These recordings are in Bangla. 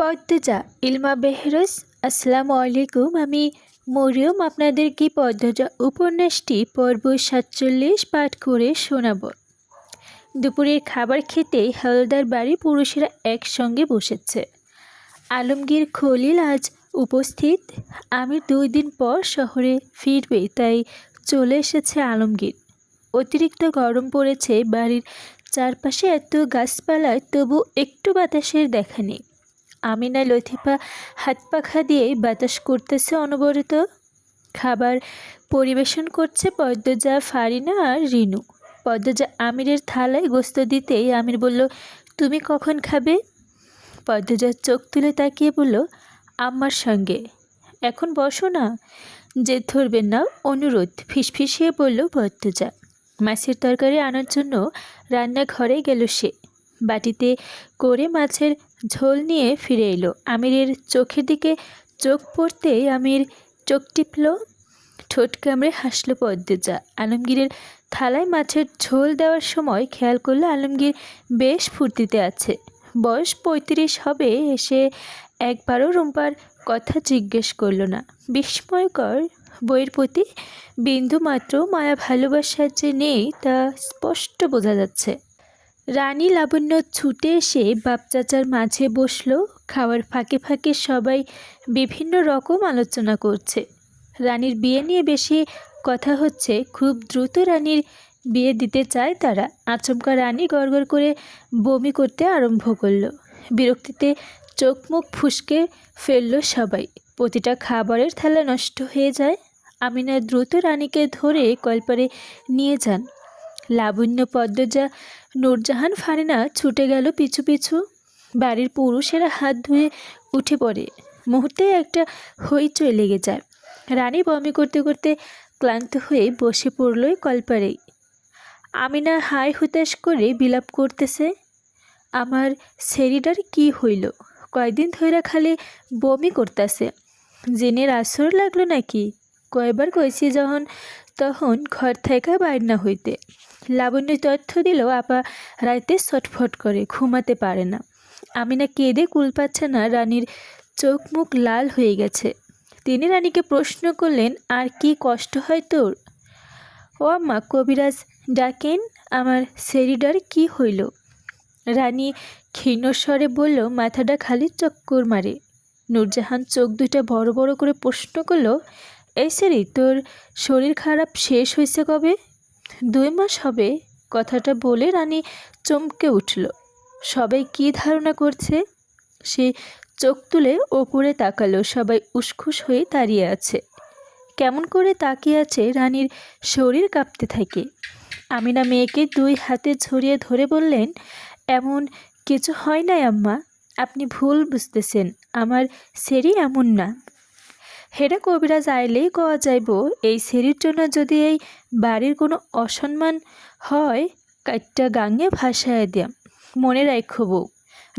পদ্মজা ইলমা বেহরোজ আসসালামু আলাইকুম। আমি মরিয়ম আপনাদেরকে পদ্মজা উপন্যাসটি পর্ব ৪৭ পাঠ করে শোনাব। দুপুরের খাবার খেতে হালদার বাড়ি পুরুষেরা একসঙ্গে বসেছে। আলমগীর খলিল আজ উপস্থিত। আমি ২ দিন পর শহরে ফিরবে, তাই চলে এসেছে আলমগীর। অতিরিক্ত গরম পড়েছে। বাড়ির চারপাশে এত গাছপালায় তবু একটু বাতাসের দেখা নেই। আমিনা লতিফা হাত পাখা দিয়ে বাতাস করতেছে অনবরত। খাবার পরিবেশন করছে পদ্মজা, ফারিনা আর রিনু। পদ্মজা আমিরের থালায় গোস্ত দিতেই আমির বলল, তুমি কখন খাবে? পদ্মজা চোখ তুলে তাকিয়ে বলল, আম্মার সঙ্গে। এখন বসো না, জেদ ধরবেন না, অনুরোধ, ফিসফিসিয়ে বলল পদ্মজা। মাছের তরকারি আনার জন্য রান্নাঘরে গেল সে। বাটিতে করে মাছের ঝোল নিয়ে ফিরে এলো। আমিরের চোখের দিকে চোখ পড়তেই আমির চোখ টিপল, ঠোঁট কামড়ে হাসল পদ্মজা। আলমগীরের থালায় মাছের ঝোল দেওয়ার সময় খেয়াল করলো আলমগীর বেশ ফুর্তিতে আছে। বয়স ৩৫ হবে। এসে একবারও রুম্পার কথা জিজ্ঞেস করল না। বিস্ময়কর, বইয়ের প্রতি বিন্দুমাত্র মায়া ভালোবাসা যে নেই তা স্পষ্ট বোঝা যাচ্ছে। রানী লাবণ্য ছুটে এসে বাপ চাচার মাঝে বসল। খাওয়ার ফাঁকে ফাঁকে সবাই বিভিন্ন রকম আলোচনা করছে। রানীর বিয়ে নিয়ে বেশি কথা হচ্ছে। খুব দ্রুত রানীর বিয়ে দিতে চায় তারা। আচমকা রানী গড়গড় করে বমি করতে আরম্ভ করল। বিরক্তিতে চোখ মুখ ফুসকে ফেলল সবাই। প্রতিটা খাবারের থালা নষ্ট হয়ে যায়। আমিনা দ্রুত রানীকে ধরে কলপারে নিয়ে যান। লাবণ্য, পদ্মজা, নূরজাহান, ফারিনা ছুটে গেল পিছু পিছু। বাড়ির পুরুষেরা হাত ধুয়ে উঠে পড়ে। মুহূর্তে একটা হইচই লেগে যায়। রানী বমি করতে করতে ক্লান্ত হয়ে বসে পড়ল কলপারেই। আমিনা হাই হুতাশ করে বিলাপ করতেছে, আমার সেরিডার কি হইল? কয়দিন ধইরা খালি বমি করতেছে। জেনের আসর লাগলো নাকি? কয়বার কইছি যখন তখন ঘর থেকে বাইর না হইতে। লাবণ্য তথ্য দিল, আপা রাইতে ছটফট করে, ঘুমাতে পারে না। আমিনা কেঁদে কুল পাচ্ছে না। রানীর চোখ মুখ লাল হয়ে গেছে। তিনি রানীকে প্রশ্ন করলেন, আর কি কষ্ট হয় তোর? ও আম্মা, কবিরাজ ডাকেন, আমার সেরিডার কি হইল? রানী ক্ষীণস্বরে বলল, মাথাটা খালি চক্কর মারে। নূরজাহান চোখ দুটা বড় বড় করে প্রশ্ন করল, এই সেরি, তোর শরীর খারাপ শেষ হয়েছে কবে? 2 মাস হবে। কথাটা বলে রানী চমকে উঠল। সবাই কি ধারণা করছে? সে চোখ তুলে ওপরে তাকালো। সবাই উসখুস হয়ে দাঁড়িয়ে আছে। কেমন করে তাকিয়ে আছে। রানীর শরীর কাঁপতে থাকে। আমিনা মেয়েকে 2 হাতে ছড়িয়ে ধরে বললেন, এমন কিছু হয় নাই আম্মা, আপনি ভুল বুঝতেছেন, আমার সেরি এমন না। হেরা কবিরাজ আইলেই কওয়া যাইব। এই সেরির জন্য যদি এই বাড়ির কোনো অসম্মান হয়, কাইটটা গাঙে ভাসায় দিয়াম, মনে রাখো বউ।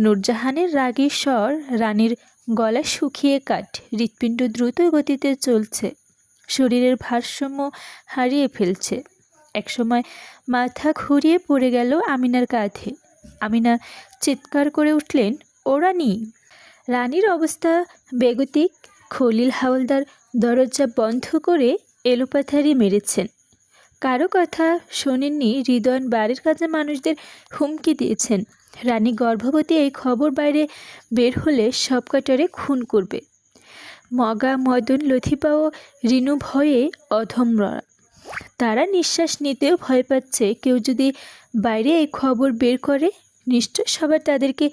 নূরজাহানের রাগী স্বর রানীর গলা শুকিয়ে কাঠ। হৃৎপিণ্ড দ্রুত গতিতে চলছে। শরীরের ভারসাম্য হারিয়ে ফেলছে। একসময় মাথা ঘুরিয়ে পড়ে গেল আমিনার কাঁধে। আমিনা চিৎকার করে উঠলেন, ও রানী! রানীর অবস্থা বেগতিক। খলিল হাওলদার দরজা বন্ধ করে এলোপাথারি মেরেছেন। কারো কথা শোনেননি। হৃদয়ন বাড়ির কাছে মানুষদের হুমকি দিয়েছেন, রানী গর্ভবতী এই খবর বাইরে বের হলে সব কটারে খুন করবে। মগা, মদন, লতিফা ও রিনু ভয়ে অধমরা। তারা নিঃশ্বাস নিতেও ভয় পাচ্ছে। কেউ যদি বাইরে এই খবর বের করে, নিশ্চয় সবার তাদেরকে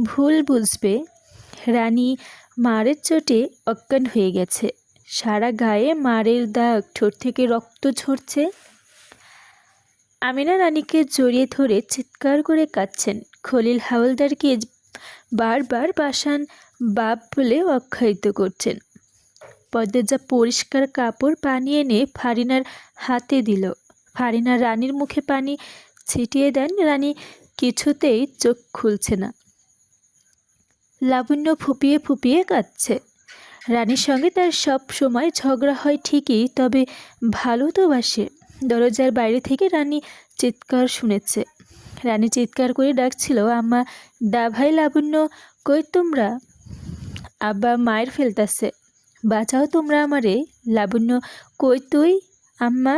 ভুল বুঝবে। রানী মারের চোটে অজ্ঞান হয়ে গেছে। সারা গায়ে মারের দাগ, ঠোঁট থেকে রক্ত ঝরছে। আমিনা রানীকে জড়িয়ে ধরে চিৎকার করে কাঁদছেন। খলিল হাওলদারকে বারবার পাষাণ বাপ বলে আখ্যায়িত করছেন। পদ্মজা পরিষ্কার কাপড় পানি এনে ফারিনার হাতে দিল। ফারিনা রানীর মুখে পানি ছিটিয়ে দেন। রানী কিছুতেই চোখ খুলছে না। লাবণ্য ফুপিয়ে ফুপিয়ে কাঁদছে। রানীর সঙ্গে তার সব সময় ঝগড়া হয় ঠিকই, তবে ভালো তো বাসে। দরজার বাইরে থেকে রানী চিৎকার শুনেছে। রানী চিৎকার করে ডাকছিল, আম্মা, দা ভাই, লাবণ্য, কই তোমরা? আব্বা মায়ের ফেলতাছে, বাঁচাও তোমরা আমারে। লাবণ্য, কই তুই? আম্মা।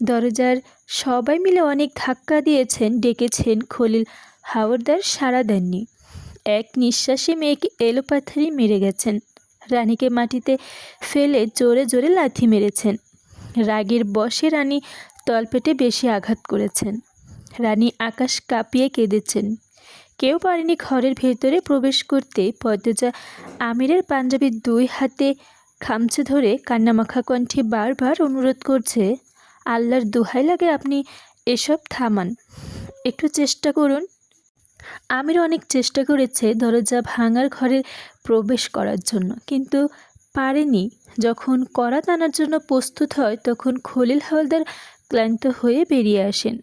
দরজার সবাই মিলে অনেক ধাক্কা দিয়েছেন, ডেকেছেন, খলিল হাওরদার সাড়া দেননি। এক নিঃশ্বাসে মেয়েকে এলোপাথারি মেরে গেছেন। রানীকে মাটিতে ফেলে জোরে জোরে লাথি মেরেছেন। রাগের বশে রানী তলপেটে বেশি আঘাত করেছেন। রানী আকাশ কাঁপিয়ে কেঁদেছেন। কেউ পারেনি ঘরের ভেতরে প্রবেশ করতে। পদ্মজা আমিরের পাঞ্জাবির দুই হাতে খামচে ধরে কান্নামাখা কণ্ঠে বারবার অনুরোধ করছে, আল্লাহর দোহাই লাগে আপনি এসব থামান, একটু চেষ্টা করুন। আমির অনেক চেষ্টা করেছে দরজা ভাঙার ঘরে প্রবেশ করার জন্য, কিন্তু পারেনি। যখন কড়া টানার জন্য প্রস্তুত হয় তখন খলিল হাওলদার ক্লান্ত হয়ে বেরিয়ে আসেন।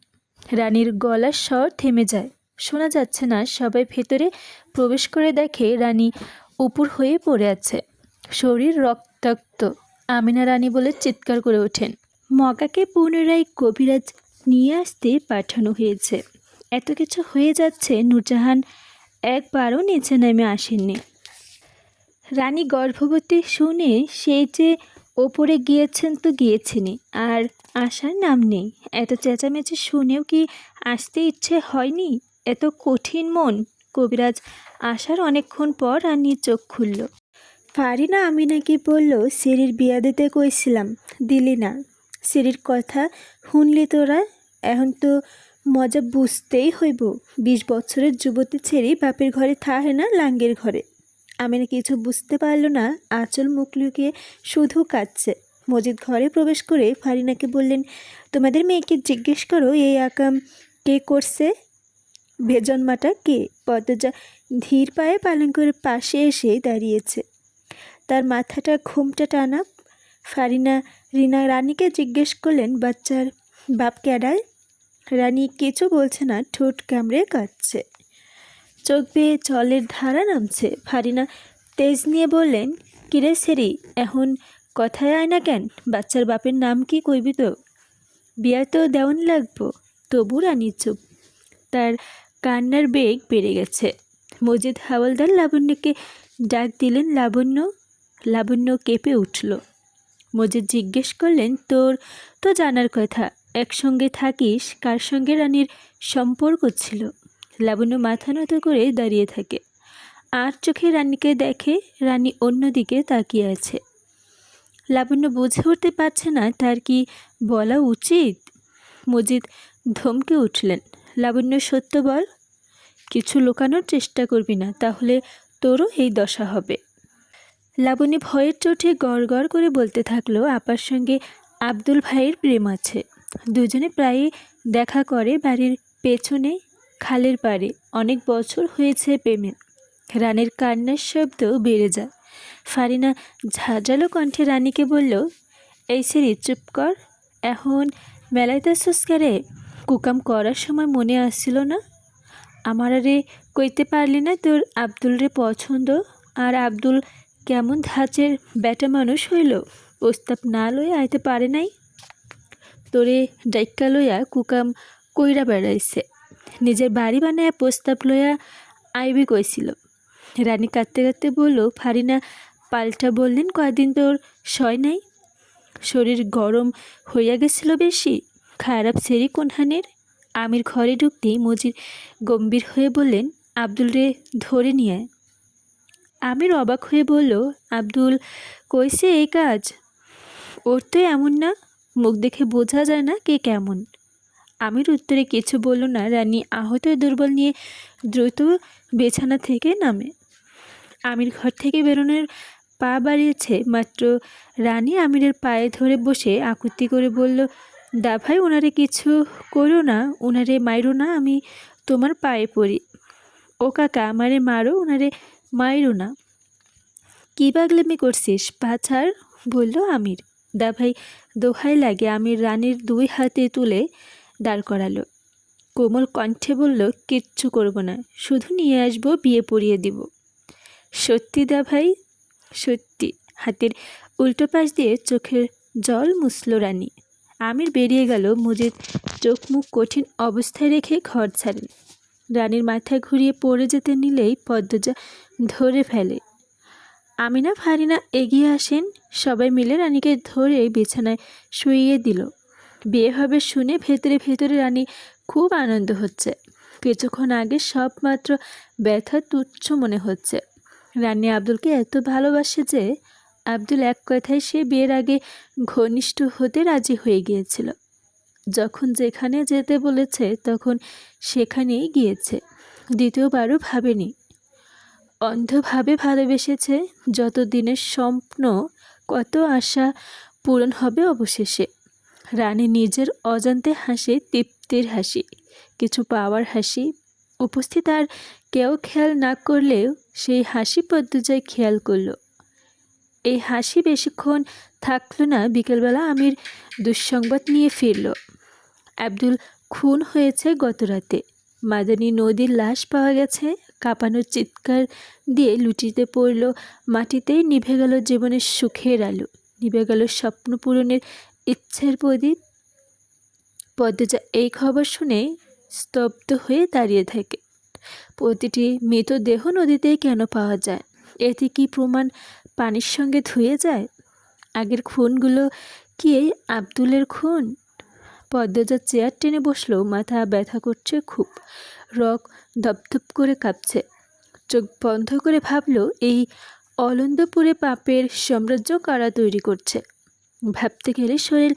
রানীর গলার স্বর থেমে যায়, শোনা যাচ্ছে না। সবাই ভেতরে প্রবেশ করে দেখে রানী উপর হয়ে পড়ে আছে, শরীর রক্তাক্ত। আমিনা রানী বলে চিৎকার করে ওঠেন, মগাকে পুনরায় কবিরাজ নিয়ে আসতে পাঠানো হয়েছে। এত কিছু হয়ে যাচ্ছে, নূরজাহান একবারও নিচে নেমে আসেননি। রানী গর্ভবতী শুনে সেই যে ওপরে গিয়েছেন তো গিয়েছেনই, আর আসার নাম নেই। এত চেঁচামেচি শুনেও কি আসতে ইচ্ছে হয়নি? এত কঠিন মন? কবিরাজ আসার অনেকক্ষণ পর রানীর চোখ খুলল। ফারিনা আমিনাকে বলল, সিরির বিয়া দিতে কইছিলাম, দিলি না। সিরির কথা শুনলি তোরা? এখন তো মজা বুঝতেই হইব। 20 বছরের যুবতী ছেড়ে বাপের ঘরে থাহে না লাঙ্গের ঘরে। আমিনা কিছু বুঝতে পারল না, আঁচল মুখ লুকিয়ে শুধু কাঁদছে। মজিদ ঘরে প্রবেশ করে ফারিনাকে বললেন, তোমাদের মেয়েকে জিজ্ঞেস করো এই আকাম কে করছে, বেজন্মাটা কে। পদ্মজা ধীর পায়ে পালঙ্কের পাশে এসে দাঁড়িয়েছে, তার মাথাটা ঘুমটা টানা। ফারিনা রানীকে জিজ্ঞেস করলেন, বাচ্চার বাপ কেডায়? রানী কিছু বলছে না, ঠোঁট কামড়ে কাঁদছে, চোখ বেয়ে জলের ধারা নামছে। ফারিনা তেজ নিয়ে বললেন, কিরে সেরি, এখন কথায় আয় না কেন? বাচ্চার বাপের নাম কি কইবি তো? বিয়া তো দেওয়ান লাগবো। তবু রানী চুপ, তার কান্নার বেগ বেড়ে গেছে। মজিদ হাওলদার লাবণ্যকে ডাক দিলেন, লাবণ্য। লাবণ্য কেঁপে উঠল। মজিদ জিজ্ঞেস করলেন, তোর তো জানার কথা, একসঙ্গে থাকিস, কার সঙ্গে রানীর সম্পর্ক ছিল? লাবণ্য মাথা নত করে দাঁড়িয়ে থাকে, আর চোখে রানীকে দেখে। রানী অন্যদিকে তাকিয়ে আছে। লাবণ্য বুঝে উঠতে পারছে না তার কি বলা উচিত। মজিদ ধমকে উঠলেন, লাবণ্য সত্য বল, কিছু লুকানোর চেষ্টা করবি না, তাহলে তোরও এই দশা হবে। লাবণ্য ভয়ের চোটে গড় গড় করে বলতে থাকলো, আপার সঙ্গে আব্দুল ভাইয়ের প্রেম আছে। দুজনে প্রায়ই দেখা করে বাড়ির পেছনে খালের পাড়ে। অনেক বছর হয়েছে প্রেমে। রানীর কান্নার শব্দ বেড়ে যায়। ফারিনা ঝাঁঝালো কণ্ঠে রানীকে বলল, এই সেরি চুপ কর, এখন মেলাইতেছস ক্যারে? কুকাম করার সময় মনে আসছিল না? আমার আরে কইতে পারলি না তোর আব্দুল রে পছন্দ? আর আব্দুল কেমন ধাঁচের ব্যাটা মানুষ হইল, প্রস্তাব না লইয়া আইতে পারে নাই? তোরে ডাইক্কা লইয়া কুকাম কইরা বেড়াইছে, নিজের বাড়ি বানায় প্রস্তাব লইয়া আইবি কইছিল। রানী কাঁদতে কাঁদতে বলল, ফারিনা পাল্টা বললেন, কয়দিন তোর সয় নাই? শরীর গরম হইয়া গেছিল বেশি? খারাপ সেরি কোনহানের? আমির ঘরে ঢুকতেই মজিদ গম্ভীর হয়ে বললেন, আব্দুল রে ধরে নিয়ে আয়। আমির অবাক হয়ে বলল, আব্দুল কইছে এই কাজ? ওর তো এমন না, মুখ দেখে বোঝা যায় না কে কেমন। আমির উত্তরে কিছু বলল না। রানী আহত দুর্বল নিয়ে দ্রুত বিছানা থেকে নামে। আমির ঘর থেকে বেরোনোর পা বাড়িয়েছে মাত্র, রানী আমিরের পায়ে ধরে বসে আকুতি করে বলল, দা ভাই, ওনারে কিছু করো না, ওনারে মাইরো না, আমি তোমার পায়ে পড়ি। ও কাকা, আমারে মারো, ওনারে মাইরো না। কী পাগলামি করছিস, পা ছাড়, বলল আমির। দা ভাই, দোহাই লাগে। আমির রানীর 2 হাতে তুলে দাঁড় করালো, কোমল কণ্ঠে বলল, কিচ্ছু করব না, শুধু নিয়ে আসবো, বিয়ে পড়িয়ে দিব। সত্যি দা ভাই? সত্যি। হাতের উল্টো পাশ দিয়ে চোখের জল মুছল রানী। আমির বেরিয়ে গেল। মজিদ চোখ মুখ কঠিন অবস্থায় রেখে ঘর ছাড়েন। রানীর মাথা ঘুরিয়ে পড়ে যেতে নিলেই পদ্মজা ধরে ফেলে, আমিনা ফারিনা এগিয়ে আসেন, সবাই মিলে রানীকে ধরে বিছানায় শুইয়ে দিল। বিয়ে হবে শুনে ভেতরে ভেতরে রানী খুব আনন্দ হচ্ছে। কিছুক্ষণ আগে সব মাত্র ব্যথা তুচ্ছ মনে হচ্ছে। রানী আব্দুলকে এত ভালোবাসে যে আব্দুল এক কথায় সে বিয়ের আগে ঘনিষ্ঠ হতে রাজি হয়ে গিয়েছিল। যখন যেখানে যেতে বলেছে তখন সেখানেই গিয়েছে, দ্বিতীয়বারও ভাবেনি। অন্ধভাবে ভালোবেসেছে। যত দিনের স্বপ্ন, কত আশা পূরণ হবে অবশেষে। রানী নিজের অজান্তে হাসে, তৃপ্তির হাসি, কিছু পাওয়ার হাসি। উপস্থিত আর কেউ খেয়াল না করলেও সেই হাসি পদ্মজয় খেয়াল করল। এই হাসি বেশিক্ষণ থাকলো না। বিকেলবেলা আমির দুঃসংবাদ নিয়ে ফিরল। আব্দুল খুন হয়েছে গত রাতে। মাদানী নদীর লাশ পাওয়া গেছে। কাঁপানো চিৎকার দিয়ে লুটিতে পড়ল মাটিতেই। নিভে গেল জীবনের সুখের আলো, নিভে গেল স্বপ্ন পূরণের ইচ্ছের প্রদীপ। পদ্মজা এই খবর শুনে স্তব্ধ হয়ে দাঁড়িয়ে থাকে। প্রতিটি মৃতদেহ নদীতেই কেন পাওয়া যায়? এতে কি প্রমাণ পানির সঙ্গে ধুয়ে যায়? আগের খুনগুলো কি এই আব্দুলের খুন? পদ্মজা চেয়ার টেনে বসলো। মাথা ব্যথা করছে খুব, রগ ধপধপ করে কাঁপছে। চোখ বন্ধ করে ভাবল, এই অলন্দপুরে পাপের সাম্রাজ্য কারা তৈরি করছে। ভাবতে গেলে শরীর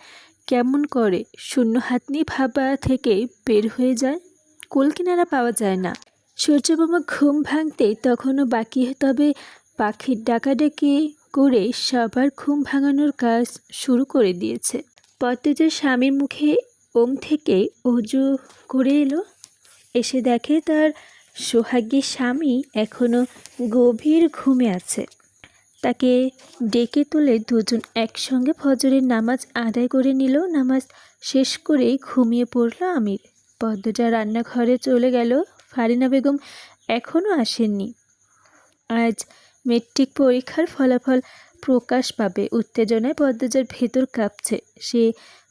কেমন করে। শূন্য হাত নিয়ে ভাবা থেকে বের হয়ে যায়। কুলকিনারা পাওয়া যায় না। সূর্যমামা ঘুম ভাঙতেই তখনও বাকি, তবে পাখির ডাকাডাকি করে সবার ঘুম ভাঙানোর কাজ শুরু করে দিয়েছে। পদ্মজার স্বামীর মুখে ওম থেকে অজু করে এলো। এসে দেখে তার সোহাগী স্বামী এখনো গভীর ঘুমে আছে। তাকে ডেকে তুলে দুজন একসঙ্গে ফজরের নামাজ আদায় করে নিল। নামাজ শেষ করেই ঘুমিয়ে পড়ল আমির। পদ্মজা রান্নাঘরে চলে গেল। ফারিনা বেগম এখনও আসেননি। আজ মেট্রিক পরীক্ষার ফলাফল প্রকাশ পাবে। উত্তেজনায় পদ্মজার ভেতর কাঁপছে। সে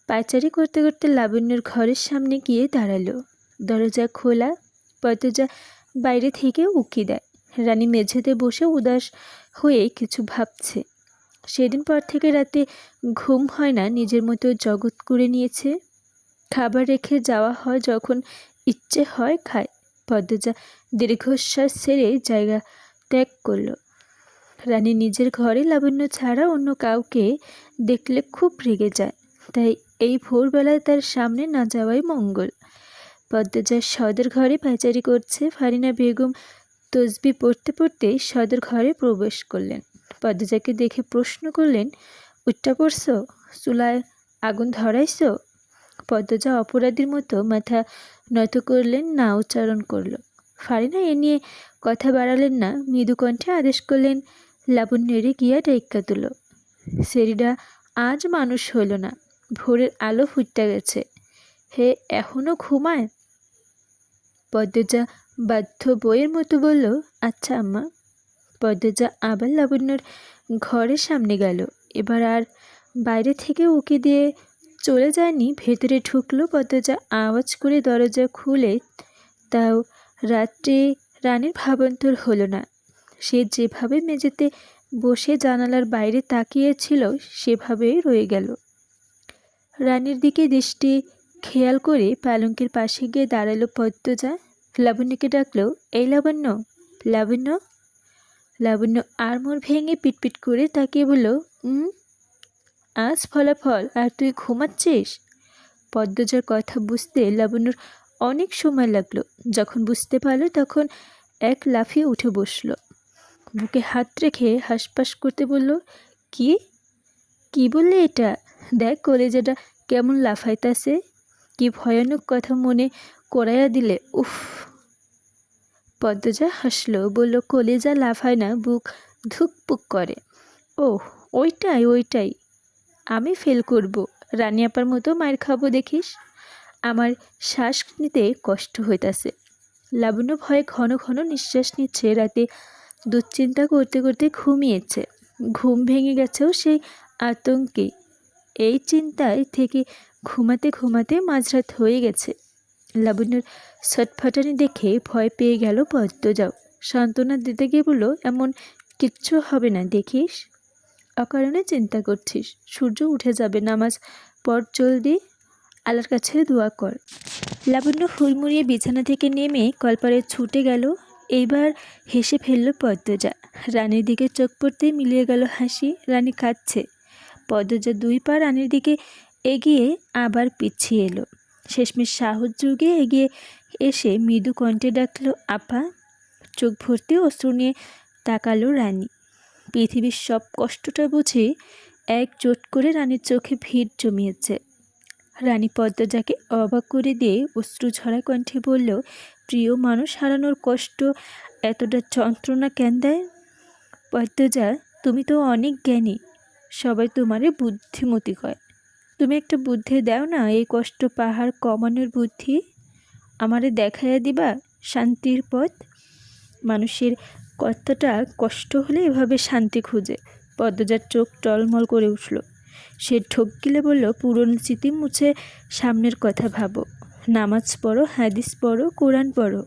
পায়চারি করতে করতে লাবণ্যর ঘরের সামনে গিয়ে দাঁড়ালো। দরজা খোলা। পদ্মজা বাইরে থেকে উকি দেয়। রানী মেঝেতে বসে উদাস হয়ে কিছু ভাবছে। সেদিন পর থেকে রাতে ঘুম হয় না। নিজের মতো জগৎ করে নিয়েছে। খাবার রেখে যাওয়া হয়, যখন ইচ্ছে হয় খায়। পদ্মজা দীর্ঘশ্বাস ছেড়ে জায়গা ত্যাগ করল। রানী নিজের ঘরে লাবণ্য ছাড়া অন্য কাউকে দেখলে খুব রেগে যায়। তাই এই ভোরবেলায় তার সামনে না যাওয়াই মঙ্গল। পদ্মজা সদর ঘরে পায়চারি করছে। ফারিনা বেগম তসবি পড়তে পড়তে সদর ঘরে প্রবেশ করলেন। পদ্মজাকে দেখে প্রশ্ন করলেন, উঠটা পড়ছ? চুলায় আগুন ধরাইছ? পদ্মজা অপরাধীর মতো মাথা নত করলেন, না উচ্চারণ করল। ফারিনা এ নিয়ে কথা বাড়ালেন না। মৃদু কণ্ঠে আদেশ করলেন, লাবণ্যেরে গিয়া ডাইক্কা তুল। সেরিডা আজ মানুষ হইল না। ভোরের আলো ফুটতে গেছে। হে এখনো ঘুমায়? পদ্মজা বাধ্য বইয়ের মতো বলল, আচ্ছা আম্মা। পদ্মজা আবার লাবণ্যর ঘরের সামনে গেল। এবার আর বাইরে থেকে উকি দিয়ে চলে যায়নি, ভেতরে ঢুকলো। পদ্মজা আওয়াজ করে দরজা খুলে, তাও রাত্রে রানীর ভাবান্তর হলো না। সে যেভাবে মেঝেতে বসে জানালার বাইরে তাকিয়েছিল সেভাবেই রয়ে গেল। রানীর দিকে দৃষ্টি খেয়াল করে পালঙ্কের পাশে গিয়ে দাঁড়ালো পদ্মজা। লাবণ্যকে ডাকলো, এই লাবণ্য, লাবণ্য। লাবণ্য আড়মোড় ভেঙে পিটপিট করে তাকিয়ে বলল, আজ ফলাফল আর তুই ঘুমাচ্ছিস? পদ্মজার কথা বুঝতে লাবণ্যর অনেক সময় লাগলো। যখন বুঝতে পারল তখন এক লাফিয়ে উঠে বসলো। বুকে হাত রেখে হাঁসফাঁস করতে বলল, কি কি বললে এটা? দেখ কলেজাটা কেমন লাফাইতাছে। কি ভয়ানক কথা মনে করাইয়া দিলে। উফ। পদ্মজা হাসলো, বলল, কলেজা লাফায় না, বুক ধুকপুক করে। ও ওইটাই ওইটাই। আমি ফেল করব, রানী আপার মতো মায়ের খাবো দেখিস। আমার শ্বাস নিতে কষ্ট হইতাছে। লাবণ্য ভয়ে ঘন ঘন নিঃশ্বাস নিচ্ছে। রাতে দুশ্চিন্তা করতে করতে ঘুমিয়েছে। ঘুম ভেঙে গেছেও সেই আতঙ্কে। এই চিন্তায় থেকে ঘুমাতে ঘুমাতে মাঝরাত হয়ে গেছে। লাবণ্যর ছটফটানি দেখে ভয় পেয়ে গেল পদ্মজাও। সান্ত্বনা দিতে গিয়ে বলল, এমন কিচ্ছু হবে না, দেখিস। অকারণে চিন্তা করছিস। সূর্য উঠে যাবে, নামাজ পড় জলদি, আল্লাহর কাছে দোয়া কর। লাবণ্য হুড়মুড়িয়ে বিছানা থেকে নেমে কলপারে ছুটে গেল। এইবার হেসে ফেলল পদ্মজা। রানীর দিকে চোখ পড়তেই মিলিয়ে গেল হাসি। রানী কাঁদছে। পদ্মজা 2 পা রানীর দিকে এগিয়ে আবার পিছিয়ে এলো। শেষমেশ সাহস যুগে এগিয়ে এসে মৃদু কণ্ঠে ডাকল, আপা। চোখ ভর্তি অশ্রু নিয়ে তাকালো রানী। পৃথিবীর সব কষ্টটা বুঝে এক জোট করে রানীর চোখে ভিড় জমিয়েছে। রানী পদ্মজাকে অবাক করে দিয়ে অশ্রু ঝরা কণ্ঠে বলল, প্রিয় মানুষ হারানোর কষ্ট এতটা যন্ত্রণা কেন দেয়? পদ্মজা, তুমি তো অনেক জ্ঞানী, সবাই তোমারে বুদ্ধিমতী কয়। তুমি একটা বুদ্ধি দাও না, এই কষ্ট পাহাড় কমানোর বুদ্ধি। আমারে দেখাইয়া দিবা শান্তির পথ। মানুষের কতটা কষ্ট হলে এভাবে শান্তি খুঁজে। পদ্মজার চোখ টলমল করে উঠল। সে ঠোক গিলে বলল, পুরনো স্মৃতি মুছে সামনের কথা ভাবো। নামাজ পড়ো, হাদিস পড়ো, কোরআন পড়ো।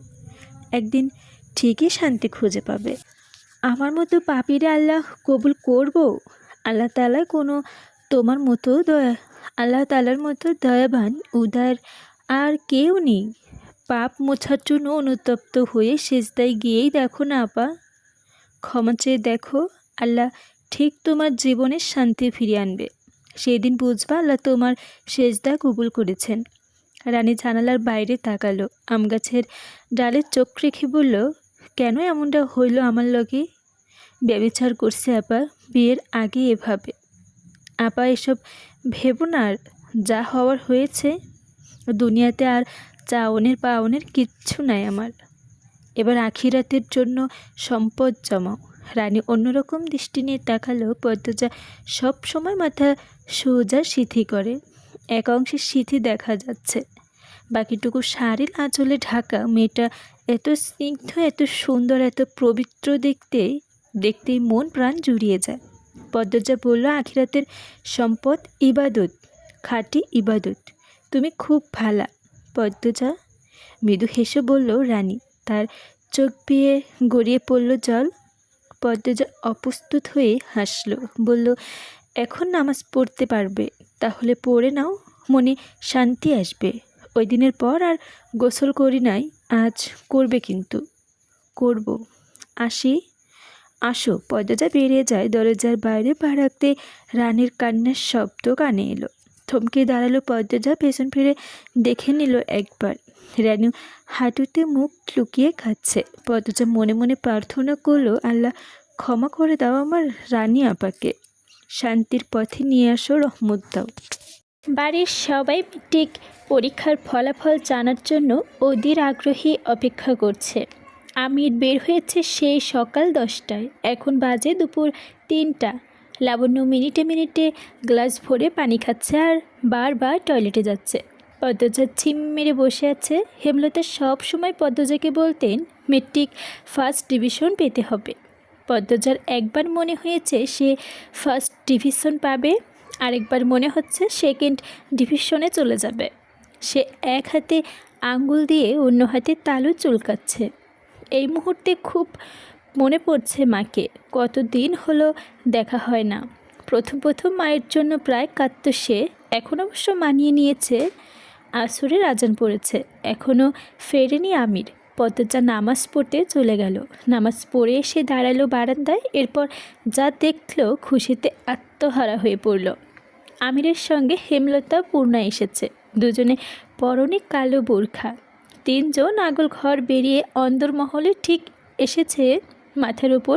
একদিন ঠিকই শান্তি খুঁজে পাবে। আমার মতো পাপীরে আল্লাহ কবুল করব? আল্লাহ তাআলা কোনো তোমার মতো আল্লাহ তাআলার মতো দয়াবান উদার আর কেউ নেই। পাপ মোছার জন্য অনুতপ্ত হয়ে সেজদায় গিয়েই দেখো না আপা, ক্ষমা চেয়ে দেখো, আল্লাহ ঠিক তোমার জীবনের শান্তি ফিরিয়ে আনবে। সেই দিন বুঝবা আল্লাহ তোমার সেজদা কবুল করেছেন। রানী জানালার বাইরে তাকালো। আম গাছের ডালে চোখ রেখে বলল, কেন এমনটা হইল আমার লগে? ব্যভিচার করছে আপা, বিয়ের আগে এভাবে। আপা এসব ভেবো না, আর যা হওয়ার হয়েছে। দুনিয়াতে আর চাওনের পাওনের কিচ্ছু নাই আমার। এবার আখিরাতের জন্য সম্পদ জমাও। রানী অন্যরকম দৃষ্টি নিয়ে তাকালো। পদ্মজা সব সময় মাথা সোজা সিথি করে। এক অংশে সিথি দেখা যাচ্ছে, বাকিটুকু শাড়ির আঁচলে ঢাকা। মেয়েটা এত স্নিগ্ধ, এত সুন্দর, এত পবিত্র, দেখতেই মন প্রাণ জুড়িয়ে যায়। পদ্মজা বলল, আখিরাতের সম্পদ ইবাদত, খাঁটি ইবাদত। তুমি খুব ভালা পদ্মজা। মৃদু হেসে বলল রানী। তার চোখ বেয়ে গড়িয়ে পড়ল জল। পদ্মজা অপ্রস্তুত হয়ে হাসল, বলল, এখন নামাজ পড়তে পারবে? তাহলে পড়ে নাও, মনে শান্তি আসবে। ওই দিনের পর আর গোসল করি নাই, আজ করবে কিন্তু। করব, আসি। আসো। পদ্মজা বেরিয়ে যায়। দরজার বাইরে পা রাখতে রানীর কান্নার শব্দ কানে এলো। থমকে দাঁড়ালো পদ্মজা। পেছন ফিরে দেখে নিল একবার। রানু হাঁটুতে মুখ লুকিয়ে খাচ্ছে। পদ্মজা মনে মনে প্রার্থনা করলো, আল্লাহ ক্ষমা করে দাও আমার রানী আপাকে, শান্তির পথে নিয়ে আসো, রহমত দাও। বাড়ির সবাই ঠিক পরীক্ষার ফলাফল জানার জন্য অধীর আগ্রহী অপেক্ষা করছে। আমির বের হয়েছে সেই সকাল 10টায়, এখন বাজে দুপুর 3টা। লাবণ্য মিনিটে মিনিটে গ্লাস ভরে পানি খাচ্ছে আর বারবার টয়লেটে যাচ্ছে। পদ্মজা ছিম মেরে বসে আছে। হেমলতা সব সময় পদ্মজাকে বলতেন, মেট্রিক ফার্স্ট ডিভিশন পেতে হবে। পদ্মজার একবার মনে হয়েছে সে ফার্স্ট ডিভিশন পাবে, আরেকবার মনে হচ্ছে সেকেন্ড ডিভিশনে চলে যাবে। সে এক হাতে আঙ্গুল দিয়ে অন্য হাতে তালু চুলকাচ্ছে। এই মুহূর্তে খুব মনে পড়ছে মাকে। কতদিন হলো দেখা হয় না। প্রথম মায়ের জন্য প্রায় কাঁদত সে। এখন অবশ্য মানিয়ে নিয়েছে। আসরের আজান পড়েছে, এখনও ফেরেনি আমির। পদ্মজা নামাজ পড়তে চলে গেল। নামাজ পড়ে এসে দাঁড়ালো বারান্দায়। এরপর যা দেখলো খুশিতে আত্মহারা হয়ে পড়ল। আমিরের সঙ্গে হেমলতা, পূর্ণা এসেছে। দুজনে পরনে কালো বোরখা। 3 জন আগল ঘর বেরিয়ে অন্দরমহলে ঠিক এসেছে। মাথার উপর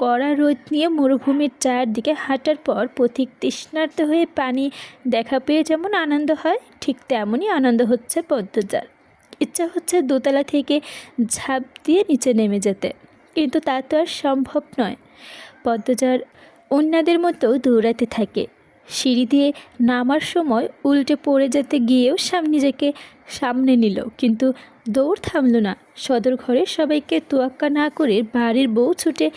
কড়া রোদ নিয়ে মরুভূমির চারদিকে হাঁটার পর পথিক তৃষ্ণার্ত হয়ে পানি দেখা পেয়ে যেমন আনন্দ হয়, ঠিক তেমনই আনন্দ হচ্ছে পদ্মজার। ইচ্ছা হচ্ছে দোতলা থেকে ঝাঁপ দিয়ে নিচে নেমে যেতে, কিন্তু তা তো আর সম্ভব নয়। পদ্মজার অন্যদের মতো দৌড়াতে থাকে। সিঁড়ি দিয়ে নামার সময় উল্টে পড়ে যেতে গিয়েও নিজেকে সামনে নিল, কিন্তু দৌড় থামল না। সদর ঘরে সবাইকে তোয়াক্কা না করে বাড়ির বউ ছুটে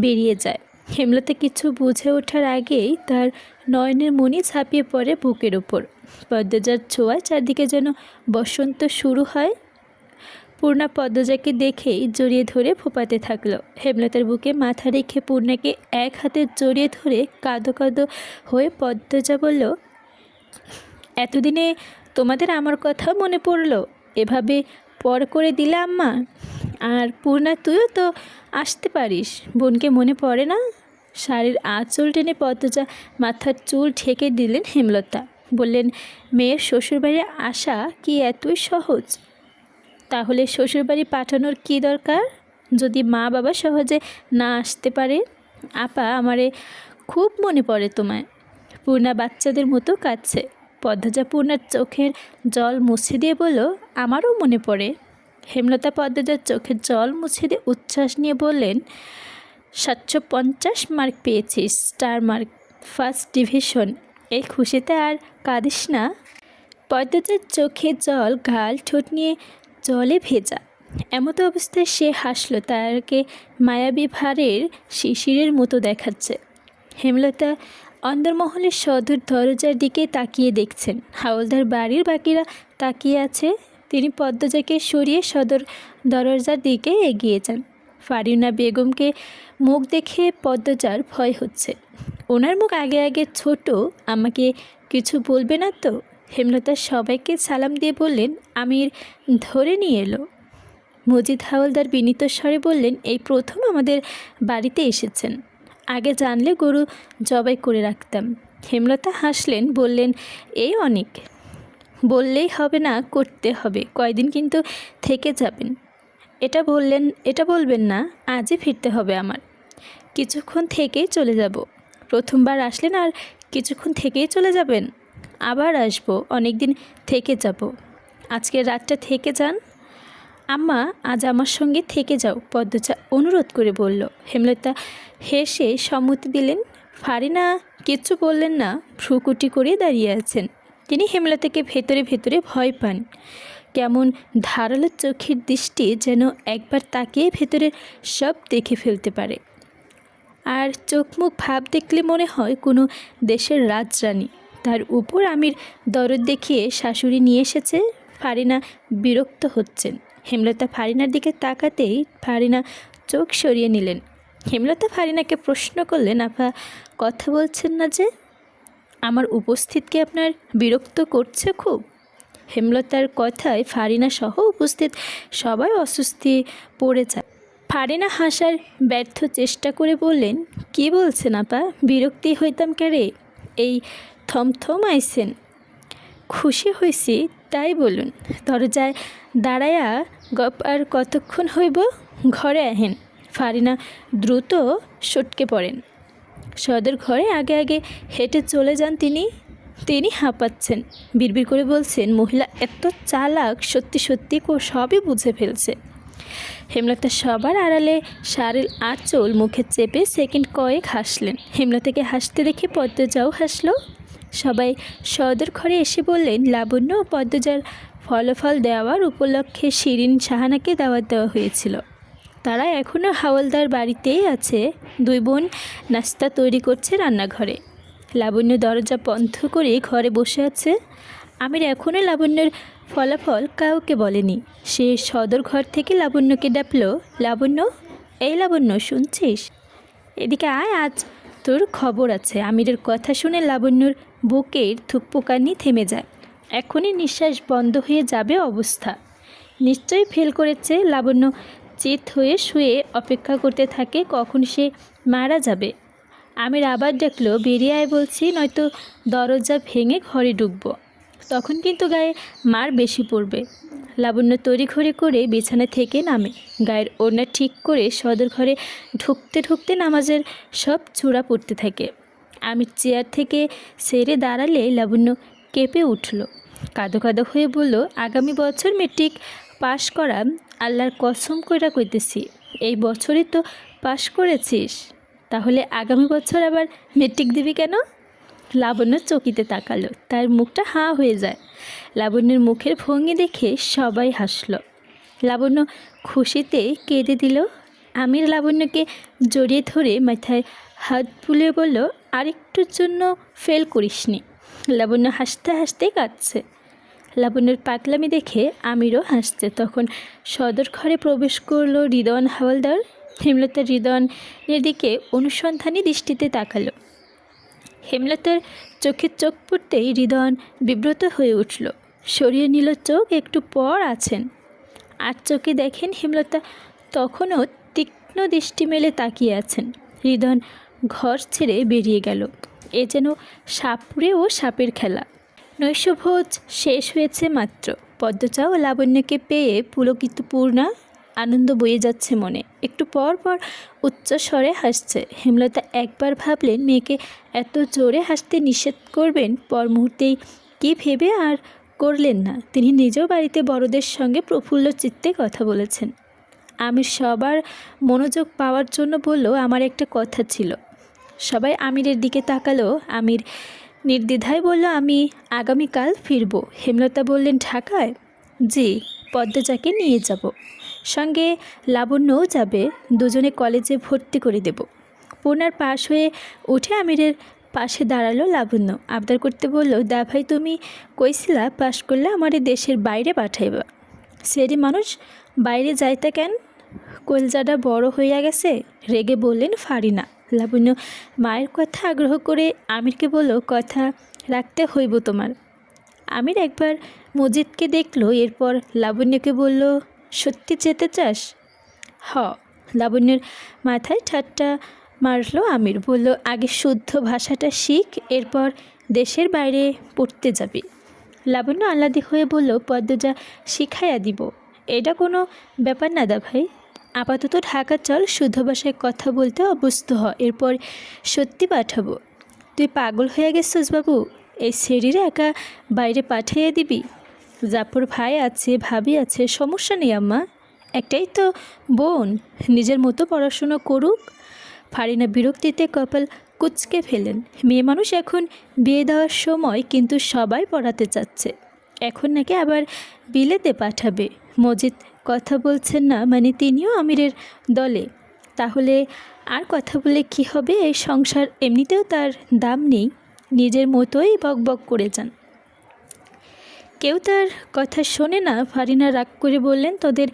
বেরিয়ে যায়। হেমলতা কিছু বুঝে ওঠার আগেই তার নয়নের মণি ঝাঁপিয়ে পড়ে বুকের ওপর। পদ্মজার ছোঁয়ায় চারদিকে যেন বসন্ত শুরু হয়। পূর্ণা পদ্মজাকে দেখেই জড়িয়ে ধরে ফোপাতে থাকলো। হেমলতার বুকে মাথা রেখে পূর্ণাকে এক হাতে জড়িয়ে ধরে কাঁদো কাঁদো হয়ে পদ্মজা বলল, এতদিনে তোমাদের আমার কথা মনে পড়লো? এভাবে পর করে দিলে আম্মা। আর পূর্ণা, তুইও তো আসতে পারিস, বোনকে মনে পড়ে না? শাড়ির আঁচল টেনে পদ্মজা মাথার চুল ঢেকে দিলেন হেমলতা। বললেন, মেয়ের শ্বশুরবাড়ি আসা কি এতই সহজ? তাহলে শ্বশুরবাড়ি পাঠানোর কী দরকার, যদি মা বাবা সহজে না আসতে পারে? আপা, আমারে খুব মনে পড়ে তোমায়। পূর্ণা বাচ্চাদের মতো কাঁদছে। পদ্মজা পূর্ণার চোখের জল মুছে দিয়ে বলল, আমারও মনে পড়ে। হেমলতা পদ্মজার চোখের জল মুছে দিয়ে উচ্ছ্বাস নিয়ে বললেন, 750 মার্ক পেয়েছিস, স্টার মার্ক, ফার্স্ট ডিভিশন। এই খুশিতে আর কাঁদিস না? পদ্মজার চোখে জল, গাল ঠোঁট নিয়ে জলে ভেজা। এমতো অবস্থায় সে হাসলো, তাকে মায়াবী ভারের শিশিরের মতো দেখাচ্ছে। হেমলতা অন্দরমহলের সদর দরজার দিকে তাকিয়ে দেখছেন। হাওলদার বাড়ির বাকিরা তাকিয়ে আছে। তিনি পদ্মজাকে সরিয়ে সদর দরজার দিকে এগিয়ে যান। ফারিনা বেগমকে মুখ দেখে পদ্মজার ভয় হচ্ছে। ওনার মুখ আগে আগে ছোট, আমাকে কিছু বলবে না তো? হেমলতা সবাইকে সালাম দিয়ে বললেন, আমির ধরে নিয়ে এলো। মজিদ হাওলদার বিনীত স্বরে বললেন, এই প্রথম আমাদের বাড়িতে এসেছেন, আগে জানলে গরু জবাই করে রাখতাম। হেমলতা হাসলেন, বললেন, এই অনেক, বললেই হবে না, করতে হবে। কয়দিন কিন্তু থেকে যাবেন? এটা বলবেন না, আজই ফিরতে হবে আমার। কিছুক্ষণ থেকেই চলে যাব। প্রথমবার আসলেন আর কিছুক্ষণ থেকেই চলে যাবেন? আবার আসবো, অনেক দিন থেকে যাব। আজকের রাতটা থেকে যান। আম্মা, আজ আমার সঙ্গে থেকে যাও, পদ্মজা অনুরোধ করে বলল। হেমলতা হেসে সম্মতি দিলেন। ফারিনা কিচ্ছু বললেন না, ভ্রুকুটি করে দাঁড়িয়ে আছেন। তিনি হেমলতাকে ভেতরে ভেতরে ভয় পান। কেমন ধারালো চোখের দৃষ্টি, যেন একবার তাকিয়ে ভেতরের সব দেখে ফেলতে পারে। আর চোখ মুখ ভাব দেখলে মনে হয় কোনো দেশের রাজরানী। তার উপর আমির দরদ দেখিয়ে শাশুড়ি নিয়ে এসেছে। ফারিনা বিরক্ত হচ্ছেন। হেমলতা ফারিনার দিকে তাকাতেই ফারিনা চোখ সরিয়ে নিলেন। হেমলতা ফারিনাকে প্রশ্ন করলেন, আপা, কথা বলছেন না যে? আমার উপস্থিতকে আপনার বিরক্ত করছে খুব? হেমলতার কথায় ফারিনা সহ উপস্থিত সবাই অস্বস্তি পড়ে যায়। ফারিনা হাসার ব্যর্থ চেষ্টা করে বললেন, কি বলছেন আপা? বিরক্তি হইতাম ক্যারে? এই থমথম আইসেন, খুশি হয়েছি তাই বলুন। দরজায় দাঁড়ায়া গপ আর কতক্ষণ হইব? ঘরে আহেন। ফারিনা দ্রুত সটকে পড়েন। সদর ঘরে আগে আগে হেঁটে চলে যান তিনি হাঁপাচ্ছেন। বিড়বিড় করে বলছেন, মহিলা এত চালাক, সত্যি সত্যি সবই বুঝে ফেলছে। হেমলতা সবার আড়ালে শাড়ির আঁচল মুখে চেপে সেকেন্ড কয়েক হাসলেন। হেমলতাকে হাসতে দেখে পদ্মজাও হাসল। সবাই সদর ঘরে এসে বললেন, লাবণ্য ও পদ্মজার ফলাফল দেওয়ার উপলক্ষে শিরিন সাহানাকে দাওয়াত দেওয়া হয়েছিল। তারা এখনও হাওলদার বাড়িতেই আছে। দুই বোন নাস্তা তৈরি করছে রান্নাঘরে। লাবণ্য দরজা বন্ধ করে ঘরে বসে আছে। আমির এখনও লাবণ্যর ফলাফল কাউকে বলেনি। সে সদর ঘর থেকে লাবণ্যকে ডাকল, লাবণ্য, এই লাবণ্য, শুনছিস? এদিকে আয়, আজ তোর খবর আছে। আমিরের কথা শুনে লাবণ্যর বুকের থুকপোকানি থেমে যায়। এখনই নিঃশ্বাস বন্ধ হয়ে যাবে অবস্থা। নিশ্চয়ই ফেল করেছে। লাবণ্য চিত হয়ে শুয়ে অপেক্ষা করতে থাকে কখন সে মারা যাবে। আমির আবার ডাকলো, বেরিয়ে আয় বলছি, নয়তো দরজা ভেঙে ঘরে ঢুকবো। তখন কিন্তু গায়ে মার বেশি পড়বে। লাবণ্য তড়িঘড়ি করে বিছানা থেকে নামে। গায়ের ওড়না ঠিক করে সদর ঘরে ঢুকতে ঢুকতে নামাজের সব চূড়া পড়তে থাকে। আমির চেয়ার থেকে সেরে দাঁড়ালে লাবণ্য কেঁপে উঠল। কাঁদো কাঁদো হয়ে বলল, আগামী বছর মেট্রিক পাশ করা, আল্লাহর কসম কইরা কইতেছি, এই বছরই তো পাশ করেছিস, তাহলে আগামী বছর আবার মেট্রিক দিবি কেন? লাবণ্য চকিতে তাকালো। তার মুখটা হাঁ হয়ে যায়। লাবণ্যের মুখের ভঙ্গি দেখে সবাই হাসল। লাবণ্য খুশিতে কেঁদে দিল। আমির লাবণ্যকে জড়িয়ে ধরে মাথায় হাত বুলিয়ে বলল, আরেকটুর জন্য ফেল করিসনি। লাবণ্য হাসতে হাসতে কাঁদছে। লাবণ্যর পাগলামি দেখে আমিরও হাসছে। তখন সদর ঘরে প্রবেশ করলো হৃদন হাওলদার। হেমলতা হৃদনের দিকে অনুসন্ধানী দৃষ্টিতে তাকালো। হেমলতার চোখে চোখ পড়তেই হৃদন বিব্রত হয়ে উঠল, সরিয়ে নিল চোখ। একটু পর আছেন আর চোখে দেখেন হেমলতা তখনও তীক্ষ্ণ দৃষ্টি মেলে তাকিয়ে আছেন। হৃদন ঘর ছেড়ে বেরিয়ে গেল। এ যেন সাপুড়ে ও সাপের খেলা। নৈশভোজ শেষ হয়েছে মাত্র। পদ্মজা ও লাবণ্যকে পেয়ে পুলকিতপূর্ণা আনন্দ বয়ে যাচ্ছে মনে। একটু পর পর উচ্চস্বরে হাসছে। হেমলতা একবার ভাবলেন মেয়েকে এত জোরে হাসতে নিষেধ করবেন, পর মুহূর্তেই কী ভেবে আর করলেন না। তিনি নিজেও বাড়িতে বড়দের সঙ্গে প্রফুল্ল চিত্তে কথা বলেছেন। আমির সবার মনোযোগ পাওয়ার জন্য বলল, আমার একটা কথা ছিল। সবাই আমিরের দিকে তাকালো। আমির নির্দ্বিধায় বলল, আমি আগামীকাল ফিরব। হেমলতা বললেন, ঢাকায়? জি, পদ্মজাকে নিয়ে যাব, সঙ্গে লাবণ্যও যাবে। দুজনে কলেজে ভর্তি করে দেব। পূর্ণার পাশ হয়ে উঠে আমিরের পাশে দাঁড়ালো লাবণ্য। আবদার করতে বলল, দা ভাই তুমি কইছিলা পাশ করলে আমারে দেশের বাইরে পাঠাইবা। সেরি মানুষ বাইরে যাইতে কেন? কলজাটা বড় হইয়া গেছে, রেগে বললেন ফারিনা। লাবণ্য মায়ের কথা আগ্রহ করে আমিরকে বলল, কথা রাখতে হইব তোমার। আমির একবার মজিদকে দেখলো, এরপর লাবণ্যকে বলল, সত্যি যেতে চাস? হ। লাবণ্যের মাথায় ঠাট্টা মারলো আমির। বলল, আগে শুদ্ধ ভাষাটা শিখ, এরপর দেশের বাইরে পড়তে যাবি। লাবণ্য আহ্লাদি হয়ে বলল, পদ্মজা শিখাইয়া দিব। এটা কোনো ব্যাপার না দা ভাই, আপাতত ঢাকা চল, শুদ্ধ ভাষায় কথা বলতে অভ্যস্ত হ, এরপর সত্যি পাঠাবো। তুই পাগল হয়ে গেছিস বাবু? এই শরীরে একা বাইরে পাঠিয়ে দিবি? জাফর ভাই আছে, ভাবি আছে, সমস্যা নেই আম্মা, একটাই তো বোন, নিজের মতো পড়াশুনো করুক। ফারিনা বিরক্তিতে কপাল কুঁচকে ফেলেন। মেয়ে মানুষ এখন বিয়ে দেওয়ার সময়, কিন্তু সবাই পড়াতে চাচ্ছে। এখন নাকি আবার বিলেতে পাঠাবে। মজিদ কথা বলছেন না মানে তিনিও আমিরের দলে। তাহলে আর কথা বলে কি হবে? এই সংসার এমনিতেও তার দাম নেই, নিজের মতোই বকবক করে যান, কেউ তার কথা শোনে না। ফারিনা রাগ করে বললেন, তোদের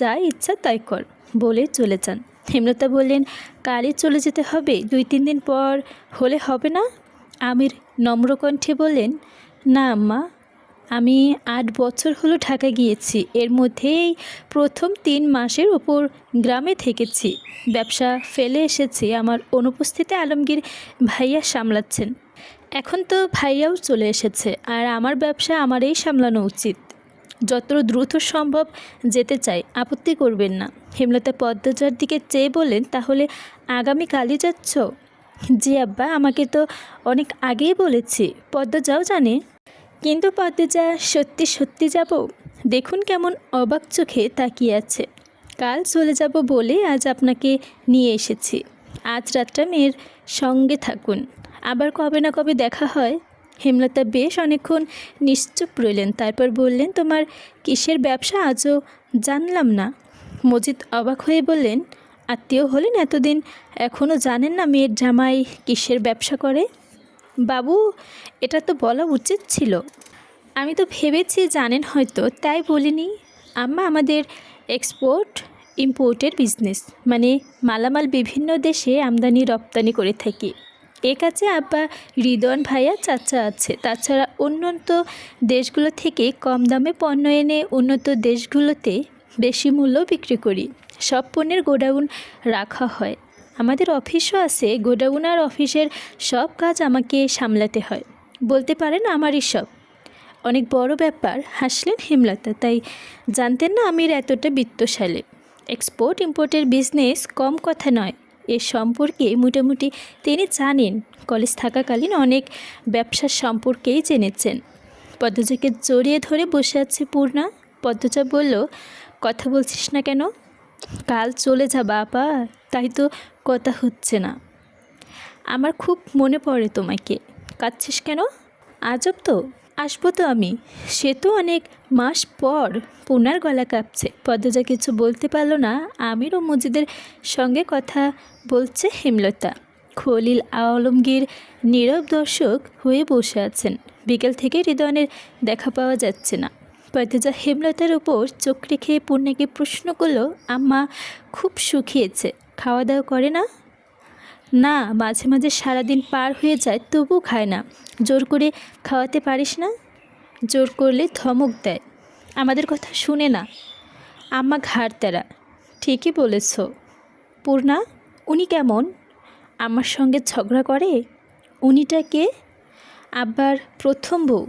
যা ইচ্ছা তাই কর, বলে চলে যান। হেমলতা বললেন, কালই চলে যেতে হবে? 2-3 দিন পর হলে হবে না? আমির নম্রকণ্ঠে বললেন, না আম্মা, আমি 8 বছর হলো ঢাকা গিয়েছি। এর মধ্যেই প্রথম 3 মাসের ওপর গ্রামে থেকেছি। ব্যবসা ফেলে এসেছি। আমার অনুপস্থিতিতে আলমগীর ভাইয়া সামলাচ্ছেন। এখন তো ভাইয়াও চলে এসেছে, আর আমার ব্যবসা আমারই সামলানো উচিত। যত দ্রুত সম্ভব যেতে চাই, আপত্তি করবেন না। হেমলতা পদ্মজার দিকে চেয়ে বললেন, তাহলে আগামীকালই যাচ্ছ? জি আব্বা, আমাকে তো অনেক আগেই বলেছি, পদ্মজাও জানে। কিন্তু পদ্মজা সত্যি সত্যি যাব? দেখুন কেমন অবাক চোখে তাকিয়ে আছে। কাল চলে যাব বলে আজ আপনাকে নিয়ে এসেছি। আজ রাতটা মেয়ের সঙ্গে থাকুন, আবার কবে না কবে দেখা হয়। হেমলতা বেশ অনেকক্ষণ নিশ্চুপ রইলেন, তারপর বললেন, তোমার কিসের ব্যবসা আজও জানলাম না। মজিদ অবাক হয়ে বললেন, আত্মীয় হলেন এতদিন এখনও জানেন না মেয়ের জামাই কিসের ব্যবসা করে? বাবু, এটা তো বলা উচিত ছিল। আমি তো ভেবেছি জানেন হয়তো, তাই বলিনি। আম্মা, আমাদের এক্সপোর্ট ইম্পোর্টের বিজনেস, মানে মালামাল বিভিন্ন দেশে আমদানি রপ্তানি করে থাকি। এ কাছে আব্বা হৃদন ভাইয়া চাচা আছে। তাছাড়া উন্নত দেশগুলো থেকে কম দামে পণ্য এনে উন্নত দেশগুলোতে বেশি মূল্য বিক্রি করি। সব পণ্যের গোডাউন রাখা হয়। আমাদের অফিসও আছে। গোডাউন আর অফিসের সব কাজ আমাকে সামলাতে হয়। বলতে পারেন আমারই সব। অনেক বড় ব্যাপার। হাসলেন হেমলতা। তাই জানতেন না আমির এতটা বিত্তশালী। এক্সপোর্ট ইম্পোর্টের বিজনেস কম কথা নয়। এ সম্পর্কে মোটামুটি তিনি জানেন। কলেজ থাকাকালীন অনেক ব্যবসার সম্পর্কেই জেনেছেন। পদ্মজাকে জড়িয়ে ধরে বসে আছে পূর্ণা। পদ্মজা বলল, কথা বলছিস না কেন? কাল চলে যাবা আপা, তাই তো কথা হচ্ছে না। আমার খুব মনে পড়ে তোমাকে। কাঁদছিস কেন? আজব তো, আসবো তো আমি। সে তো অনেক মাস পর। পূর্ণার গলা কাঁপছে। পদ্মজা কিছু বলতে পারল না। আমির ও মজিদের সঙ্গে কথা বলছে হেমলতা। খলিল আলমগীর নীরব দর্শক হয়ে বসে আছেন। বিকেল থেকে হৃদয়নের দেখা পাওয়া যাচ্ছে না। পর্তুজা হেমলতার উপর চোখ রেখে পূর্ণাকে প্রশ্ন করলো, আম্মা খুব শুকিয়েছে, খাওয়া দাওয়া করে না? না, মাঝে মাঝে সারাদিন পার হয়ে যায় তবু খায় না। জোর করে খাওয়াতে পারিস না? জোর করলে ধমক দেয়, আমাদের কথা শুনে না। আম্মা ঘাড় তেরা। ঠিকই বলেছ। পূর্ণা, উনি কেমন? আমার সঙ্গে ঝগড়া করে? উনিটা কে? আব্বার প্রথম বউ।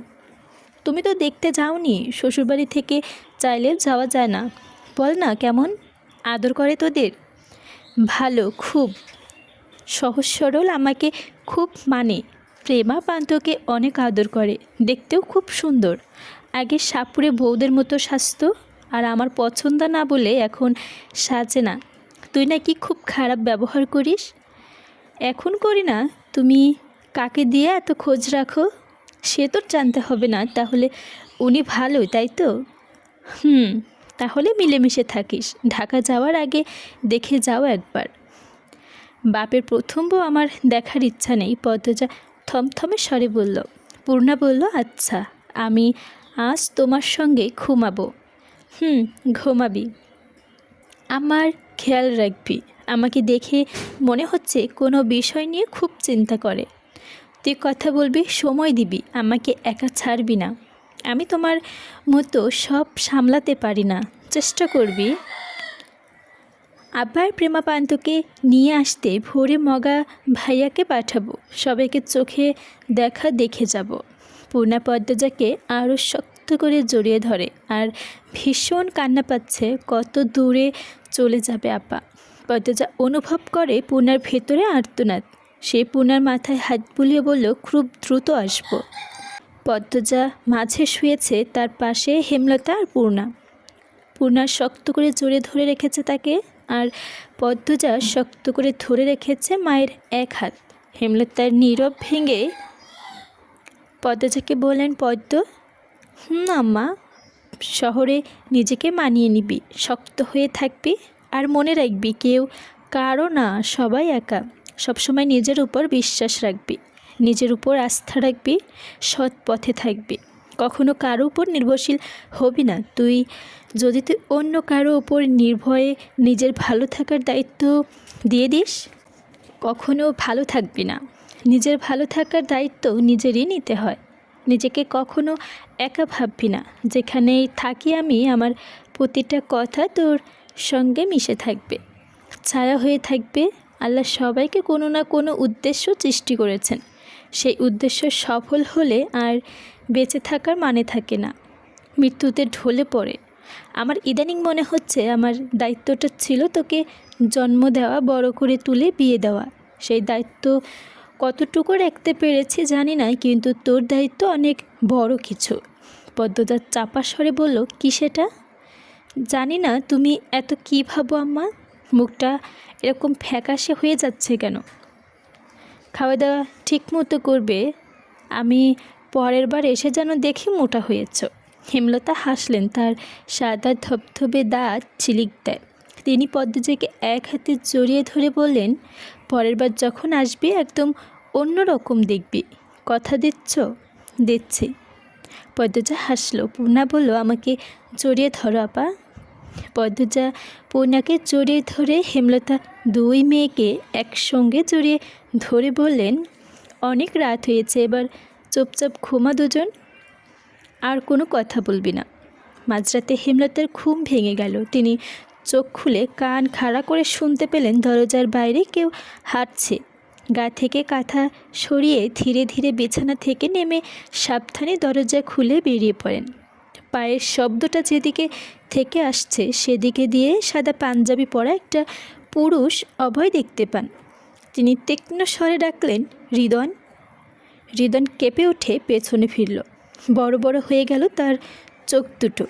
তুমি তো দেখতে যাওনি, শ্বশুরবাড়ি থেকে চাইলেও যাওয়া যায় না। বল না, কেমন আদর করে তোদের? ভালো, খুব সহজ সরল, আমাকে খুব মানে। প্রেমা পান্তকে অনেক আদর করে, দেখতেও খুব সুন্দর। আগে সাপুরে বউদের মতো সাজতো, আর আমার পছন্দ না বলে এখন সাজে না। তুই নাকি খুব খারাপ ব্যবহার করিস। এখন করি না। তুমি কাকে দিয়ে এত খোঁজ রাখো? সে তো জানতে হবে না। তাহলে উনি ভালোই, তাই তো? তাহলে মিলেমিশে থাকিস। ঢাকা যাওয়ার আগে দেখে যাও একবার। বাপের প্রথম বউ আমার দেখার ইচ্ছা নেই, পদ্মজা থমথমে স্বরে বলল। পূর্ণা বলল, আচ্ছা, আমি আজ তোমার সঙ্গে ঘুমাবো। ঘুমাবি। আমার খেয়াল রাখবি। আমাকে দেখে মনে হচ্ছে কোনো বিষয় নিয়ে খুব চিন্তা করে। তুই কথা বলবি, সময় দিবি, আমাকে একা ছাড়বি না। আমি তোমার মতো সব সামলাতে পারি না, চেষ্টা করবি। আবার প্রেমাপান্তকে নিয়ে আসতে ভোরে মগা ভাইয়াকে পাঠাবো। সবাইকে চোখে দেখা দেখে যাব। পূর্ণা পদ্মজাকে আরও শক্ত করে জড়িয়ে ধরে আর ভীষণ কান্না পাচ্ছে। কত দূরে চলে যাবে আপা। পদ্মজা অনুভব করে পূর্ণার ভেতরে আর্তনাদ। সে পূর্ণার মাথায় হাত বুলিয়ে বলল, খুব দ্রুত আসবো। পদ্মজা মাঝে শুয়েছে, তার পাশে হেমলতা আর পূর্ণা। পূর্ণা শক্ত করে জড়িয়ে ধরে রেখেছে তাকে, আর পদ্মজা শক্ত করে ধরে রেখেছে মায়ের এক হাত। হেমলতার নীরব ভেঙে পদ্মজাকে বললেন, পদ্ম। আম্মা। শহরে নিজেকে মানিয়ে নিবি, শক্ত হয়ে থাকবি, আর মনে রাখবি কেউ কারো না, সবাই একা। সবসময় নিজের উপর বিশ্বাস রাখবি, নিজের উপর আস্থা রাখবি, সৎ পথে থাকবি। কখনো কারো উপর নির্ভরশীল হবি না। যদি তুই অন্য কারো উপর নির্ভয়ে নিজের ভালো থাকার দায়িত্ব দিয়ে দিস, কখনো ভালো থাকবি না। নিজের ভালো থাকার দায়িত্ব নিজেরই নিতে হয়। নিজেকে কখনো একা ভাববি না। যেখানেই থাকি আমি, আমার প্রতিটা কথা তোর সঙ্গে মিশে থাকবে, ছায়া হয়ে থাকবে। আল্লাহ সবাইকে কোনো না কোনো উদ্দেশ্য সৃষ্টি করেছেন। সেই উদ্দেশ্য সফল হলে আর বেঁচে থাকার মানে থাকে না, মৃত্যুতে ঢলে পড়ে। আমার ইদানিং মনে হচ্ছে আমার দায়িত্বটা ছিল তোকে জন্ম দেওয়া, বড় করে তুলে বিয়ে দেওয়া। সেই দায়িত্ব কতটুকু রাখতে পেরেছি জানি না, কিন্তু তোর দায়িত্ব অনেক বড় কিছু। পদ্মজা চাপা স্বরে বলল, কি সেটা? জানি না। তুমি এত কী ভাবো আম্মা? মুখটা এরকম ফ্যাকাশে হয়ে যাচ্ছে কেন? খাওয়া দাওয়া ঠিক মতো করবে। আমি পরের বার এসে যেন দেখি মোটা হয়েছ। হেমলতা হাসলেন, তার সাদা ধবধবে দাঁত ঝিলিক দেয়। তিনি পদ্মজাকে এক হাতে জড়িয়ে ধরে বললেন, পরের বার যখন আসবি একদম অন্য রকম দেখবি। কথা দিচ্ছ? দিচ্ছি। পদ্মজা হাসলো। পূর্ণা বলল, আমাকে জড়িয়ে ধরো আপা। পদ্মজা পূর্ণাকে জড়িয়ে ধরে হেমলতা দুই মেয়েকে একসঙ্গে জড়িয়ে ধরে বললেন, অনেক রাত হয়েছে, এবার চুপচাপ ঘুমা দুজন, আর কোনো কথা বলবি না। মাঝরাতে হেমলতার ঘুম ভেঙে গেল। তিনি চোখ খুলে কান খাড়া করে শুনতে পেলেন দরজার বাইরে কেউ হাঁটছে। গা থেকে কাঁথা সরিয়ে ধীরে ধীরে বিছানা থেকে নেমে সাবধানে দরজা খুলে বেরিয়ে পড়েন। পায়ের শব্দটা যেদিকে থেকে আসছে সেদিকে দিয়ে সাদা পাঞ্জাবি পরা একটা পুরুষ অভয় দেখতে পান। তিনি তীক্ষ্ণ স্বরে ডাকলেন, হৃদন। হৃদন কেঁপে উঠে পেছনে ফিরল। বড় বড় হয়ে গেল তার চোখ দুটো।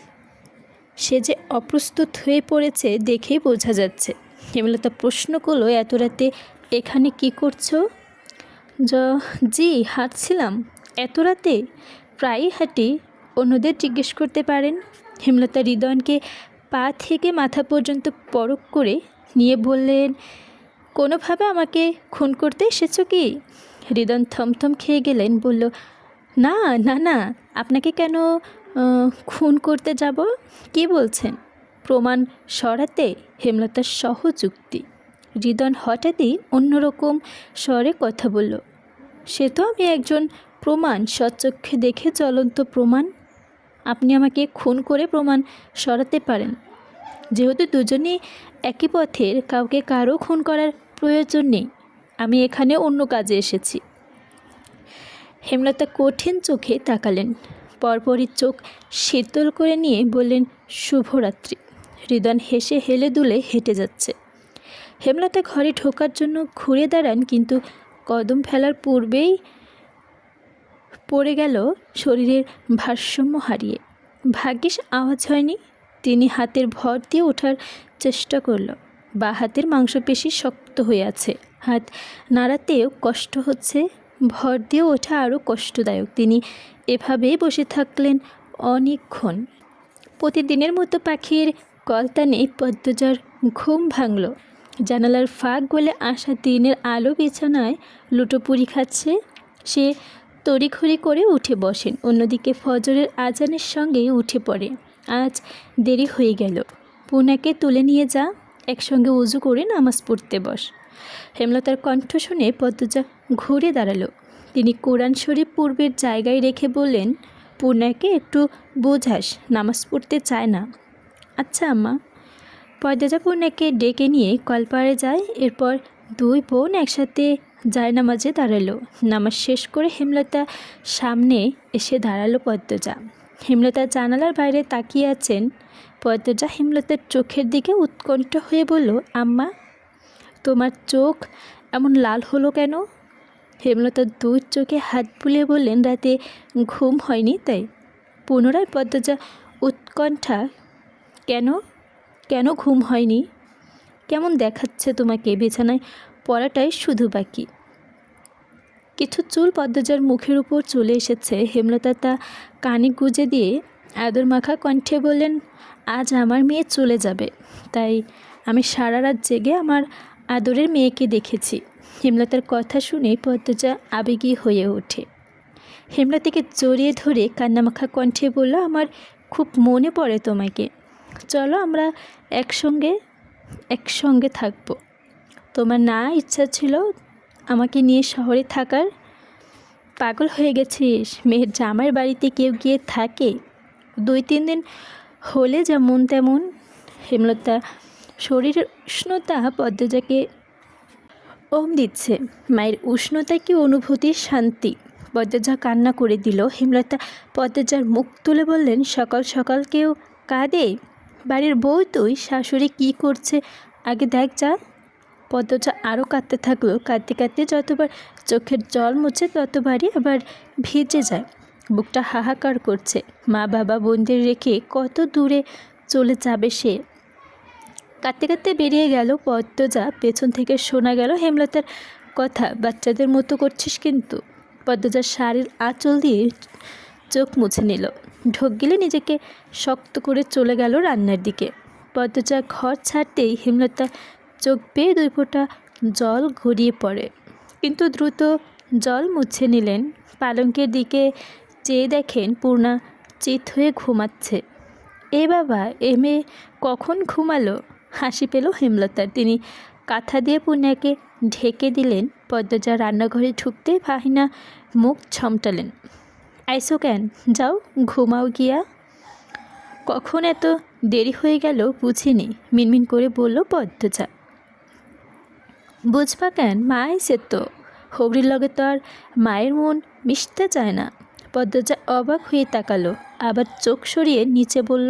সে যে অপ্রস্তুত হয়ে পড়েছে দেখেই বোঝা যাচ্ছে। হেমলতা প্রশ্ন করল, এত রাতে এখানে কি করছো? জি, হাঁটছিলাম। এত রাতে? প্রায়ই হাঁটি, অন্যদের জিজ্ঞেস করতে পারেন। হেমলতা হৃদয়কে পা থেকে মাথা পর্যন্ত পরখ করে নিয়ে বললেন, কোনোভাবে আমাকে খুন করতে এসেছো কি? হৃদন থমথম খেয়ে গেলেন, বলল, না না না, আপনাকে কেন খুন করতে যাব? কি বলছেন? প্রমাণ সরাতে? হেমলতার সহযুক্তি। হৃদন হঠাৎই অন্যরকম স্বরে কথা বলল, সে তো আমি একজন প্রমাণ, সচক্ষে দেখে জ্বলন্ত প্রমাণ। আপনি আমাকে খুন করে প্রমাণ সরাতে পারেন। যেহেতু দুজনেই একই পথের, কাউকে কারো খুন করার প্রয়োজন নেই। আমি এখানে অন্য কাজে এসেছি। হেমলতা কঠিন চোখে তাকালেন, পরপরই চোখ শীতল করে নিয়ে বললেন, শুভরাত্রি। হৃদন হেসে হেলে দুলে হেঁটে যাচ্ছে। হেমলতা ঘরে ঢোকার জন্য ঘুরে দাঁড়ান, কিন্তু কদম ফেলার পূর্বেই পড়ে গেল শরীরের ভারসাম্য হারিয়ে। ভাগ্যিস আওয়াজ হয়নি। তিনি হাতের ভর দিয়ে ওঠার চেষ্টা করল। বা হাতের মাংসপেশি শক্ত হয়ে আছে, হাত নাড়াতেও কষ্ট হচ্ছে। ভর দিয়ে ওঠা আরও কষ্টদায়ক। তিনি এভাবেই বসে থাকলেন অনেকক্ষণ। প্রতিদিনের মতো পাখির কলতানে পদ্মজার ঘুম ভাঙল। জানালার ফাঁক গলে আসা দিনের আলো বিছানায় লুটোপুরি খাচ্ছে। সে তড়িঘড়ি করে উঠে বসেন। অন্যদিকে ফজরের আজানের সঙ্গেই উঠে পড়ে। আজ দেরি হয়ে গেল। পুনাকে তুলে নিয়ে যা, একসঙ্গে উজু করে নামাজ পড়তে বস। হেমলতার কণ্ঠ শুনে পদ্মজা ঘুরে দাঁড়ালো। তিনি কোরআন শরীফ পূর্বের জায়গায় রেখে বললেন, পুনাকে একটু বোঝাস, নামাজ পড়তে চায় না। আচ্ছা আম্মা। পদ্মজা পুনাকে ডেকে নিয়ে কলপাড়ে যায়। এরপর দুই বোন একসাথে জায়নামাজে দাঁড়ালো। নামাজ শেষ করে হেমলতা সামনে এসে দাঁড়ালো পদ্মজা। হেমলতা জানালার বাইরে তাকিয়ে আছেন। পদ্মজা হেমলতার চোখের দিকে উৎকণ্ঠ হয়ে বলল, আম্মা, তোমার চোখ এমন লাল হলো কেন? হেমলতা দুই চোখে হাত বুলিয়ে বললেন, রাতে ঘুম হয়নি তাই। পুনরায় পদ্মজা উৎকণ্ঠা, কেন কেন ঘুম হয়নি? কেমন দেখাচ্ছে তোমাকে? বিছানায় পড়াটাই শুধু বাকি। কিছু চুল পদ্মজার মুখের উপর চলে এসেছে। হেমলতা তা কানে গুজে দিয়ে আদর মাখা কণ্ঠে বললেন, আজ আমার মেয়ে চলে যাবে, তাই আমি সারা রাত জেগে আমার আদরের মেয়েকে দেখেছি। হেমলতার কথা শুনে পদ্মজা আবেগী হয়ে ওঠে। হেমলতাকে জড়িয়ে ধরে কান্নামাখা কণ্ঠে বলল, আমার খুব মনে পড়ে তোমাকে। চলো আমরা একসঙ্গে থাকবো। তোমার না ইচ্ছা ছিল আমাকে নিয়ে শহরে থাকার? পাগল হয়ে গেছিস? মেয়ের জামাইয়ের বাড়িতে কেউ গিয়ে থাকে 2-3 দিন হলে যেমন তেমন। হেমলতা শরীরের উষ্ণতা পদ্মজাকে দিচ্ছে। মায়ের উষ্ণতা কি অনুভূতির শান্তি। পদ্মজা কান্না করে দিল। হেমলতা পদ্মজার মুখ তুলে বললেন, সকাল সকাল কেউ কাঁদে? বাড়ির বউ তুই, শাশুড়ি কি করছে আগে দেখ যা। পদ্মজা আরও কাঁদতে থাকলো। কাঁদতে কাঁদতে যতবার চোখের জল মুছে ততবারই আবার ভিজে যায়। বুকটা হাহাকার করছে। মা বাবা বোনদের রেখে কত দূরে চলে যাবে সে। কাঁদতে কাঁদতে বেরিয়ে গেল পদ্মজা। পেছন থেকে শোনা গেল হেমলতার কথা, বাচ্চাদের মতো করছিস কিন্তু। পদ্মজার শাড়ির আঁচল দিয়ে চোখ মুছে নিল। ঢোক গিলে নিজেকে শক্ত করে চলে গেল রান্নার দিকে। পদ্মজা ঘর ছাড়তেই হেমলতা চোখ বেয়ে 2 ফোঁটা জল গড়িয়ে পড়ে, কিন্তু দ্রুত জল মুছে নিলেন। পালঙ্কের দিকে চেয়ে দেখেন পূর্ণা চিত হয়ে ঘুমাচ্ছে। এ বাবা, এ মেয়ে কখন ঘুমালো? হাসি পেল হেমলতার। তিনি কাঁথা দিয়ে পূর্ণাকে ঢেকে দিলেন। পদ্মজা রান্নাঘরে ঢুকতে ফাহিনা মুখ ছমটালেন। আইসো কেন? যাও ঘুমাও গিয়া। কখন এত দেরি হয়ে গেল বুঝিনি, মিনমিন করে বলল পদ্মজা। বুঝবা কেন? মা আইসে তো। হবরির লগে তো আর মায়ের মন মিশতে চায় না। পদ্মজা অবাক হয়ে তাকালো, আবার চোখ সরিয়ে নিচে বলল,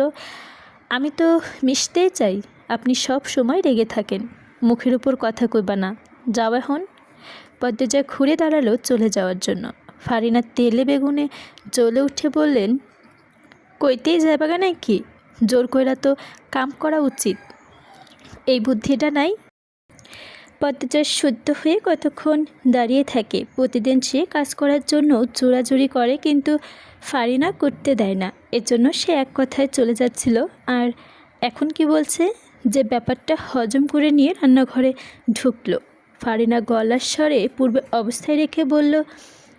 আমি তো মিশতেই চাই, আপনি সব সময় রেগে থাকেন। মুখের উপর কথা কইবা না, যাও এখন। পদ্মজা ঘুরে দাঁড়ালো চলে যাওয়ার জন্য। ফারিনা তেলে বেগুনে জ্বলে উঠে বললেন, কইতেই যাইবাগা নাকি? জোর কইরা তো কাম করা উচিত, এই বুদ্ধিটা নাই? পদ্মজা শুদ্ধ হয়ে কতক্ষণ দাঁড়িয়ে থাকে। প্রতিদিন সে কাজ করার জন্য জোরাজুরি করে, কিন্তু ফারিনা করতে দেয় না। এজন্য সে এক কথায় চলে যাচ্ছিল। আর এখন কি বলছে যে ব্যাপারটা হজম করে নিয়ে রান্নাঘরে ঢুকলো। ফারিনা গলার স্বরে পূর্বে অবস্থায় রেখে বলল,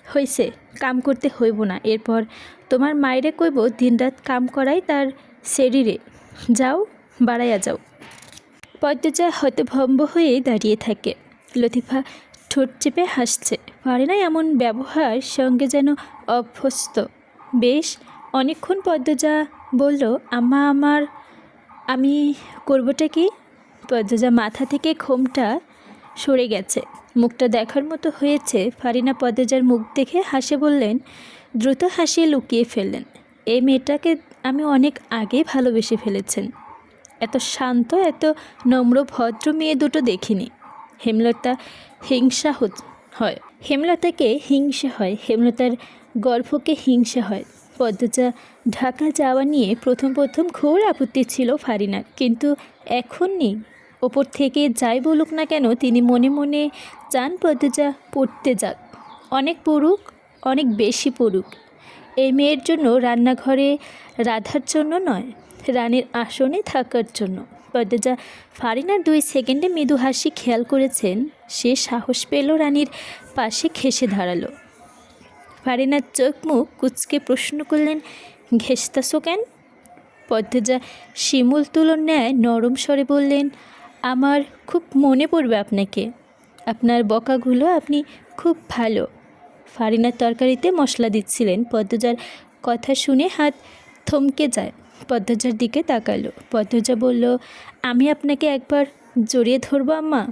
হইছে, কাম করতে হইব না। এরপর তোমার মায়েরে কইব দিনরাত কাম করাই তার শরীরে। যাও, বাড়াইয়া যাও। পদ্মজা হতভম্ব হয়ে দাঁড়িয়ে থাকে। লতিফা ঠোঁট চেপে হাসছে। ফারিনা এমন ব্যবহার সঙ্গে যেন অভ্যস্ত। বেশ অনেকক্ষণ পদ্মজা বলল, আম্মা আমি করবোটা কি? পদ্মজা মাথা থেকে ঘোমটা সরে গেছে, মুখটা দেখার মতো হয়েছে। ফারিনা পদ্মজার মুখ দেখে হাসে বললেন, দ্রুত হাসিয়ে লুকিয়ে ফেললেন, এই মেয়েটাকে আমি অনেক আগে ভালোবেসে ফেলেছেন। এত শান্ত, এত নম্র ভদ্র মেয়ে দুটো দেখিনি। হেমলতা হয়, হেমলতাকে হিংসা হয়, হেমলতার গর্ভকে হিংসা হয়। পদ্মজা ঢাকা যাওয়া নিয়ে প্রথম ঘোর আপত্তি ছিল ফারিনার, কিন্তু এখন নেই। ওপর থেকে যাই বলুক না কেন, তিনি মনে মনে চান পদ্মজা পড়তে যাক, অনেক পড়ুক, অনেক বেশি পড়ুক। এই মেয়ের জন্য রান্নাঘরে রাধার জন্য নয়, রানীর আসনে থাকার জন্য। পদ্মজা ফারিনার 2 সেকেন্ডে মৃদু হাসি খেয়াল করেছেন। সে সাহস পেল, রানীর পাশে ঘেঁষে দাঁড়ালো। ফারিনার চোখ মুখ কুচকে প্রশ্ন করলেন, ঘেঁষতাছো কেন? পদ্মজা শিমুল তুলোর ন্যায় নরম স্বরে বললেন, আমার খুব মনে পড়বে আপনাকে, আপনার বকাগুলো, আপনি খুব ভালো। ফারিনার তরকারিতে মশলা দিচ্ছিলেন। পদ্মজার কথা শুনে হাত থমকে যায়। পদ্মজার দিকে তাকালো। পদ্মজা বলল, আমি আপনাকে একবার জড়িয়ে ধরবো আম্মা?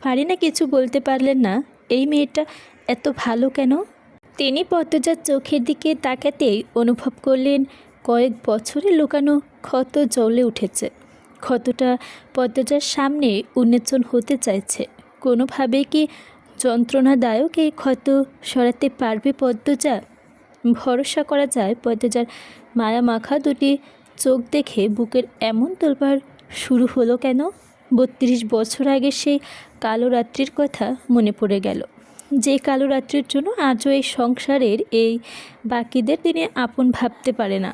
ফারিনা কিছু বলতে পারলেন না। এই মেয়েটা এত ভালো কেন? তিনি পদ্মজার চোখের দিকে তাকাতেই অনুভব করলেন কয়েক বছরে লুকানো ক্ষত জ্বলে উঠেছে। ক্ষতটা পদ্মজার সামনে উন্মোচন হতে চাইছে। কোনোভাবে কি যন্ত্রণাদায়ক এই ক্ষত সরাতে পারবে পদ্মজা? ভরসা করা যায়? পদ্মজার মায়া মাখা দুটি চোখ দেখে বুকের এমন তোলপাড় শুরু হলো কেন? 32 বছর আগে সেই কালো রাত্রির কথা মনে পড়ে গেল, যে কালো রাত্রির জন্য আজও এই সংসারের এই বাকিদের তিনি আপন ভাবতে পারে না।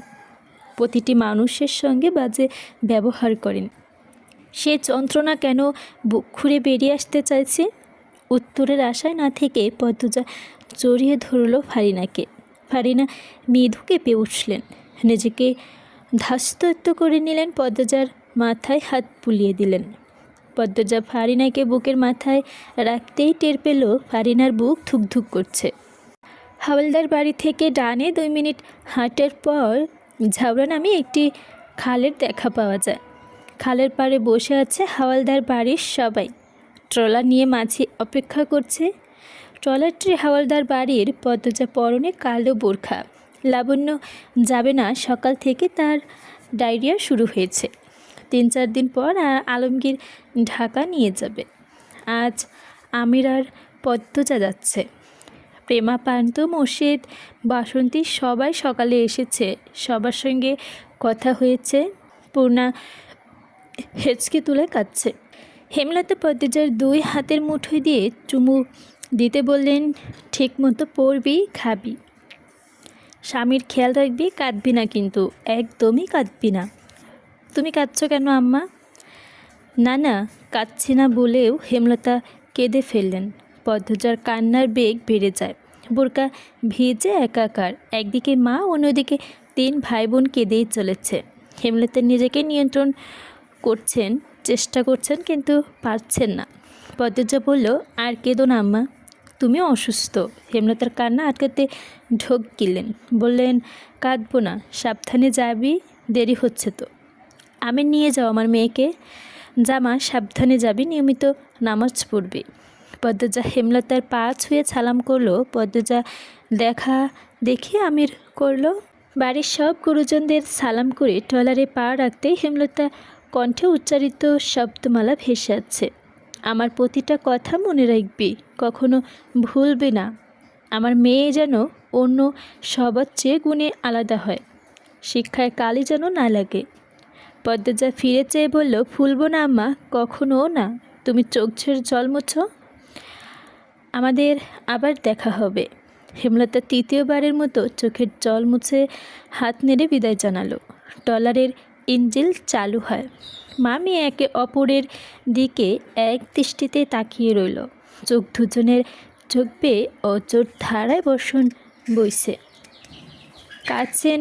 প্রতিটি মানুষের সঙ্গে বাজে ব্যবহার করেন। সে যন্ত্রণা কেন বুক খুঁড়ে বেরিয়ে আসতে চাইছে? উত্তরের আশায় না থেকে পদ্মজা জড়িয়ে ধরল ফারিনাকে। ফারিনা মৃদু কেঁপে উঠলেন, নিজেকে ধাস্তত্ব করে নিলেন। পদ্মজার মাথায় হাত বুলিয়ে দিলেন। পদ্মজা ফারিনাকে বুকের মাথায় রাখতেই টের পেল ফারিনার বুক ধুকধুক করছে। হাওলদার বাড়ি থেকে ডানে 2 মিনিট হাঁটার পর ঝাউড়া নামে একটি খালের দেখা পাওয়া যায়। খালের পাড়ে বসে আছে হাওলদার বাড়ির সবাই। ট্রলার নিয়ে মাঝি অপেক্ষা করছে। ট্রলারটি হাওলদার বাড়ির। পদ্মজা পরনে কালো বোরখা। লাবণ্য যাবে না, সকাল থেকে তার ডায়রিয়া শুরু হয়েছে। 3-4 দিন পর আলমগীর ঢাকা নিয়ে যাবে। আজ আমির আর পদ্মজা যাচ্ছে। প্রেমা, পান্ত, মোর্শেদ, বাসন্তী সবাই সকালে এসেছে। সবার সঙ্গে কথা হয়েছে। পূর্ণা হেঁচকি তুলে কাঁদছে। হেমলতা পদ্মজার 2 হাতের মুঠোয় দিয়ে চুমু দিতে বললেন, ঠিক মতো পড়বি, খাবি, স্বামীর খেয়াল রাখবি, কাঁদবি না কিন্তু, একদমই কাঁদবি না। তুমি কাঁদছো কেন আম্মা? না, কাঁদছি না বলেও হেমলতা কেঁদে ফেললেন। পদ্মজার কান্নার বেগ বেড়ে যায়। বোরকা ভিজে একাকার। একদিকে মা, অন্যদিকে 3 ভাই বোন কেঁদেই চলেছে। হেমলতা নিজেকে নিয়ন্ত্রণ করছেন, চেষ্টা করছেন, কিন্তু পারছেন না। পদ্মজা বলল, আর কেঁদো না আম্মা, তুমিও অসুস্থ। হেমলতার কান্না আটকাতে ঢোক গিললেন। বললেন, কাঁদবো না, সাবধানে যাবি, দেরি হচ্ছে তো। আমি নিয়ে যাও আমার মেয়েকে। জামা, সাবধানে যাবি, নিয়মিত নামাজ পড়বি। পদ্মজা হেমলতার পা ছুঁয়ে সালাম করলো। পদ্মজা দেখা দেখি আমির করলো। বাড়ির সব গুরুজনদের সালাম করে ট্রলারে পা রাখতেই হেমলতা কণ্ঠে উচ্চারিত শব্দমালা ভেসে আছে, আমার প্রতিটা কথা মনে রাখবি, কখনো ভুলবি না। আমার মেয়ে যেন অন্য সবার চেয়ে গুণে আলাদা হয়, শিক্ষায় কালি যেন না লাগে। পদ্মজা ফিরে চেয়ে বলল, ভুলবো না আম্মা, কখনো না। তুমি চোখের জল মুছো। আমাদের আবার দেখা হবে। হেমলতা 3য়বারের মতো চোখের জল মুছে হাত নেড়ে বিদায় জানালো। ট্রলারের ইঞ্জিল চালু হয়। মামি একে অপরের দিকে এক দৃষ্টিতে তাকিয়ে রইল। চোখ দুজনের চোখ বেয়ে অজর ধারায় বর্ষণ বইছে। কাঁদছেন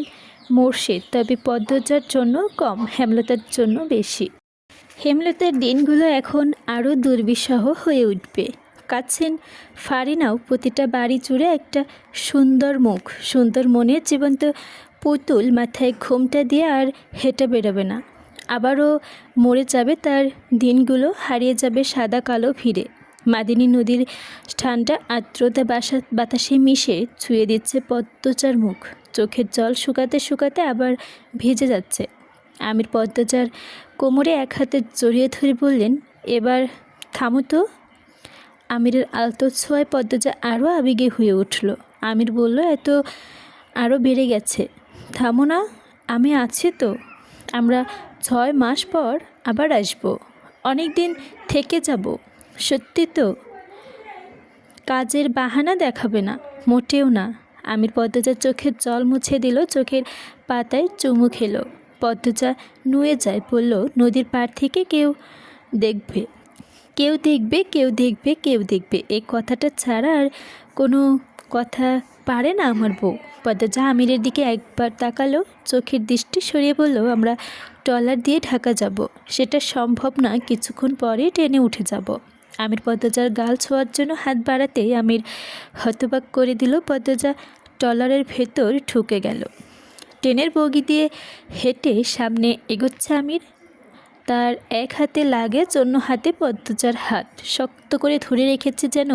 মোর্শেদ, তবে পদ্মজার জন্য কম, হেমলতার জন্য বেশি। হেমলতার দিনগুলো এখন আরও দুর্বিষহ হয়ে উঠবে। কাঁদছেন ফারিনাও, প্রতিটা বাড়ি জুড়ে একটা সুন্দর মুখ, সুন্দর মনের জীবন্ত পুতুল, মাথায় ঘোমটা দিয়ে আর হেঁটে বেরোবে না। আবারও মরে যাবে তার দিনগুলো, হারিয়ে যাবে সাদা কালো ভিড়ে। মাদিনী নদীর ঠান্ডা আর্দ্রতা বাতাসে মিশে ছুঁয়ে দিচ্ছে পদ্মজার মুখ। চোখের জল শুকাতে শুকাতে আবার ভিজে যাচ্ছে। আমির পদ্মজার কোমরে এক হাতে জড়িয়ে ধরে বললেন, এবার থামো তো। আমিরের আলতো ছোঁয়ায় পদ্মজা আরও আবেগে হয়ে উঠল। আমির বলল, এত আরও বেড়ে গেছে, থামো না। আমি আছি তো, আমরা 6 মাস পর আবার আসব, অনেক দিন থেকে যাব। সত্যি তো? কাজের বাহানা দেখাবে না, মোটেও না। আমির পদ্মজার চোখের জল মুছে দিল, চোখের পাতায় চুমু খেলো। পদ্মজা নুয়ে যায়, বলল, নদীর পাড় থেকে কেউ দেখবে, কেউ দেখবে, কেউ দেখবে, কেউ দেখবে, এই কথাটা ছাড়া আর কোনো কথা পারে না আমার বউ। পদ্মজা আমিরের দিকে একবার তাকালো, চোখের দৃষ্টি সরিয়ে বলল, আমরা ট্রলার দিয়ে ঢাকা যাব। সেটা সম্ভব না, কিছুক্ষণ পরে ট্রেনে উঠে যাব। আমির পদ্মজার গাল ছোঁয়ার জন্য হাত বাড়াতেই আমির হতবাক করে দিল। পদ্মজা ট্রলারের ভেতর ঢুকে গেল। ট্রেনের বগি দিয়ে হেঁটে সামনে এগোচ্ছে আমির। তার এক হাতে লাগেজ, অন্য হাতে পদ্মজার হাত শক্ত করে ধরে রেখেছে, যেন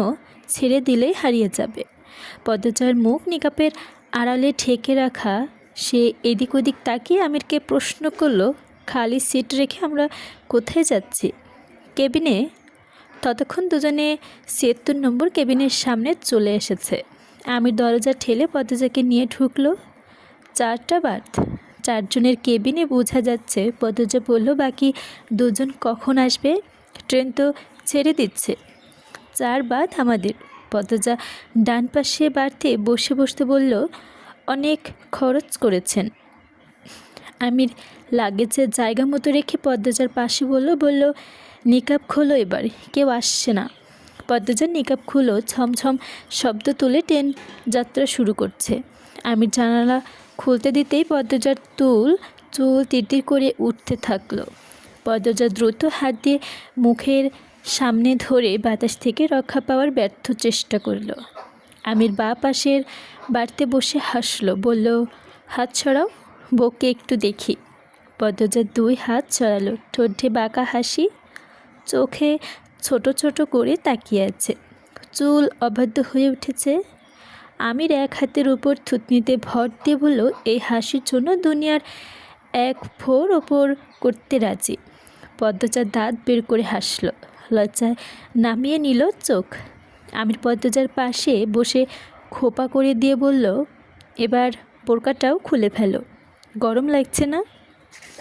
ছেড়ে দিলেই হারিয়ে যাবে। পদ্মজার মুখ নিকাপের আড়ালে ঢেকে রাখা। সে এদিক ওদিক তাকিয়ে আমিরকে প্রশ্ন করলো, খালি সিট রেখে আমরা কোথায় যাচ্ছি? কেবিনে। ততক্ষণ দুজনে ৭৬ নম্বর কেবিনের সামনে চলে এসেছে। আমির দরজা ঠেলে পদ্মজাকে নিয়ে ঢুকলো। 4টা বার্থ, 4 জনের কেবিনে, বোঝা যাচ্ছে। পদ্মজা বলল, বাকি 2 জন কখন আসবে? ট্রেন তো ছেড়ে দিচ্ছে। 4 বার্থ আমাদের। পদ্মজা ডান পাশে বার্থে বসে বসতে বলল, অনেক খরচ করেছেন। আমির লাগেজের জায়গা মতো রেখে পদ্মজার পাশে বলল, নিকাব খোলো এবার, কেউ আসছে না। পদ্মজার নিকাব খুলো, ছমছম শব্দ তুলে ট্রেন যাত্রা শুরু করছে। আমির জানালা খুলতে দিতেই পদ্মজার চুল তিরতির করে উঠতে থাকলো। পদ্মজা দ্রুত হাত দিয়ে মুখের সামনে ধরে বাতাস থেকে রক্ষা পাওয়ার ব্যর্থ চেষ্টা করল। আমির বাঁ পাশের বাড়তে বসে হাসলো, বলল, হাত ছড়াও, বউকে একটু দেখি। পদ্মজা 2 হাত ছড়ালো, ঠোঁটে বাঁকা হাসি, চোখে ছোট ছোট করে তাকিয়ে আছে। চুল অবাধ্য হয়ে উঠেছে। আমির এক হাতের উপর থুতনিতে ভর দিয়ে বলল, এই হাসির জন্য দুনিয়ার 1 ভোর ওপর করতে রাজি। পদ্মজার দাঁত বের করে হাসল, লজ্জায় নামিয়ে নিল চোখ। আমির পদ্মজার পাশে বসে খোপা করে দিয়ে বলল, এবার বোরকাটাও খুলে ফেলো, গরম লাগছে না?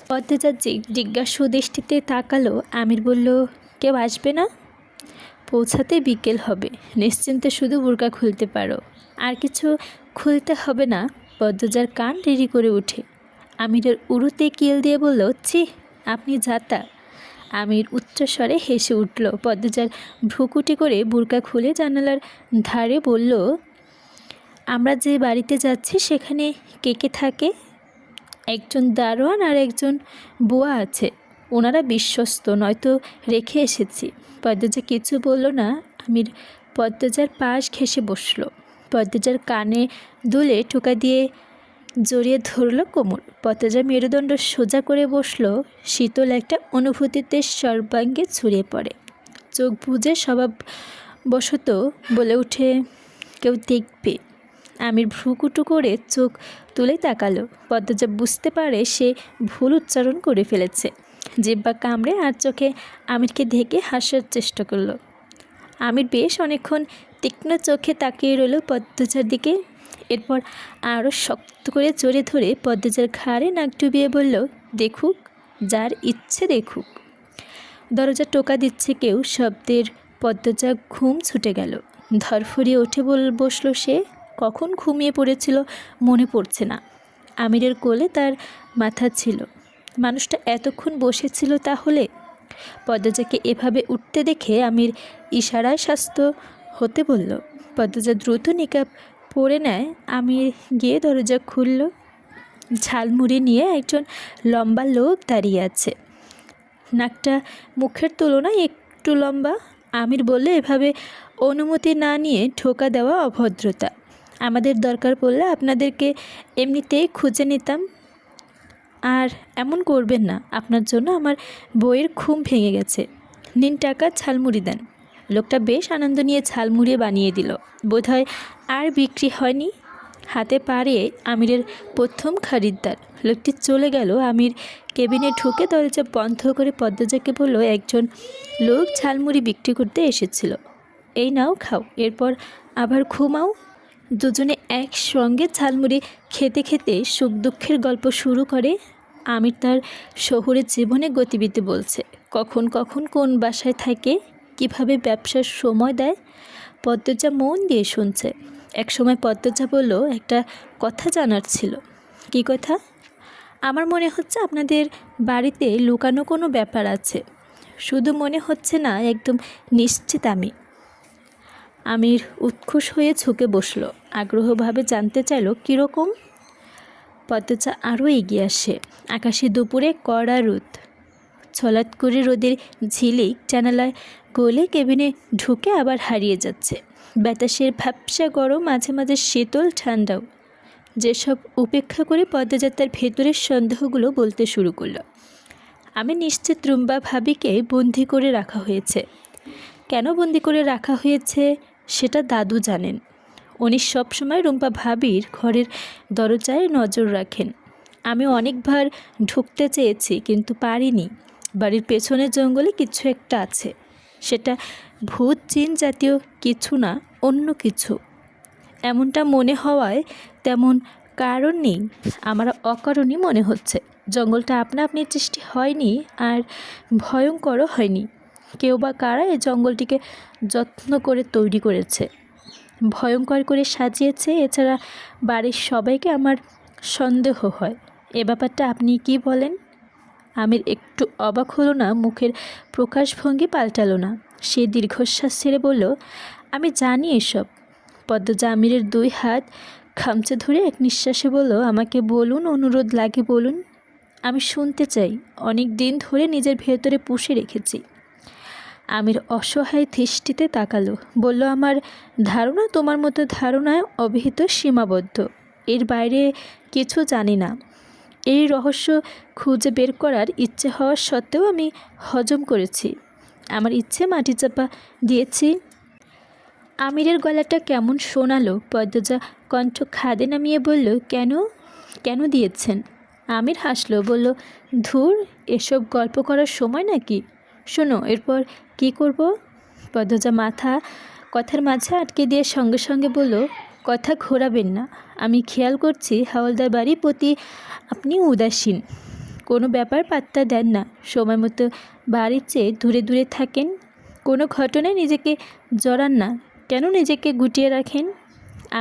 পদ্মজার জিজ্ঞাসু দৃষ্টিতে তাকালো। আমির বলল, কেউ আসবে না? পৌঁছাতে বিকেল হবে, নিশ্চিন্তে শুধু বোরকা খুলতে পারো, আর কিছু খুলতে হবে না। পদ্মজার কান রেডি করে ওঠে। আমিরের উরুতে কিল দিয়ে বলল, ছি, আপনি যাতা। আমির উচ্চস্বরে হেসে উঠল। পদ্মজার ভ্রুকুটি করে বোরকা খুলে জানালার ধারে বলল, আমরা যে বাড়িতে যাচ্ছি সেখানে কে কে থাকে? একজন দারোয়ান আর একজন বুয়া আছে, ওনারা বিশ্বস্ত, নয়তো রেখে এসেছি। পদ্মজা কিছু বলল না। আমির পদ্মজার পাশ ঘেঁষে বসলো। পদ্মজার কানে দুলে টোকা দিয়ে জড়িয়ে ধরল কোমর। পদ্মজা মেরুদণ্ড সোজা করে বসলো। শীতল একটা অনুভূতিতে সর্বাঙ্গে ছড়িয়ে পড়ে। চোখ বুজে স্বভাববশত বলে ওঠে, কেউ দেখবে। আমির ভ্রুকুটু করে চোখ তুলে তাকালো। পদ্মজা বুঝতে পারে সে ভুল উচ্চারণ করে ফেলেছে। জিহ্বা কামড়ে আর চোখে আমিরকে ঢেকে হাসার চেষ্টা করলো। আমির বেশ অনেকক্ষণ তীক্ষ্ণ চোখে তাকিয়ে রইল পদ্মজার দিকে। এরপর আরও শক্ত করে জড়িয়ে ধরে পদ্মজার ঘাড়ে নাক ডুবিয়ে বলল, দেখুক, যার ইচ্ছে দেখুক। দরজা টোকা দিচ্ছে কেউ, শব্দের পদ্মজা ঘুম ছুটে গেল। ধরফরিয়ে উঠে বসল সে। কখন ঘুমিয়ে পড়েছিল মনে পড়ছে না। আমিরের কোলে তার মাথা ছিল। মানুষটা এতক্ষণ বসেছিল তাহলে? পদ্মজাকে এভাবে উঠতে দেখে আমির ইশারায় স্বাস্থ্য হতে বলল। পদ্মজা দ্রুত নিকাব পরে নেয়। আমির গিয়ে দরজা খুলল। ঝালমুড়ি নিয়ে একজন লম্বা লোক দাঁড়িয়ে আছে। নাকটা মুখের তুলনায় একটু লম্বা। আমির বললে, এভাবে অনুমতি না নিয়ে ঢোকা দেওয়া অভদ্রতা। আমাদের দরকার পড়লে আপনাদেরকে এমনিতেই খুঁজে নিতাম। আর এমন করবেন না, আপনার জন্য আমার বইয়ের ঘুম ভেঙে গেছে। নিন টাকা, ঝালমুড়ি দেন। লোকটা বেশ আনন্দ নিয়ে ঝালমুড়ি বানিয়ে দিল। বোধহয় আর বিক্রি হয়নি। হাতে পাড়ে আমিরের প্রথম খরিদ্দার। লোকটি চলে গেল। আমির কেবিনে ঢুকে দরজা বন্ধ করে পদ্মজাকে বলল, একজন লোক ঝালমুড়ি বিক্রি করতে এসেছিল। এই নাও, খাও, এরপর আবার ঘুমাও। দুজনে একসঙ্গে ঝালমুড়ি খেতে খেতে সুখ দুঃখের গল্প শুরু করে। আমির তার শহুরে জীবনে গতিবিধি বলছে, কখন কখন কোন বাসায় থাকে, কিভাবে ব্যবসার সময় দেয়। পদ্মজা মন দিয়ে শুনছে। একসময় পদ্মজা বলল, একটা কথা জানার ছিল। কী কথা? আমার মনে হচ্ছে আপনাদের বাড়িতে লুকানো কোনো ব্যাপার আছে। শুধু মনে হচ্ছে না, একদম নিশ্চিত। আমির উৎখুশ হয়ে ঝুঁকে বসল। আগ্রহভাবে জানতে চাইল, কীরকম? পদ্মজা আরও এগিয়ে আসে। আকাশে দুপুরে কড়া রোদ। ছলাৎ করে রোদের ঝিলিক জানালায় গলে কেবিনে ঢুকে আবার হারিয়ে যাচ্ছে। বাতাসের ভ্যাপসা গরম, মাঝে মাঝে শীতল ঠান্ডাও। যেসব উপেক্ষা করে পদ্মজা তার ভেতরের সন্দেহগুলো বলতে শুরু করল। আমি নিশ্চিত রুম্বা ভাবিকে বন্দি করে রাখা হয়েছে। কেন বন্দি করে রাখা হয়েছে সেটা দাদু জানেন। উনি সবসময় রুম্পা ভাবির ঘরের দরজায় নজর রাখেন। আমি অনেকবার ঢুকতে চেয়েছি, কিন্তু পারিনি। বাড়ির পেছনের জঙ্গলে কিছু একটা আছে। সেটা ভূত জিন জাতীয় কিছু না, অন্য কিছু। এমনটা মনে হওয়ায় তেমন কারণ নেই, আমার অকারণই মনে হচ্ছে। জঙ্গলটা আপনা আপনি সৃষ্টি হয়নি, আর ভয়ঙ্করও হয়নি। কেউ বা কারা এই জঙ্গলটিকে যত্ন করে তৈরি করেছে, ভয়ঙ্কর করে সাজিয়েছে। এছাড়া বাড়ির সবাইকে আমার সন্দেহ হয়। এ ব্যাপারটা আপনি কি বলেন? আমির একটু অবাক হলো না, মুখের প্রকাশভঙ্গি পাল্টালো না। সে দীর্ঘশ্বাস ছেড়ে বলল, আমি জানি এসব। পদ্মজা আমিরের 2 হাত খামচে ধরে এক নিঃশ্বাসে বলল, আমাকে বলুন, অনুরোধ লাগে বলুন। আমি শুনতে চাই। অনেক দিন ধরে নিজের ভেতরে পুষে রেখেছি। আমির অসহায় দৃষ্টিতে তাকালো। বলল, আমার ধারণা তোমার মতো ধারণায় অভিহিত সীমাবদ্ধ। এর বাইরে কিছু জানি না। এই রহস্য খুঁজে বের করার ইচ্ছে হওয়া সত্ত্বেও আমি হজম করেছি। আমার ইচ্ছে মাটি চাপা দিয়েছি। আমিরের গলাটা কেমন শোনালো। পদ্মজা কণ্ঠ খাদে নামিয়ে বলল, কেন দিয়েছেন? আমির হাসলো, বলল, ধুর, এসব গল্প করার সময় নাকি। শোনো, এরপর কি করব? পদ্মজা কথার মাঝে আটকে দিয়ে সঙ্গে সঙ্গে বলল, কথা ঘোরাবেন না। আমি খেয়াল করছি হাওলদার বাড়ির প্রতি আপনি উদাসীন। কোনো ব্যাপার পাত্তা দেন না। সময় মতো বাড়ির চেয়ে দূরে দূরে থাকেন। কোনো ঘটনায় নিজেকে জড়ান না। কেন নিজেকে গুটিয়ে রাখেন?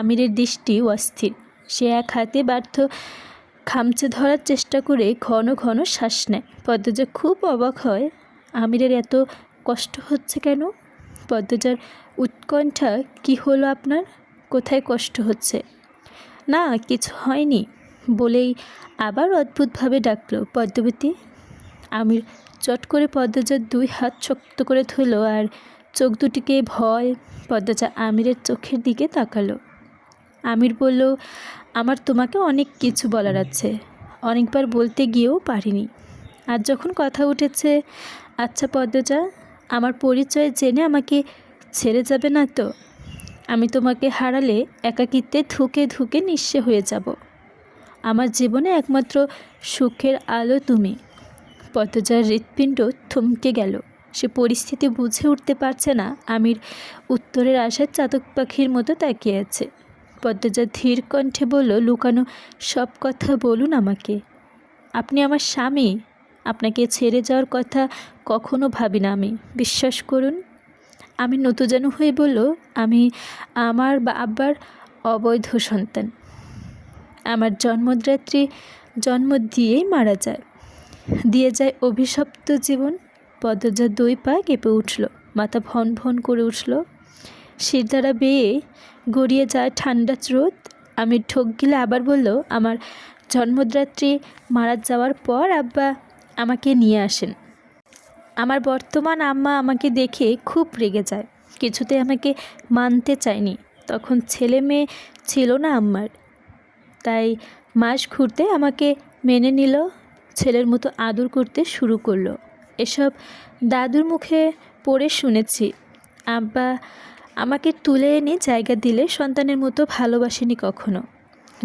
আমিরের দৃষ্টি অস্থির। সে এক হাতে ব্যর্থ খামচে ধরার চেষ্টা করে ঘন ঘন শ্বাস নেয়। পদ্মজা খুব অবাক হয়। আমিরের এত কষ্ট হচ্ছে কেন? পদ্মজার উৎকণ্ঠা, কি হলো আপনার? কোথায় কষ্ট হচ্ছে? না, কিছু হয়নি বলেই আবার অদ্ভুতভাবে ডাকল, পদ্মাবতী। আমির চট করে পদ্মজার 2 হাত শক্ত করে ধরল, আর চোখ দুটিকে ভয়। পদ্মজা আমিরের চোখের দিকে তাকালো। আমির বলল, আমার তোমাকে অনেক কিছু বলার আছে। অনেকবার বলতে গিয়েও পারিনি। আর যখন কথা উঠেছে। আচ্ছা পদ্মজা, আমার পরিচয় জেনে আমাকে ছেড়ে যাবে না তো? আমি তোমাকে হারালে একাকিত্বে ধুকে ধুকে নিঃস্ব হয়ে যাব। আমার জীবনে একমাত্র সুখের আলো তুমি। পদ্মজার হৃৎপিণ্ড থমকে গেল। সে পরিস্থিতি বুঝে উঠতে পারছে না। আমির উত্তরের আশায় চাতক পাখির মতো তাকিয়ে আছে। পদ্মজা ধীর কণ্ঠে বলল, লুকানো সব কথা বলুন আমাকে। আপনি আমার স্বামী। আপনাকে ছেড়ে যাওয়ার কথা কখনো ভাবি না আমি, বিশ্বাস করুন। আমি নতুজানু হয়ে বলল, আমি আমার আব্বার অবৈধ সন্তান। আমার জন্মদাত্রী জন্ম দিয়েই মারা যায়। দিয়ে যায় অভিশপ্ত জীবন। পদ্মজার 2 পা কেঁপে উঠল, মাথা ভন ভন করে উঠল, শিরদাঁড়া বেয়ে গড়িয়ে যায় ঠান্ডা স্রোত। আমি ঠোক গিলে আবার বলল, আমার জন্মদাত্রী মারা যাওয়ার পর আব্বা আমাকে নিয়ে আসেন। আমার বর্তমান আম্মা আমাকে দেখে খুব রেগে যায়, কিছুতে আমাকে মানতে চায়নি। তখন ছেলে মেয়ে ছিল না আম্মার, তাই মাস ঘুরতে আমাকে মেনে নিল, ছেলের মতো আদর করতে শুরু করলো। এসব দাদুর মুখে পড়ে শুনেছি। আব্বা আমাকে তুলে এনে জায়গা দিলে সন্তানের মতো ভালোবাসেনি কখনো।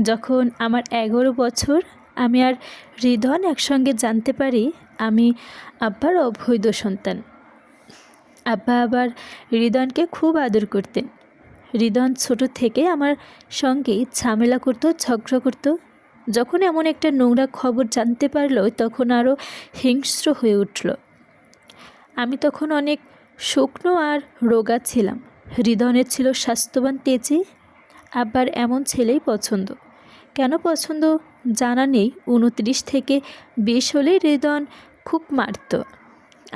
যখন আমার 11 বছর, আমি আর হৃদন একসঙ্গে জানতে পারি আমি আব্বার অবৈধ সন্তান। আব্বা আবার হৃদনকে খুব আদর করতেন। হৃদন ছোট থেকে আমার সঙ্গেই ঝামেলা করতো, ঝগড়া করতো। যখন এমন একটা নোংরা খবর জানতে পারলো তখন আরও হিংস্র হয়ে উঠল। আমি তখন অনেক শুকনো আর রোগা ছিলাম। হৃদনের ছিল স্বাস্থ্যবান তেজি। আব্বার এমন ছেলেই পছন্দ। কেন পছন্দ জানা নেই, 29 থেকে 20 হলে হৃদন খুব মারত।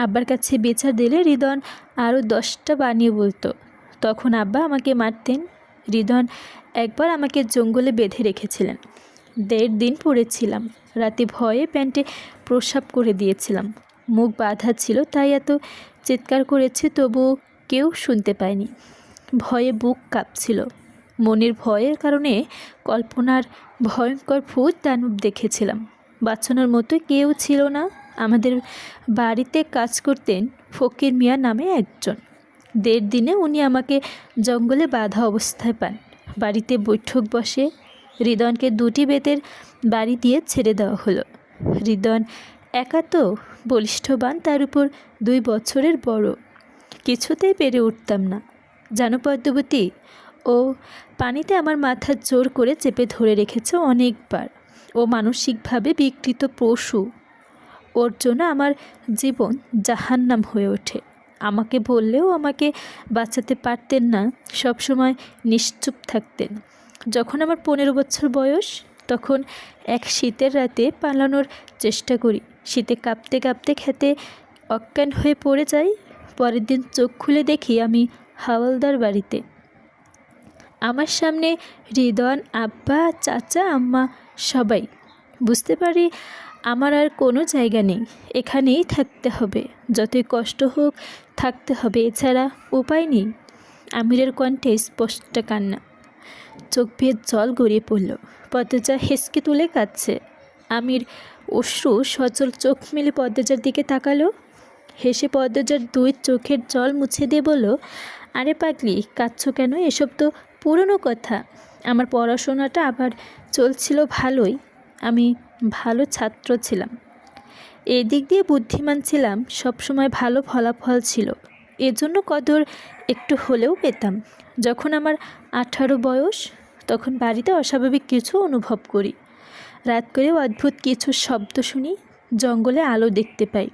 আব্বার কাছে বিচার দিলে হৃদন আরও 10টা বানিয়ে বলতো। তখন আব্বা আমাকে মারতেন। হৃদন একবার আমাকে জঙ্গলে বেঁধে রেখেছিলেন। 1.5 দিন পড়েছিলাম। রাতে ভয়ে প্যান্টে প্রস্রাব করে দিয়েছিলাম। মুখ বাঁধা ছিল, তাই এত চিৎকার করেছে তবুও কেউ শুনতে পায়নি। ভয়ে বুক কাঁপছিল। মনের ভয়ের কারণে কল্পনার ভয়ঙ্কর ভূত দানব দেখেছিলাম। বাঁচানোর মতো কেউ ছিল না। আমাদের বাড়িতে কাজ করতেন ফকির মিয়া নামে একজন। 1.5 দিনে উনি আমাকে জঙ্গলে বাঁধা অবস্থায় পান। বাড়িতে বৈঠক বসে। হৃদনকে 2টি বেতের বাড়ি দিয়ে ছেড়ে দেওয়া হলো। হৃদন একা তো, বলিষ্ঠবান, তার উপর 2 বছরের বড়। কিছুতেই পেরে উঠতাম না। জানো পদ্মবতী, ও পানিতে আমার মাথা জোর করে চেপে ধরে রেখেছে অনেকবার। ও মানসিকভাবে বিকৃত পশু। ওর জন্য আমার জীবন জাহান্নাম হয়ে ওঠে। আমাকে বললেও আমাকে বাঁচাতে পারতেন না, সবসময় নিশ্চুপ থাকতেন। যখন আমার 15 বছর বয়স, তখন এক শীতের রাতে পালানোর চেষ্টা করি। শীতে কাঁপতে কাঁপতে খেতে অজ্ঞান হয়ে পড়ে যাই। পরের দিন চোখ খুলে দেখি আমি হাওলদার বাড়িতে। আমার সামনে হৃদন, আব্বা, চাচা, আম্মা, সবাই। বুঝতে পারি আমার আর কোনো জায়গা নেই, এখানেই থাকতে হবে। যতই কষ্ট হোক থাকতে হবে, এছাড়া উপায় নেই। আমিরের কণ্ঠে স্পষ্ট কান্না। চোখ বেয়ে জল গড়িয়ে পড়ল। পদ্মজা হেসকে তুলে কাঁদছে। আমির অশ্রু সচল চোখ মেলে পদ্মজার দিকে তাকালো। হেসে পদ্মজার 2 চোখের জল মুছে দিয়ে বলল, আরে পাগলি, কাঁদছো কেন? এসব তো পুরনো কথা। আমার পড়াশোনাটা আবার চলছিল ভালোই। আমি ভালো ছাত্র ছিলাম, এই দিক দিয়ে বুদ্ধিমান ছিলাম, সবসময় ভালো ফলাফল ছিল। এজন্য কদর একটু হলেও পেতাম। যখন আমার 18 বয়স, তখন বাড়িতে অস্বাভাবিক কিছু অনুভব করি। রাত করে অদ্ভুত কিছু শব্দ শুনি, জঙ্গলে আলো দেখতে পাই।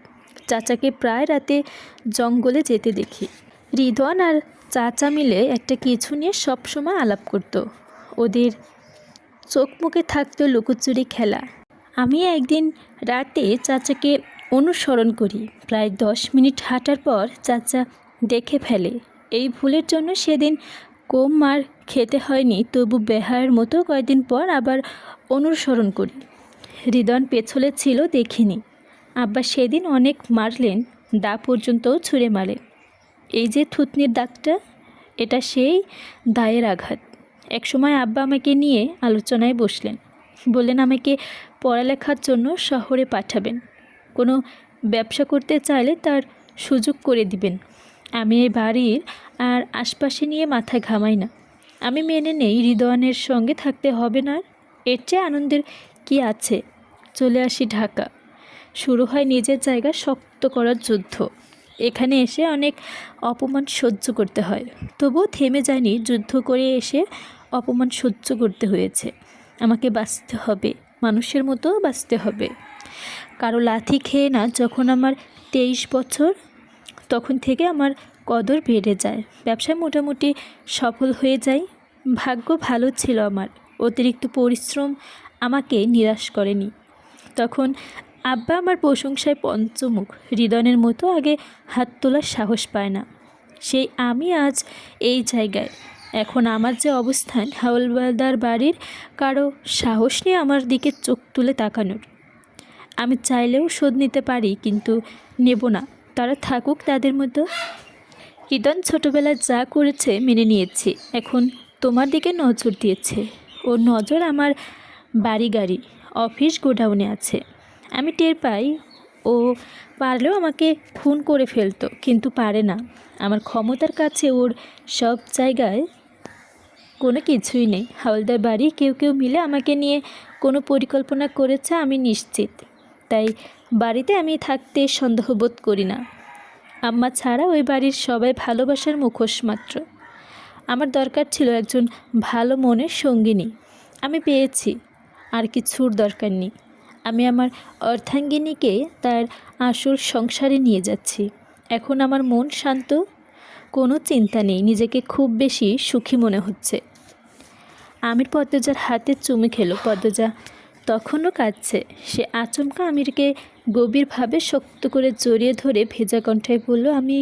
চাচাকে প্রায় রাতে জঙ্গলে যেতে দেখি। হৃদন আর চাচা মিলে একটা কিছু নিয়ে সবসময় আলাপ করতো। ওদের চোখ মুখে থাকতো লুকোচুরি খেলা। আমি একদিন রাতে চাচাকে অনুসরণ করি। প্রায় 10 মিনিট হাঁটার পর চাচা দেখে ফেলে। এই ভুলের জন্য সেদিন কম মার খেতে হয়নি, তবু বেহায়ের মতো কয়েকদিন পর আবার অনুসরণ করি। হৃদন পেছলে ছিল, দেখিনি। আব্বা সেদিন অনেক মারলেন, দা পর্যন্তও ছুঁড়ে মারে। এই যে থুতনির দাগটা, এটা সেই দায়ের আঘাত। একসময় আব্বা আমাকে নিয়ে আলোচনায় বসলেন। বললেন আমাকে পড়ালেখার জন্য শহরে পাঠাবেন, কোনো ব্যবসা করতে চাইলে তার সুযোগ করে দিবেন। আমি এই বাড়ির আর আশপাশে নিয়ে মাথা ঘামাই না। আমি মেনে নেই হৃদয়নের সঙ্গে থাকতে হবে না। এর চেয়ে আনন্দের কি আছে? চলে আসি ঢাকা। শুরু হয় নিজের জায়গা শক্ত করার যুদ্ধ। এখানে এসে অনেক অপমান সহ্য করতে হয়, তবুও থেমে যায়নি। যুদ্ধ করে এসে অপমান সহ্য করতে হয়েছে। আমাকে বাঁচতে হবে, মানুষের মতো বাঁচতে হবে, কারো লাথি খেয়ে না। যখন আমার 23 বছর, তখন থেকে আমার কদর বেড়ে যায়। ব্যবসায় মোটামুটি সফল হয়ে যাই। ভাগ্য ভালো ছিল আমার। অতিরিক্ত পরিশ্রম আমাকে নিরাশ করেনি। তখন আব্বা আমার প্রশংসায় পঞ্চমুখ। হৃদয়ের মতো আগে হাত তোলার সাহস পায় না। সেই আমি আজ এই জায়গায়। এখন আমার যে অবস্থান, হাওলদার বাড়ির কারো সাহস নিয়ে আমার দিকে চোখ তুলে তাকানোর। আমি চাইলেও শোধ নিতে পারি, কিন্তু নেব না। তারা থাকুক তাদের মতো। হৃদয় ছোটোবেলায় যা করেছে মেনে নিয়েছি, এখন তোমার দিকে নজর দিয়েছে। ওর নজর আমার বাড়ি, গাড়ি, অফিস, গোডাউনে আছে। আমি টের পাই ও পারলেও আমাকে খুন করে ফেলতো, কিন্তু পারে না। আমার ক্ষমতার কাছে ওর সব জায়গায় কোনো কিছুই নেই। হাওলদার বাড়ি কেউ কেউ মিলে আমাকে নিয়ে কোনো পরিকল্পনা করেছে, আমি নিশ্চিত। তাই বাড়িতে আমি থাকতে সন্দেহবোধ করি না। আম্মা ছাড়া ওই বাড়ির সবাই ভালোবাসার মুখোশ মাত্র। আমার দরকার ছিল একজন ভালো মনের সঙ্গিনী। আমি পেয়েছি, আর কিছুর দরকার নেই। আমি আমার অর্ধাঙ্গিনীকে তার আসল সংসারে নিয়ে যাচ্ছি। এখন আমার মন শান্ত, কোনো চিন্তা নেই, নিজেকে খুব বেশি সুখী মনে হচ্ছে। আমির পদ্মজার হাতে চুমু খেলো। পদ্মজা তখনও কাঁদছে। সে আচমকা আমিরকে গভীরভাবে শক্ত করে জড়িয়ে ধরে ভেজা কণ্ঠায় বলল, আমি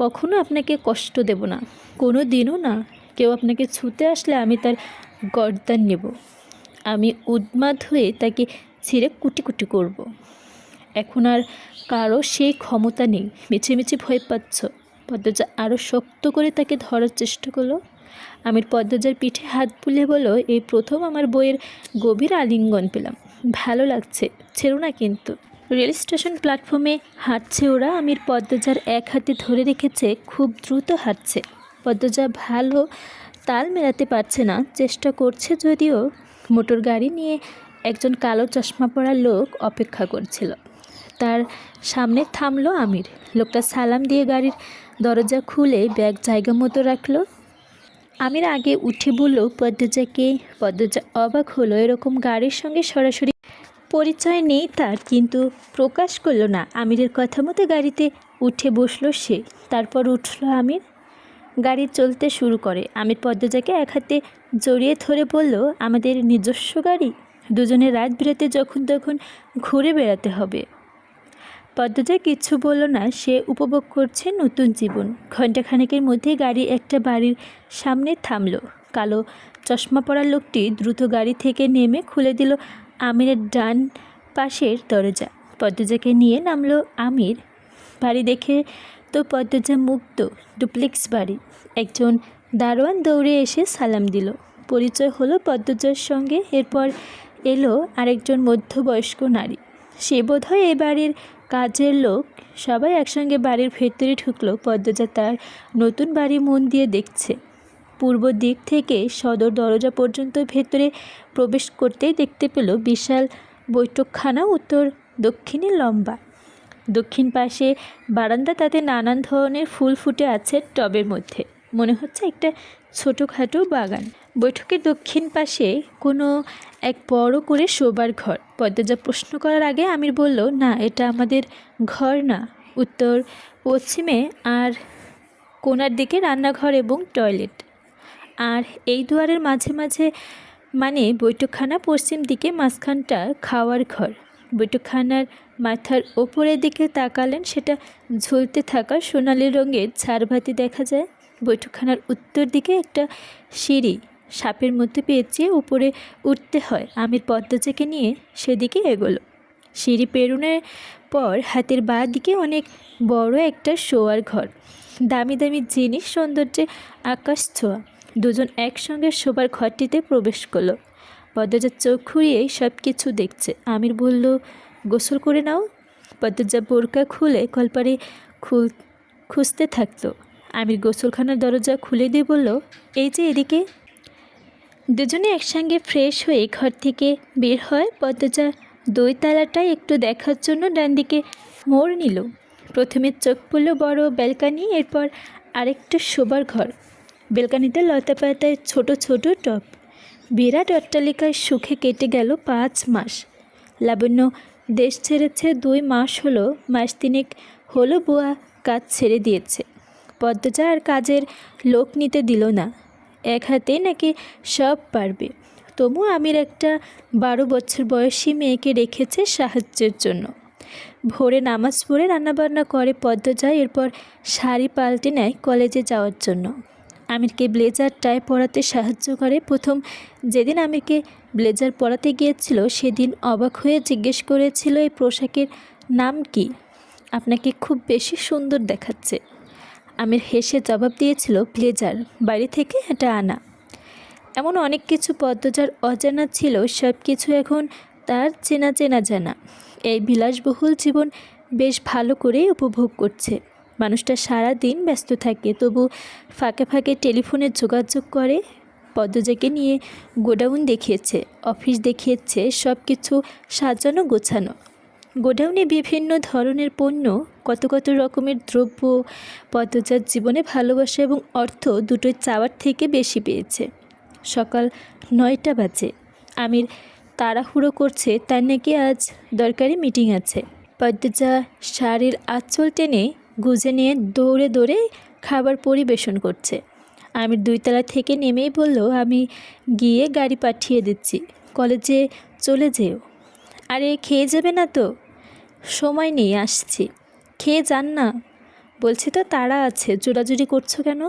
কখনো আপনাকে কষ্ট দেব না, কোনো দিনও না। কেউ আপনাকে ছুঁতে আসলে আমি তার গর্দান নেব। আমি উন্মাদ হয়ে তাকে ছিঁড়ে কুটি কুটি করব। এখন আর কারো সেই ক্ষমতা নেই। মিছিমিছি ভয় পাচ্ছ। পদ্মজা আরও শক্ত করে তাকে ধরার চেষ্টা করলো। আমির পদ্মজার পিঠে হাত বুলিয়ে বলল, এই প্রথম আমার বইয়ের গভীর আলিঙ্গন পেলাম। ভালো লাগছে, ছেড়ো না কিন্তু। রেল স্টেশন প্ল্যাটফর্মে হাঁটছে ওরা। আমির পদ্মজার এক হাতে ধরে রেখেছে, খুব দ্রুত হাঁটছে। পদ্মজা ভালো তাল মেলাতে পারছে না, চেষ্টা করছে যদিও। মোটর গাড়ি নিয়ে একজন কালো চশমা পরা লোক অপেক্ষা করছিল। তার সামনে থামলো আমির। লোকটা সালাম দিয়ে গাড়ির দরজা খুলে ব্যাগ জায়গা মতো রাখলো। আমির আগে উঠে বলল পদ্মজাকে। পদ্মজা অবাক হলো, এরকম গাড়ির সঙ্গে সরাসরি পরিচয় নেই তার, কিন্তু প্রকাশ করলো না। আমিরের কথা মতো গাড়িতে উঠে বসলো সে। তারপর উঠল আমির। গাড়ি চলতে শুরু করে। আমির পদ্মজাকে এক হাতে জড়িয়ে ধরে বলল, আমাদের নিজস্ব গাড়ি, দুজনে রাত বিরাতে যখন তখন ঘুরে বেড়াতে হবে। পদ্মজা কিচ্ছু বলল না। সে উপভোগ করছে নতুন জীবন। ঘণ্টাখানেকের মধ্যেই গাড়ি একটা বাড়ির সামনে থামলো। কালো চশমা পরা লোকটি দ্রুত গাড়ি থেকে নেমে খুলে দিল আমিরের ডান পাশের দরজা। পদ্মজাকে নিয়ে নামলো আমির। বাড়ি দেখে তো পদ্মজা মুগ্ধ। ডুপ্লেক্স বাড়ি। একজন দারোয়ান দৌড়ে এসে সালাম দিল। পরিচয় হলো পদ্মজার সঙ্গে। এরপর এলো আরেকজন মধ্যবয়স্ক নারী। সে বোধহয় এ বাড়ির কাজের লোক। সবাই একসঙ্গে বাড়ির ভেতরে ঢুকলো। পদ্মজা তার নতুন বাড়ি মন দিয়ে দেখছে। পূর্ব দিক থেকে সদর দরজা পর্যন্ত ভেতরে প্রবেশ করতেই দেখতে পেল বিশাল বৈঠকখানা, উত্তর দক্ষিণে লম্বা। দক্ষিণ পাশে বারান্দা, তাতে নানান ধরনের ফুল ফুটে আছে টবের মধ্যে। মনে হচ্ছে একটা ছোটোখাটো বাগান। বৈঠকের দক্ষিণ পাশে কোনো এক বড় করে শোবার ঘর। পদ্মজা প্রশ্ন করার আগে আমির বলল, না, এটা আমাদের ঘর না। উত্তর পশ্চিমে আর কোণার দিকে রান্নাঘর এবং টয়লেট। আর এই দুয়ারের মাঝে মাঝে, মানে বৈঠকখানা পশ্চিম দিকে, মাঝখানটা খাওয়ার ঘর। বৈঠকখানার মাথার ওপরের দিকে তাকালেন, সেটা ঝুলতে থাকা সোনালি রঙের ঝাড়বাতি দেখা যায়। বৈঠকখানার উত্তর দিকে একটা সিঁড়ি, সাপের মধ্যে পেঁচিয়ে উপরে উঠতে হয়। আমির পদ্মজাকে নিয়ে সেদিকে এগোলো। সিঁড়ি পেরোনোর পর হাতের বাঁ দিকে অনেক বড় একটা শোয়ার ঘর। দামি দামি জিনিস, সৌন্দর্যে আকাশ ছোঁয়া। দুজন একসঙ্গে শোবার ঘরটিতে প্রবেশ করলো। পদ্মজা চোখ ঘুরিয়ে সব কিছু দেখছে। আমির বলল, গোসল করে নাও। পদ্মজা বোরকা খুলে কলপারে খুঁজতে থাকতো। আমির গোসলখানার দরজা খুলে দিয়ে বলল, এই যে এদিকে। দুজনে একসঙ্গে ফ্রেশ হয়ে ঘর থেকে বের হয়। পদ্মজা দইতলাটায় একটু দেখার জন্য ডান দিকে মোড় নিল। প্রথমে চোখ পড়ল বড় ব্যালকানি, এরপর আরেকটা শোবার ঘর। বেলকানিতে লতা পাতায় ছোট ছোট টব। বিরাট অট্টালিকায় সুখে কেটে গেল 5 মাস। লাবণ্য দেশ ছেড়েছে 2 মাস হলো। মাস তিনেক হলো বুয়া কাজ ছেড়ে দিয়েছে। পদ্মজা আর কাজের লোক নিতে দিল না। এক হাতে নাকি সব পারবে। তবু আমির একটা 12 বছর বয়সী মেয়েকে রেখেছে সাহায্যের জন্য। ভোরে নামাজ পড়ে রান্নাবান্না করে পদ্মজা, এরপর শাড়ি পাল্টে নেয় কলেজে যাওয়ার জন্য। আমিরকে ব্লেজার টাই পরাতে সাহায্য করে। প্রথম যেদিন আমিরকে ব্লেজার পরাতে গিয়েছিল সেদিন অবাক হয়ে জিজ্ঞেস করেছিল, এই পোশাকের নাম কি? আপনাকে খুব বেশি সুন্দর দেখাচ্ছে। আমির হেসে জবাব দিয়েছিল, ব্লেজার, বাড়ি থেকে এটা আনা। এমন অনেক কিছু পদ্মজার অজানা ছিল, সব কিছু এখন তার চেনা চেনা জানা। এই বিলাসবহুল জীবন বেশ ভালো করেই উপভোগ করছে। মানুষটা সারা দিন ব্যস্ত থাকে, তবু ফাঁকে ফাঁকে টেলিফোনে যোগাযোগ করে। পদ্মজাকে নিয়ে গোডাউন দেখিয়েছে, অফিস দেখিয়েছে, সব কিছু সাজানো গোছানো। গোডাউনে বিভিন্ন ধরনের পণ্য, কত কত রকমের দ্রব্য। পদ্মজার জীবনে ভালোবাসা এবং অর্থ দুটোই চাওয়ার থেকে বেশি পেয়েছে। সকাল 9টা বাজে। আমির তাড়াহুড়ো করছে, তার নাকি আজ দরকারি মিটিং আছে। পদ্মজা শাড়ির আঁচল টেনে গুজে নিয়ে দৌড়ে দৌড়ে খাবার পরিবেশন করছে। আমির 2 তলা থেকে নেমেই বলল, আমি গিয়ে গাড়ি পাঠিয়ে দিচ্ছি, কলেজে চলে যেও। আরে খেয়ে যাবে না তো? সময় নেই, আসছি। খেয়ে যান না। বলছি তো তাড়া আছে, জোরাজুরি করছো কেন?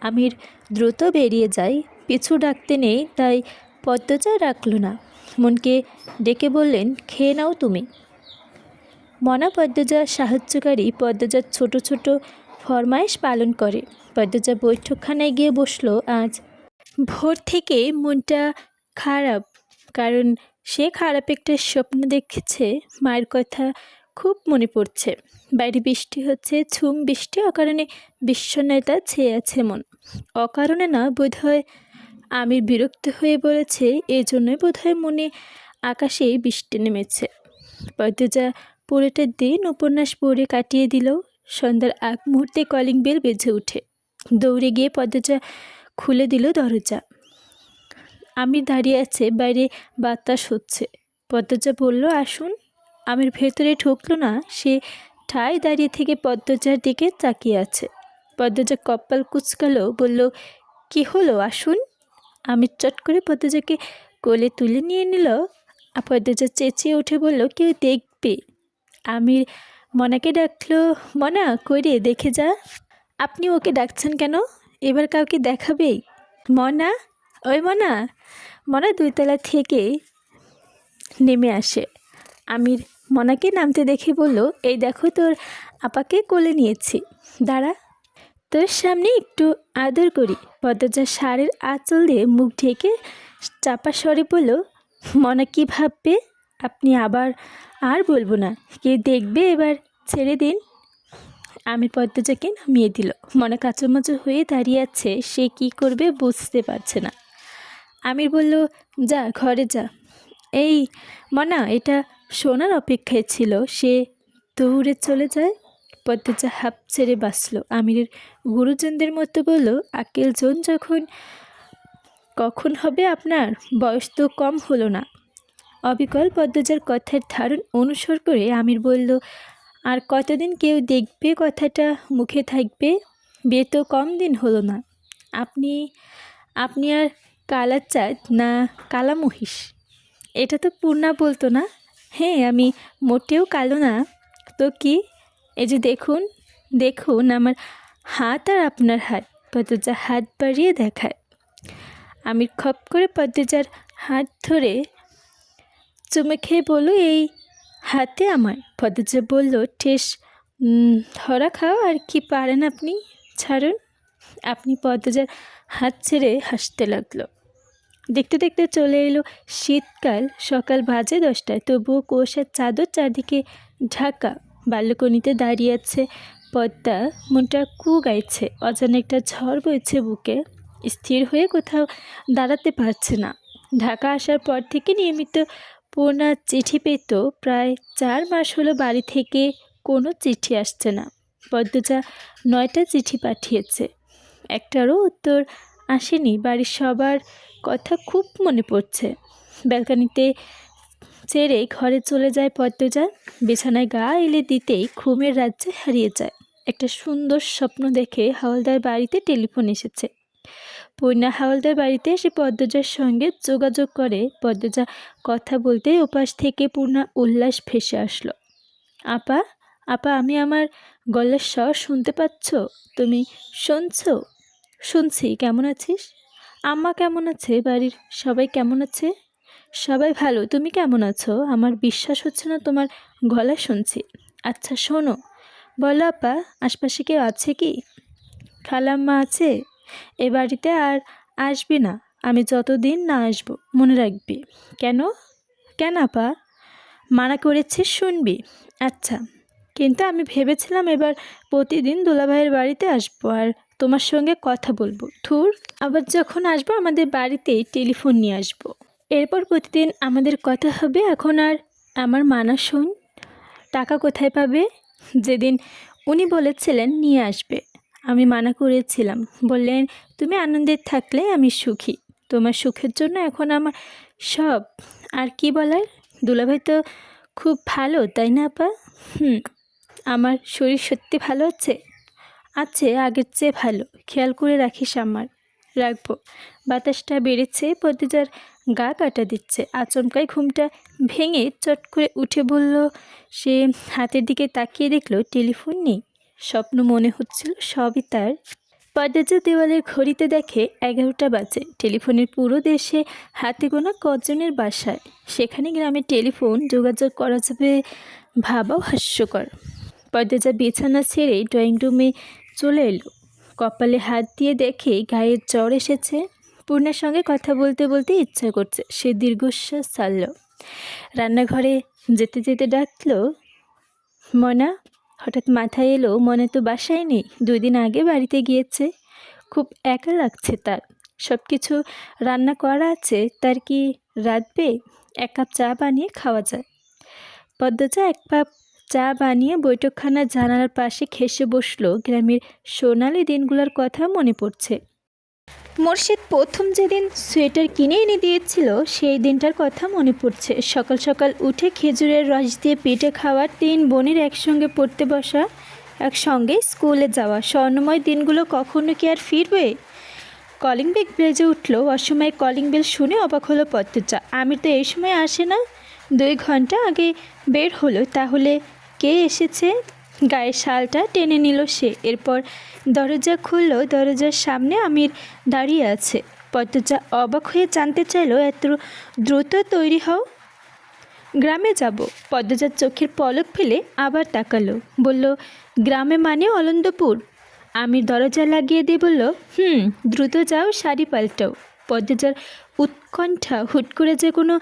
আমির দ্রুত বেরিয়ে যায়। পিছু ডাকতে নেই, তাই পদ্মজা রাখল না। মনকে ডেকে বললেন, খেয়ে নাও তুমি। মনা পদ্মজার সাহায্যকারী। পদ্মজার ছোট ছোট ফরমাইশ পালন করে। পদ্মজা বৈঠকখানায় গিয়ে বসলো। আজ ভোর থেকে মনটা খারাপ, কারণ সে খারাপ একটা স্বপ্ন দেখেছে। মায়ের কথা খুব মনে পড়ছে। বাইরে বৃষ্টি হচ্ছে, ঝুম বৃষ্টি। অকারণে বিষণ্ণতা ছেয়ে আছে মন। অকারণে না, বোধহয় আমির বিরক্ত হয়ে বলেছে, এই জন্যই বোধহয় মনে আকাশে বৃষ্টি নেমেছে। পদ্মজা পুরোটা দিন উপন্যাস পড়ে কাটিয়ে দিল। সন্ধ্যার আগ মুহূর্তে কলিং বেল বেজে ওঠে। দৌড়ে গিয়ে পদ্মজা খুলে দিল দরজা। আমির দাঁড়িয়ে আছে, বাইরে বাতাস হচ্ছে। পদ্মজা বলল, আসুন। আমির ভেতরে ঢুকলো না, সে ঠায় দাঁড়িয়ে থেকে পদ্মজার দিকে তাকিয়ে আছে। পদ্মজা কপাল কুঁচকালো, বলল, কি হলো, আসুন। আমির চট করে পদ্মজাকে কোলে তুলে নিয়ে নিল। পদ্মজা চেঁচিয়ে উঠে বলল, কেউ দেখবে। আমির মনাকে ডাকলো, মনা কই রে, দেখে যা। আপনি ওকে ডাকছেন কেন? এবার কাউকে দেখাবেই। মনা, ওই মনা। মনা 2 তলা থেকে নেমে আসে। আমির মনাকে নামতে দেখে বলল, এই দেখো তোর আপাকে কোলে নিয়েছি, দাঁড়া, তোর সামনে একটু আদর করি। পদ্মজা শাড়ির আঁচল দিয়ে মুখ ঢেকে চাপা স্বরে বলল, মনা কি ভাববে? আপনি আবার? আর বলবো না, কে দেখবে, এবার ছেড়ে দিন। আমির পদ্মজাকে নামিয়ে দিল। মনা কাঁচুমাচু হয়ে দাঁড়িয়ে আছে, সে কি করবে বুঝতে পারছে না। আমির বলল, যা ঘরে যা। এই মনা, এটা শোনার অপেক্ষায় ছিল। সে দৌড়ে চলে যায়। পদ্মজা হাঁপ ছেড়ে বাঁচল। আমিরের গুরুজনদের মতো বলল, আকেলজন যখন কখন হবে আপনার? বয়স তো কম হলো না। অবিকল পদ্মজার কথার ধারণ অনুসরণ করে আমির বলল, আর কতদিন কেউ দেখবে কথাটা মুখে থাকবে? বিয়ে তো কম দিন হলো না। আপনি আপনি আর কালাচাঁদ না কালা মহিষ? এটা তো পূর্ণা বলতো না। হ্যাঁ, আমি মোটেও কালো না তো কি? এই যে দেখুন, দেখুন আমার হাত আর আপনার হাত। পদ্মজা হাত বাড়িয়ে দেখায়। আমির খপ করে পদ্মজার হাত ধরে চুমে খেয়ে বলল, এই হাতে আমার। পদ্মজা বলল, ঠেস ধরা খাও, আর কি পারেন আপনি, ছাড়ুন। আপনি। পদ্মজার হাত ছেড়ে হাসতে লাগলো। দেখতে দেখতে চলে এলো শীতকাল। সকাল বাজে 10টায়, তবুও কুয়াশার চাদর চারদিকে ঢাকা। বাল্যকণিতে দাঁড়িয়ে আছে পদ্মা, মনটা কু গাইছে। অজানা একটা ঝড় বইছে বুকে, স্থির হয়ে কোথাও দাঁড়াতে পারছে না। ঢাকা আসার পর থেকে নিয়মিত পূর্ণা চিঠি পেত। প্রায় 4 মাস হলো বাড়ি থেকে কোনো চিঠি আসছে না। পদ্মজা 9টা চিঠি পাঠিয়েছে, একটারও উত্তর আসেনি। বাড়ির সবার কথা খুব মনে পড়ছে। ব্যালকনিতে ছেড়ে ঘরে চলে যায় পদ্মজা। বিছানায় গা এলে দিতেই ঘুমের রাজ্যে হারিয়ে যায়। একটা সুন্দর স্বপ্ন দেখে হাওলদার বাড়িতে টেলিফোন এসেছে। পূর্ণা হাওলদার বাড়িতে এসে পদ্মজার সঙ্গে যোগাযোগ করে। পদ্মজা কথা বলতেই ওপাশ থেকে পূর্ণা উল্লাস ভেসে আসলো। আপা, আপা, আমি আমার গলার স্বর শুনতে পাচ্ছ? তুমি শুনছো? শুনছি। কেমন আছিস? আম্মা কেমন আছে? বাড়ির সবাই কেমন আছে? সবাই ভালো। তুমি কেমন আছো? আমার বিশ্বাস হচ্ছে না তোমার গলা শুনছি। আচ্ছা শোনো, বলো আপা, আশপাশে কেউ আছে কি? খালাম্মা আছে। এ বাড়িতে আর আসবি না আমি যতদিন না আসবো, মনে রাখবি। কেন? কেন আপা? মানা করেছি, শুনবি। আচ্ছা, কিন্তু আমি ভেবেছিলাম এবার প্রতিদিন দুলাভাইয়ের বাড়িতে আসবো আর তোমার সঙ্গে কথা বলবো। ধুর, আবার যখন আসবো আমাদের বাড়িতেই টেলিফোন নিয়ে আসবো, এরপর প্রতিদিন আমাদের কথা হবে। এখন আর আমার মানা শোন। টাকা কোথায় পাবে? যেদিন উনি বলেছিলেন নিয়ে আসবে, আমি মানা করেছিলাম। বললেন তুমি আনন্দে থাকলে আমি সুখী। তোমার সুখের জন্য এখন আমার সব। আর কি বলার? দুলাভাই তো খুব ভালো, তাই না আপা? আমার শরীর সত্যি ভালো আছে। আছে, আগের চেয়ে ভালো। খেয়াল করে রাখিস আমার। রাখবো। বাতাসটা বেড়েছে, পদ্মজার গা কাটা দিচ্ছে। আচমকাই ঘুমটা ভেঙে চট করে উঠে বলল সে। হাতের দিকে তাকিয়ে দেখলো টেলিফোন নেই। স্বপ্ন মনে হচ্ছিল, সবই তার। পদ্মজা দেওয়ালের ঘড়িতে দেখে 11টা বাজে। টেলিফোনের পুরো দেশে হাতে গোনা কজনের বাসায়। সেখানে গ্রামে টেলিফোন যোগাযোগ করা যাবে ভাবাও হাস্যকর। পদ্মজা বিছানা ছেড়ে ড্রয়িং রুমে চলে এলো। কপালে হাত দিয়ে দেখে গায়ের জ্বর এসেছে। পূর্ণার সঙ্গে কথা বলতে বলতে ইচ্ছা করছে। সে দীর্ঘশ্বাস ছাড়ল। রান্নাঘরে যেতে যেতে ডাকলো, মনা। হঠাৎ মাথায় এলো মনে তো বাসায় নেই, 2 দিন আগে বাড়িতে গিয়েছে। খুব একা লাগছে তার। সব কিছু রান্না করা আছে, তার কি রাঁধবে? 1 কাপ চা বানিয়ে খাওয়া যায়। পদ্মজা 1 কাপ চা বানিয়ে বৈঠকখানার জানালার পাশে ঘেঁষে বসলো। গ্রামের সোনালি দিনগুলোর কথা মনে পড়ছে। মুর্শিদ প্রথম যেদিন সোয়েটার কিনে এনে দিয়েছিল সেই দিনটার কথা মনে পড়ছে। সকাল সকাল উঠে খেজুরের রস দিয়ে পিঠে খাওয়ার, 3 বোনের একসঙ্গে পড়তে বসা, একসঙ্গে স্কুলে যাওয়া। স্বর্ণময় দিনগুলো কখনো কি আর ফিরবে? কলিং বেল বেজে উঠল। অসময়ে কলিং বেল শুনে অবাক হলো পদ্মজা। আমির তো এই সময় আসে না। 2 ঘন্টা আগে বের হলো। তাহলে কে এসেছে? গায়ের শালটা টেনে নিল সে। এরপর দরজা খুলল। দরজার সামনে আমির দাঁড়িয়ে আছে। পদ্মজা অবাক হয়ে জানতে চাইল, এত দ্রুত তৈরি হও? গ্রামে যাব। পদ্মজার চোখের পলক ফেলে আবার তাকালো। বলল, গ্রামে মানে অলন্দপুর? আমির দরজা লাগিয়ে দিয়ে বলল, দ্রুত যাও, শাড়ি পাল্টাও। পদ্মজার উৎকণ্ঠা, হুট করে যে কোনো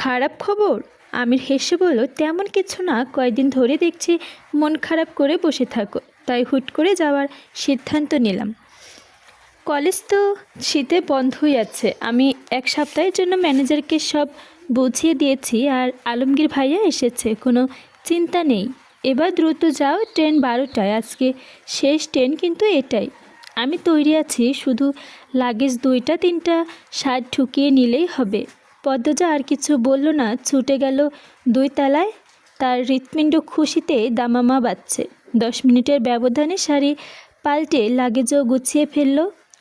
খারাপ খবর? আমির হেসে বলল, তেমন কিছু না, কয়েকদিন ধরে দেখছি মন খারাপ করে বসে থাকো, তাই হুট করে যাওয়ার সিদ্ধান্ত নিলাম। কলেজ তো শীতে বন্ধই আছে। আমি 1 সপ্তাহের জন্য ম্যানেজারকে সব বুঝিয়ে দিয়েছি। আর আলমগীর ভাইয়া এসেছে, কোনো চিন্তা নেই। এবার দ্রুত যাও, ট্রেন 12টায়, আজকে শেষ ট্রেন কিন্তু এটাই। আমি তৈরি আছি, শুধু লাগেজ 2টা 3টা শার্ট ঢুকিয়ে নিলেই হবে। পদ্মজা আর কিছু বলল না, ছুটে গেল 2 তলায়। তার হৃৎপিণ্ড খুশিতে দামামা বাজছে। 10 মিনিটের ব্যবধানে শাড়ি পাল্টে লাগেজও গুছিয়ে ফেলল।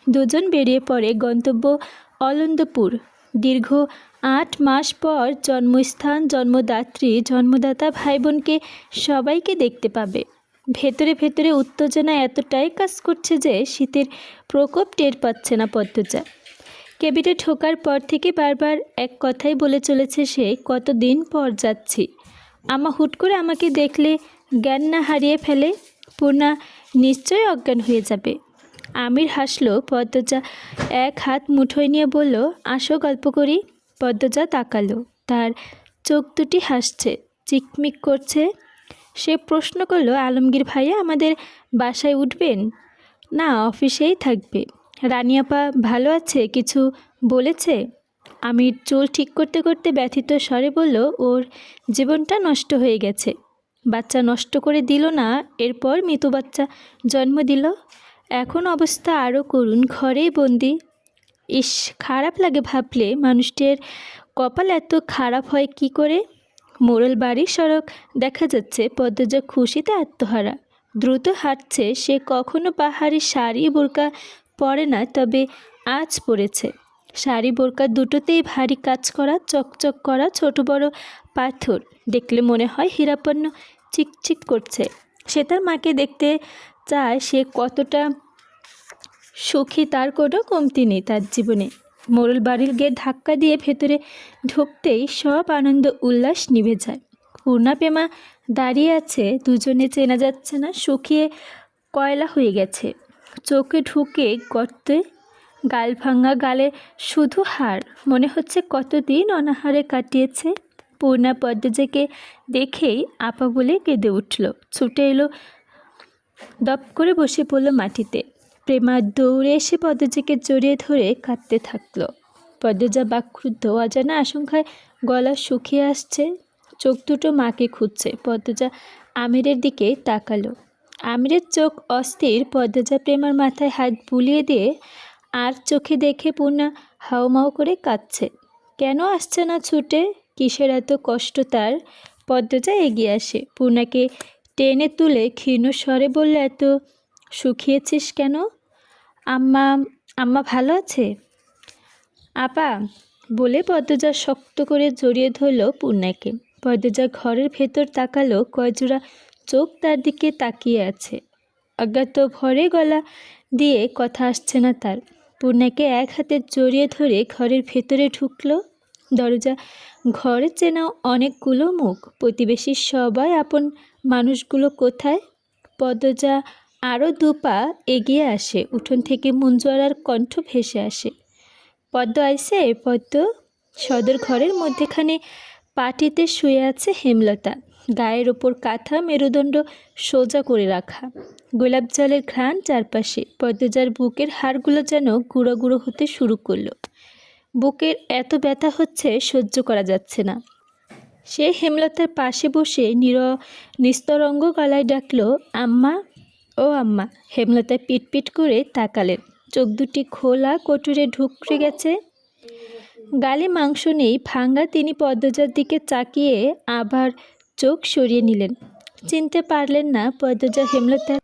দুজন বেরিয়ে পড়ে গন্তব্য অলন্দপুর। দীর্ঘ 8 মাস পর জন্মস্থান, জন্মদাত্রী, জন্মদাতা ভাই বোনকে সবাইকে দেখতে পাবে। ভেতরে ভেতরে উত্তেজনা এতটাই কাজ করছে যে শীতের প্রকোপ টের পাচ্ছে না পদ্মজা। কেবিনে ঢোকার পর থেকে বারবার এক কথাই বলে চলেছে সে, কতদিন পর যাচ্ছি। আমা হুট করে আমাকে দেখলে জ্ঞান না হারিয়ে ফেলে? পূর্ণা নিশ্চয়ই অজ্ঞান হয়ে যাবে। আমির হাসলো। পদ্মজা 1 হাত মুঠোয় নিয়ে বলল, আসো গল্প করি। পদ্মজা তাকালো। তার চোখ দুটি হাসছে, চিকমিক করছে। সে প্রশ্ন করলো, আলমগীর ভাইয়া আমাদের বাসায় উঠবেন? না, অফিসেই থাকবে। রানিয়াপা ভালো আছে? কিছু বলেছে? আমির চুল ঠিক করতে করতে ব্যথিত স্বরে বলল, ওর জীবনটা নষ্ট হয়ে গেছে। বাচ্চা নষ্ট করে দিল না, এরপর মৃত বাচ্চা জন্ম দিল। এখন অবস্থা আরও করুণ, ঘরেই বন্দি। ইস, খারাপ লাগে ভাবলে। মানুষটির কপাল এত খারাপ হয় কি করে? মোড়ল বাড়ির সড়ক দেখা যাচ্ছে। পদ্মজা খুশিতে আত্মহারা। দ্রুত হাঁটছে সে। কখনো পাহাড়ি শাড়ি বোরকা পরে না, তবে আঁচ পড়েছে। শাড়ি বোরকা দুটোতেই ভারী কাজ করা, চকচক করা ছোট বড় পাথর। দেখলে মনে হয় হীরাপন্ন চিকচিক করছে। সে তার মাকে দেখতে চায়। সে কতটা সুখী তার কোনো কমতি নেই তার জীবনে। মোড়ল বাড়ির গেট ধাক্কা দিয়ে ভেতরে ঢুকতেই সব আনন্দ উল্লাস নিভে যায়। পূর্ণা পেমা দাঁড়িয়ে আছে, দুজনে চেনা যাচ্ছে না, শুকিয়ে কয়লা হয়ে গেছে। চোখে ঢুকে গর্তে, গাল ভাঙা গালে শুধু হাড়। মনে হচ্ছে কতদিন অনাহারে কাটিয়েছে। পূর্ণা পদ্মজাকে দেখেই আপা বলে কেঁদে উঠল, ছুটে এলো, দপ করে বসে পড়ল মাটিতে। প্রেমা দৌড়ে এসে পদ্মজাকে জড়িয়ে ধরে কাঁদতে থাকলো। পদ্মজা বাক্রুদ্ধ, অজানা আশঙ্কায় গলা শুকিয়ে আসছে। চোখ দুটো মাকে খুঁজছে। পদ্মজা আমিরের দিকে তাকালো। আমিরের চোখ অস্থির। পদ্মজা প্রেমার মাথায় হাত বুলিয়ে দিয়ে আর চোখে দেখে পূর্ণা হাউমাউ করে কাঁদছে। কেন আসছে না ছুটে? কিসের এত কষ্ট তার? পদ্মজা এগিয়ে আসে, পূর্ণাকে টেনে তুলে ক্ষীণ স্বরে বললে, এত শুকিয়েছিস কেন? আম্মা আম্মা ভালো আছে? আপা বলে পদ্মজা শক্ত করে জড়িয়ে ধরল পূর্ণাকে। পদ্মজা ঘরের ভেতর তাকালো, কয়জোড়া চোখ তার দিকে তাকিয়ে আছে। অজ্ঞাত ভরে গলা দিয়ে কথা আসছে না তার। পূর্ণাকে এক হাতে জড়িয়ে ধরে ঘরের ভেতরে ঢুকলো। দরজা ঘরে চেনা অনেকগুলো মুখ, প্রতিবেশী সবাই, আপন মানুষগুলো কোথায়? পদ্মজা আরও দুপা এগিয়ে আসে। উঠোন থেকে মঞ্জুয়ারার কণ্ঠ ভেসে আসে, পদ্ম আইসে পদ্ম। সদর ঘরের মধ্যেখানে পাটিতে শুয়ে আছে হেমলতা, গায়ের ওপর কাঁথা, মেরুদণ্ড সোজা করে রাখা, গোলাপ জলের ঘ্রাণ চারপাশে। পদ্মজার বুকের হাড়গুলো যেন গুঁড়ো গুঁড়ো হতে শুরু করলো। বুকের এত ব্যথা হচ্ছে, সহ্য করা যাচ্ছে না। সে হেমলতার পাশে বসে নিস্তরঙ্গ গলায় ডাকলো, আম্মা, ও আম্মা। হেমলতা পিটপিট করে তাকালেন, চোখ দুটি খোলা, কোটরে ঢুকে গেছে, গালে মাংস নেই, ভাঙ্গা। তিনি পদ্মজার দিকে তাকিয়ে আবার চোখ সরিয়ে নিলেন। চিনতে পারলেন না পদ্মজা হেমলতার।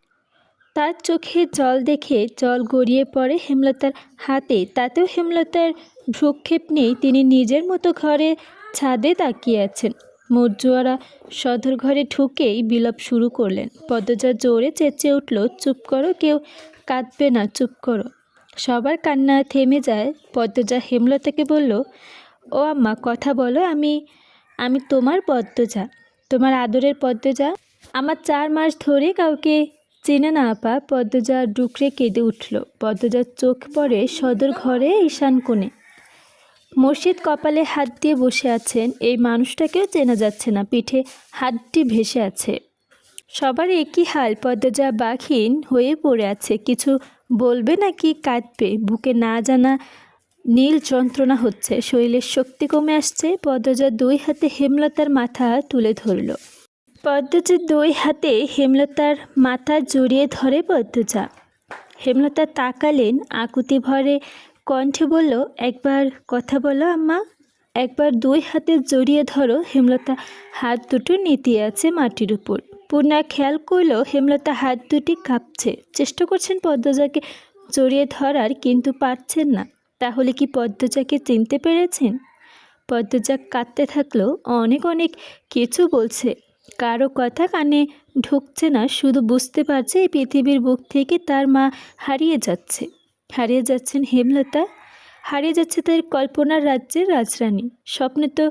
তার চোখে জল দেখে জল গড়িয়ে পড়ে হেমলতার হাতে, তাতেও হেমলতার ভ্রুক্ষেপ নেই। তিনি নিজের মতো ঘরে ছাদে তাকিয়ে আছেন। মর্জুয়ারা সদর ঘরে ঢুকেই বিলাপ শুরু করলেন। পদ্মজা জোরে চেঁচিয়ে উঠল, চুপ করো, কেউ কাঁদবে না, চুপ করো। সবার কান্না থেমে যায়। পদ্মজা হেমলতাকে বলল, ও আম্মা কথা বলো, আমি আমি তোমার পদ্মজা, তোমার আদরের পদ্মজা। আমার 4 মাস ধরে কাউকে চেনে না আপা। পদ্মজা ডুকরে কেঁদে উঠল। পদ্মজার চোখ পড়ে সদর ঘরে ঈশান কোণে। মুর্শিদ কপালে হাত দিয়ে বসে আছেন। এই মানুষটাকেও চেনা যাচ্ছে না, পিঠে হাতটি ভেসে আছে। সবার একই হাল। পদ্মজা বাঘহীন হয়ে পড়ে আছে। কিছু বলবে নাকি কাঁদবে, বুকে না জানা নীল যন্ত্রণা হচ্ছে, শরীরের শক্তি কমে আসছে। পদ্মজা 2 হাতে হেমলতার মাথা তুলে ধরল। পদ্মজা 2 হাতে হেমলতার মাথা জড়িয়ে ধরে পদ্মজা। হেমলতা তাকালেন, আকুতি ভরে কণ্ঠে বলল, একবার কথা বলো আম্মা, একবার 2 হাতে জড়িয়ে ধরো। হেমলতা হাত দুটো নেতিয়ে আছে মাটির উপর। পূর্ণা খেয়াল করল হেমলতা হাত দুটি কাঁপছে। চেষ্টা করছেন পদ্মজাকে জড়িয়ে ধরার, কিন্তু পারছেন না। তাহলে কি পদ্মজাকে চিনতে পেরেছেন? পদ্মজা কাঁদতে থাকলো, অনেক অনেক কিছু বলছে, কারো কথা কানে ঢুকছে না। শুধু বুঝতে পারছে এই পৃথিবীর বুক থেকে তার মা হারিয়ে যাচ্ছে। হারিয়ে যাচ্ছেন হেমলতা, হারিয়ে যাচ্ছে তার কল্পনার রাজ্যের রাজরানী। স্বপ্নে তো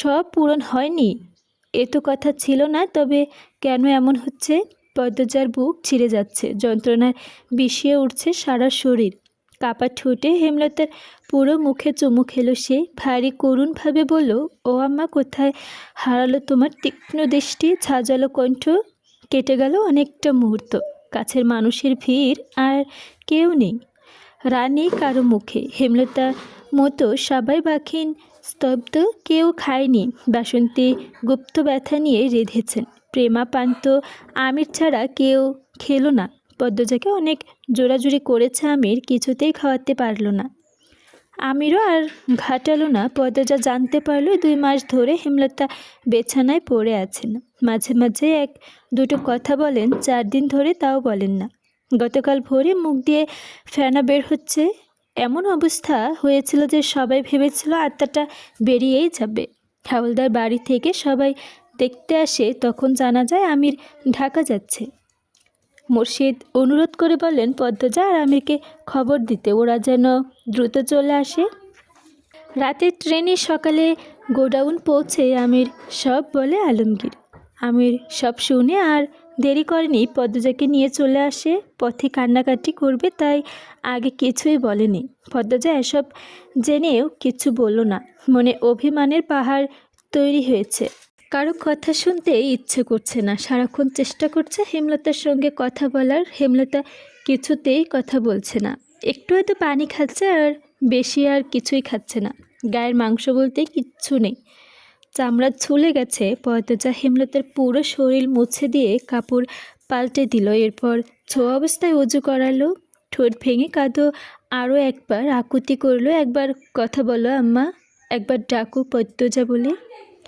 সব পূরণ হয়নি, এ তো কথা ছিল না। তবে কেন এমন হচ্ছে? পদ্মজার বুক ছিঁড়ে যাচ্ছে, যন্ত্রণায় বিষিয়ে উঠছে সারা শরীর। কাপা ঠোঁটে হেমলতার পুরো মুখে চুমু খেলো সে। ভারী করুণভাবে বলল, ও আম্মা, কোথায় হারালো তোমার তীক্ষ্ণ দৃষ্টি, ঝাঁঝালো কণ্ঠ? কেটে গেল অনেকটা মুহূর্ত। কাছের মানুষের ভিড়, আর কেউ নেই, রানী কারো মুখে। হেমলতা মতো সবাই বাখিন, স্তব্ধ, কেউ খায়নি। বাসন্তী গুপ্ত ব্যথা নিয়ে রেঁধেছেন। প্রেমা পান্ত আমির ছাড়া কেউ খেলো না। পদ্মজাকে অনেক জোরাজুরি করেছে আমির, কিছুতেই খাওয়াতে পারল না। আমিরও আর ঘাটালো না। পদ্মজা জানতে পারল 2 মাস ধরে হেমলতা বিছানায় পড়ে আছেন। মাঝে মাঝে 1-2 কথা বলেন, 4 দিন ধরে তাও বলেন না। গতকাল ভোরে মুখ দিয়ে ফেনা বের হচ্ছে, এমন অবস্থা হয়েছিল যে সবাই ভেবেছিল আত্মাটা বেরিয়েই যাবে। হাওলদার বাড়ি থেকে সবাই দেখতে আসে, তখন জানা যায় আমির ঢাকা যাচ্ছে। মুর্শিদ অনুরোধ করে বললেন পদ্মজা আর আমিরকে খবর দিতে, ওরা যেন দ্রুত চলে আসে। রাতের ট্রেনে সকালে গোডাউন পৌঁছে আমির সব বলে আলমগীর। আমির সব শুনে আর দেরি করেনি, পদ্মজাকে নিয়ে চলে আসে। পথে কান্নাকাটি করবে তাই আগে কিছুই বলেনি। পদ্মজা এসব জেনেও কিছু বলল না। মনে অভিমানের পাহাড় তৈরি হয়েছে। কারো কথা শুনতে ইচ্ছে করছে না। সারাক্ষণ চেষ্টা করছে হেমলতার সঙ্গে কথা বলার। হেমলতা কিছুতেই কথা বলছে না। একটু হয়তো পানি খাচ্ছে, আর বেশি আর কিছুই খাচ্ছে না। গায়ের মাংস বলতে কিচ্ছু নেই, চামড়া ছুলে গেছে। পদ্মজা হেমলতার পুরো শরীর মুছে দিয়ে কাপড় পাল্টে দিল। এরপর ছোয়া অবস্থায় উজু করালো। ঠোঁট ভেঙে কাঁদো আরও একবার আকুতি করলো, একবার কথা বলো আম্মা, একবার ডাকো পদ্মজা বলে।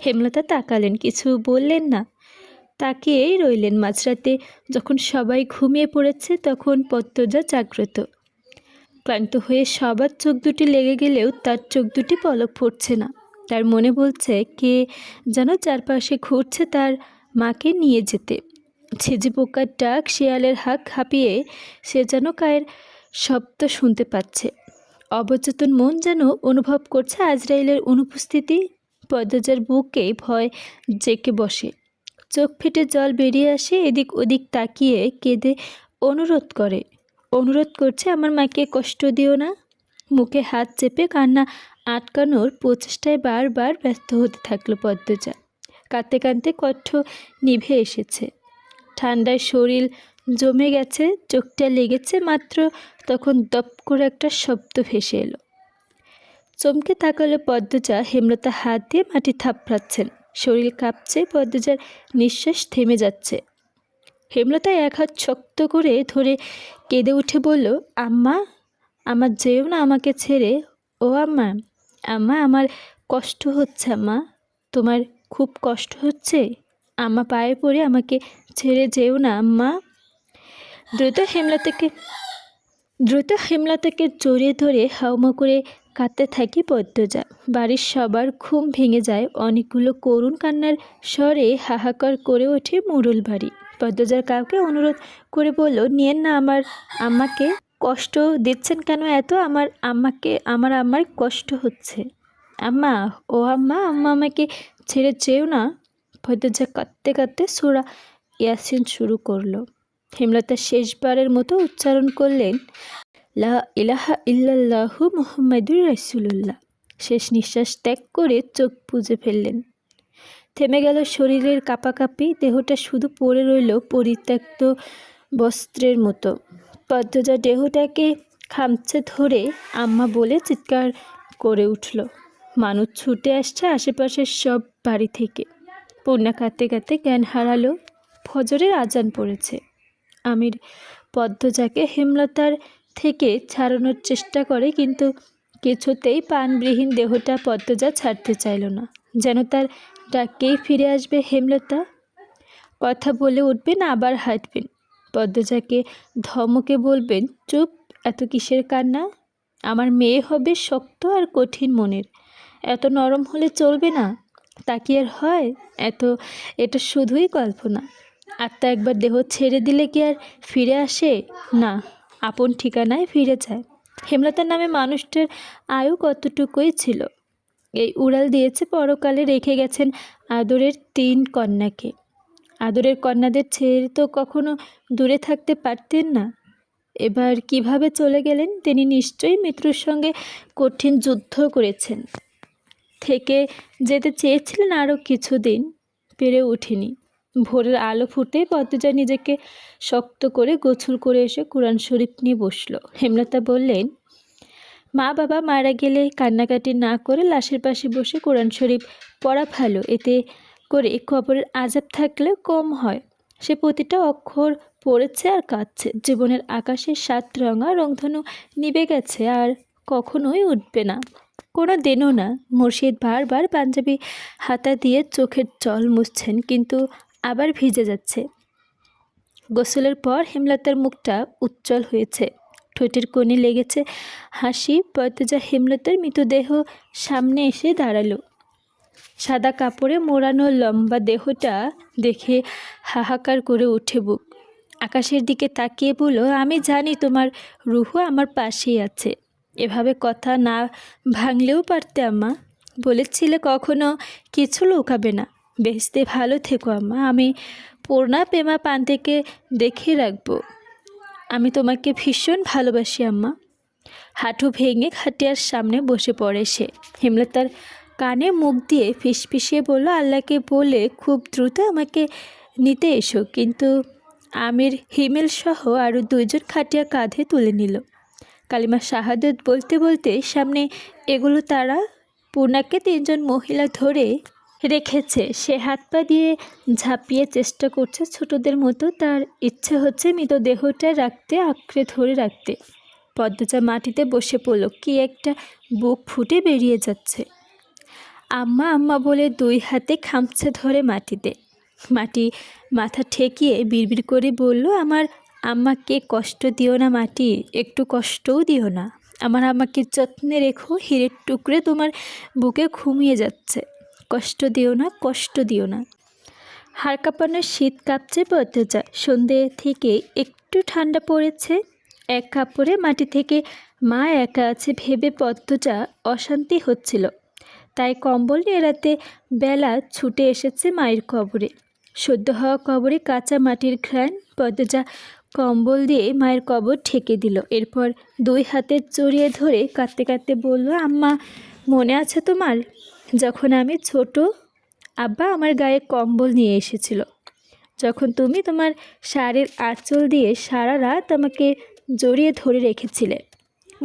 হেমলতা তাকালেন, কিছু বললেন না, তাকিয়েই রইলেন। মাঝরাতে যখন সবাই ঘুমিয়ে পড়েছে তখন পদ্মজা জাগ্রত। ক্লান্ত হয়ে সবার চোখ দুটি লেগে গেলেও তার চোখ দুটি পলক ফুটছে না। তার মনে বলছে কে যেন চারপাশে ঘুরছে তার মাকে নিয়ে যেতে। ঝিঝি পোকার ডাক, শিয়ালের হাঁক হাঁপিয়ে সে যেন কায়ের শব্দ শুনতে পাচ্ছে। অবচেতন মন যেন অনুভব করছে আজরাইলের অনুপস্থিতি। পদ্মজার বুকে ভয় জেঁকে বসে, চোখ ফেটে জল বেরিয়ে আসে। এদিক ওদিক তাকিয়ে কেঁদে অনুরোধ করছে আমার মাকে কষ্ট দিও না। মুখে হাত চেপে কান্না আটকানোর প্রচেষ্টায় বারবার ব্যস্ত হতে থাকলো পদ্মজা। কাঁদতে কাঁদতে কণ্ঠ নিভে এসেছে, ঠান্ডায় শরীর জমে গেছে, চোখটা লেগেছে মাত্র। তখন দপ করে একটা শব্দ ভেসে এলো। চমকে তাকালো পদ্মজা। হেমলতা হাত দিয়ে মাটি থাপড়াচ্ছেন, শরীর কাঁপছে। পদ্মজার নিঃশ্বাস থেমে যাচ্ছে। হেমলতা এক হাত শক্ত করে ধরে কেঁদে উঠে বলল, আম্মা, আমার যেও না আমাকে ছেড়ে। ও আম্মা, আম্মা আমার কষ্ট হচ্ছে। আম্মা, তোমার খুব কষ্ট হচ্ছে? আম্মা পায়ে পড়ে আমাকে ছেড়ে যেও না আম্মা। দ্রুত হেমলতাকে জড়িয়ে ধরে হাউমা করে কাঁদতে থাকি পদ্মজা। বাড়ির সবার ঘুম ভেঙে যায়। অনেকগুলো করুণ কান্নার স্বরে হাহাকার করে ওঠে মুরুল বাড়ি। পদ্মজার কাউকে অনুরোধ করে বলল, নিয়েন না আমার আম্মাকে, কষ্ট দিচ্ছেন কেন এত? আমার আম্মার কষ্ট হচ্ছে। আম্মা, ও আম্মা, আম্মা আমাকে ছেড়ে যেও না। পদ্মজা কাঁদতে কাঁদতে সূরা ইয়াসিন শুরু করলো। হেমলতা শেষবারের মতো উচ্চারণ করলেন, লা ইলাহা ইল্লাল্লাহু মুহাম্মাদুর রাসূলুল্লাহ। শেষ নিঃশ্বাস ত্যাগ করে চোখ বুজে ফেললেন। থেমে গেল শরীরের কাঁপাকাঁপি। দেহটা শুধু পড়ে রইল পরিত্যক্ত বস্ত্রের মতো। পদ্মজা দেহটাকে খামচে ধরে আম্মা বলে চিৎকার করে উঠল। মানুষ ছুটে আসছে আশেপাশের সব বাড়ি থেকে। পূর্ণা কাঁদতে কাঁদতে জ্ঞান হারালো। ফজরের আজান পড়েছে। আমির পদ্মজাকে হেমলতার থেকে ছাড়ানোর চেষ্টা করে, কিন্তু কিছুতেই প্রাণবিহীন দেহটা পদ্মজা ছাড়তে চাইল না। যেন তার ডাকেই ফিরে আসবে হেমলতা। কথা বলে উঠবেন, আবার হাঁটবেন। পদ্মজাকে ধমকে বলবেন, চুপ, এত কিসের কান্না? আমার মেয়ে হবে শক্ত আর কঠিন মনের, এত নরম হলে চলবে না। তা কি আর হয়? এটা শুধুই কল্পনা। আত্মা একবার দেহ ছেড়ে দিলে কি আর ফিরে আসে? না, আপন ঠিকানায় ফিরে যায়। হেমলতার নামে মানুষটার আয়ু কতটুকুই ছিল। এই উড়াল দিয়েছে পরকালে, রেখে গেছেন আদরের 3 কন্যাকে। আদরের কন্যাদের ছেড়ে তো কখনো দূরে থাকতে পারতেন না। এবার কিভাবে চলে গেলেন? তিনি নিশ্চয়ই মৃত্যুর সঙ্গে কঠিন যুদ্ধ করেছেন। থেকে যেতে চেয়েছিলেন আরও কিছুদিন, পেরে ওঠেনি। ভোরের আলো ফুটে পদ্মজা নিজেকে শক্ত করে গোছল করে এসে কোরআন শরীফ নিয়ে বসল। হেমলতা বললেন, মা বাবা মারা গেলে কান্নাকাটি না করে লাশের পাশে বসে কোরআন শরীফ পড়া ভালো। এতে করে কবরের আযাব থাকলে কম হয়। সে প্রতিটা অক্ষর পড়েছে আর কাঁদছে। জীবনের আকাশের 7 রঙা রংধনু নিভে গেছে, আর কখনোই উঠবে না, কোনো দিনও না। মুর্শিদ বারবার পাঞ্জাবি হাতা দিয়ে চোখের জল মুছছেন, কিন্তু আবার ভিজে যাচ্ছে। গোসলের পর হেমলতার মুখটা উজ্জ্বল হয়েছে, ঠোঁটের কোণে লেগেছে হাসি। পদ্মজা হেমলতার মৃতদেহ সামনে এসে দাঁড়ালো। সাদা কাপড়ে মোড়ানো লম্বা দেহটা দেখে হাহাকার করে ওঠে বুক। আকাশের দিকে তাকিয়ে বলল, আমি জানি তোমার রুহু আমার পাশেই আছে। এভাবে কথা না ভাঙলেও পারতে আম্মা। বলেছিলে কখনো কিছু লুকাবে না। বেহেশতে ভালো থেকো আম্মা। আমি পূর্ণা পেমা পান্তেকে দেখে রাখবো। আমি তোমাকে ভীষণ ভালোবাসি আম্মা। হাঁটু ভেঙে খাটিয়ার সামনে বসে পড়ে সে। হেমলতার কানে মুখ দিয়ে ফিসফিসিয়ে বলল, আল্লাহকে বলে খুব দ্রুত আমাকে নিতে এসো। কিন্তু আমির হিমেল সহ আরও 2 জন খাটিয়া কাঁধে তুলে নিল। কালিমা শাহাদত বলতে বলতে সামনে এগুলো তারা। পূর্ণাকে 3 জন মহিলা ধরে রেখেছে। সে হাত পা দিয়ে ঝাঁপিয়ে চেষ্টা করছে ছোটদের মতো। তার ইচ্ছে হচ্ছে মৃতদেহটা রাখতে, আঁকড়ে ধরে রাখতে। পদ্মজা মাটিতে বসে পড়ল। কি একটা বুক ফুটে বেরিয়ে যাচ্ছে। আম্মা আম্মা বলে 2 হাতে খামচে ধরে মাটিতে। মাথা ঠেকিয়ে বিড়বিড় করে বলল, আমার আম্মাকে কষ্ট দিও না মাটি, একটু কষ্টও দিও না। আমার আম্মাকে যত্নে রেখো, হীরের টুকরে তোমার বুকে ঘুমিয়ে যাচ্ছে। কষ্ট দিও না, কষ্ট দিও না। হাড় কাঁপানো শীত কাঁপছে পদ্মজা। সন্ধে থেকে একটু ঠান্ডা পড়েছে। এক কাপড়ে মাটি থেকে মা একা আছে ভেবে পদ্মজা অশান্তি হচ্ছিল। তাই কম্বল নিয়ে রাতে বেলা ছুটে এসেছে মায়ের কবরে। সদ্য হওয়া কবরে কাঁচা মাটির ঘ্রাণ। পদ্মজা কম্বল দিয়ে মায়ের কবর ঢেকে দিল। এরপর 2 হাতে জড়িয়ে ধরে কাঁদতে কাঁদতে বলল, আম্মা মনে আছে তোমার, যখন আমি ছোট আব্বা আমার গায়ে কম্বল নিয়ে এসেছিল, যখন তুমি তোমার শাড়ির আঁচল দিয়ে সারা রাত আমাকে জড়িয়ে ধরে রেখেছিলে?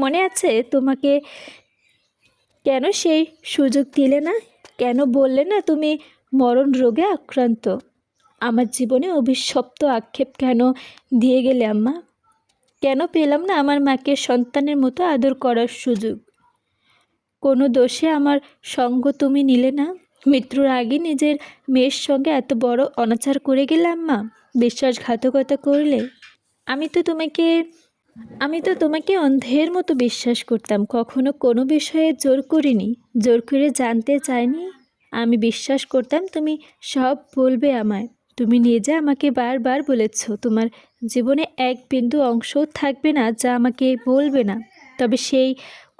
মনে আছে? তোমাকে কেন সেই সুযোগ দিলে না? কেন বললে না তুমি মরণ রোগে আক্রান্ত? আমার জীবনে অভিশপ্ত আক্ষেপ কেন দিয়ে গেলে আম্মা? কেন পেলাম না আমার মাকে সন্তানের মতো আদর করার সুযোগ? কোনো দোষে আমার সঙ্গ তুমি নিলে না। মৃত্যুর আগে নিজের মেয়ের সঙ্গে এত বড় অনাচার করে গেলে আম্মা, বিশ্বাসঘাতকতা করলে। আমি তো তোমাকে অন্ধের মতো বিশ্বাস করতাম, কখনো কোনো বিষয়ে জোর করিনি, জোর করে জানতে চাইনি। আমি বিশ্বাস করতাম তুমি সব বলবে আমায়। তুমি নিজে আমাকে বারবার বলেছ তোমার জীবনে এক বিন্দু অংশও থাকবে না যা আমাকে বলবে না। তবে সেই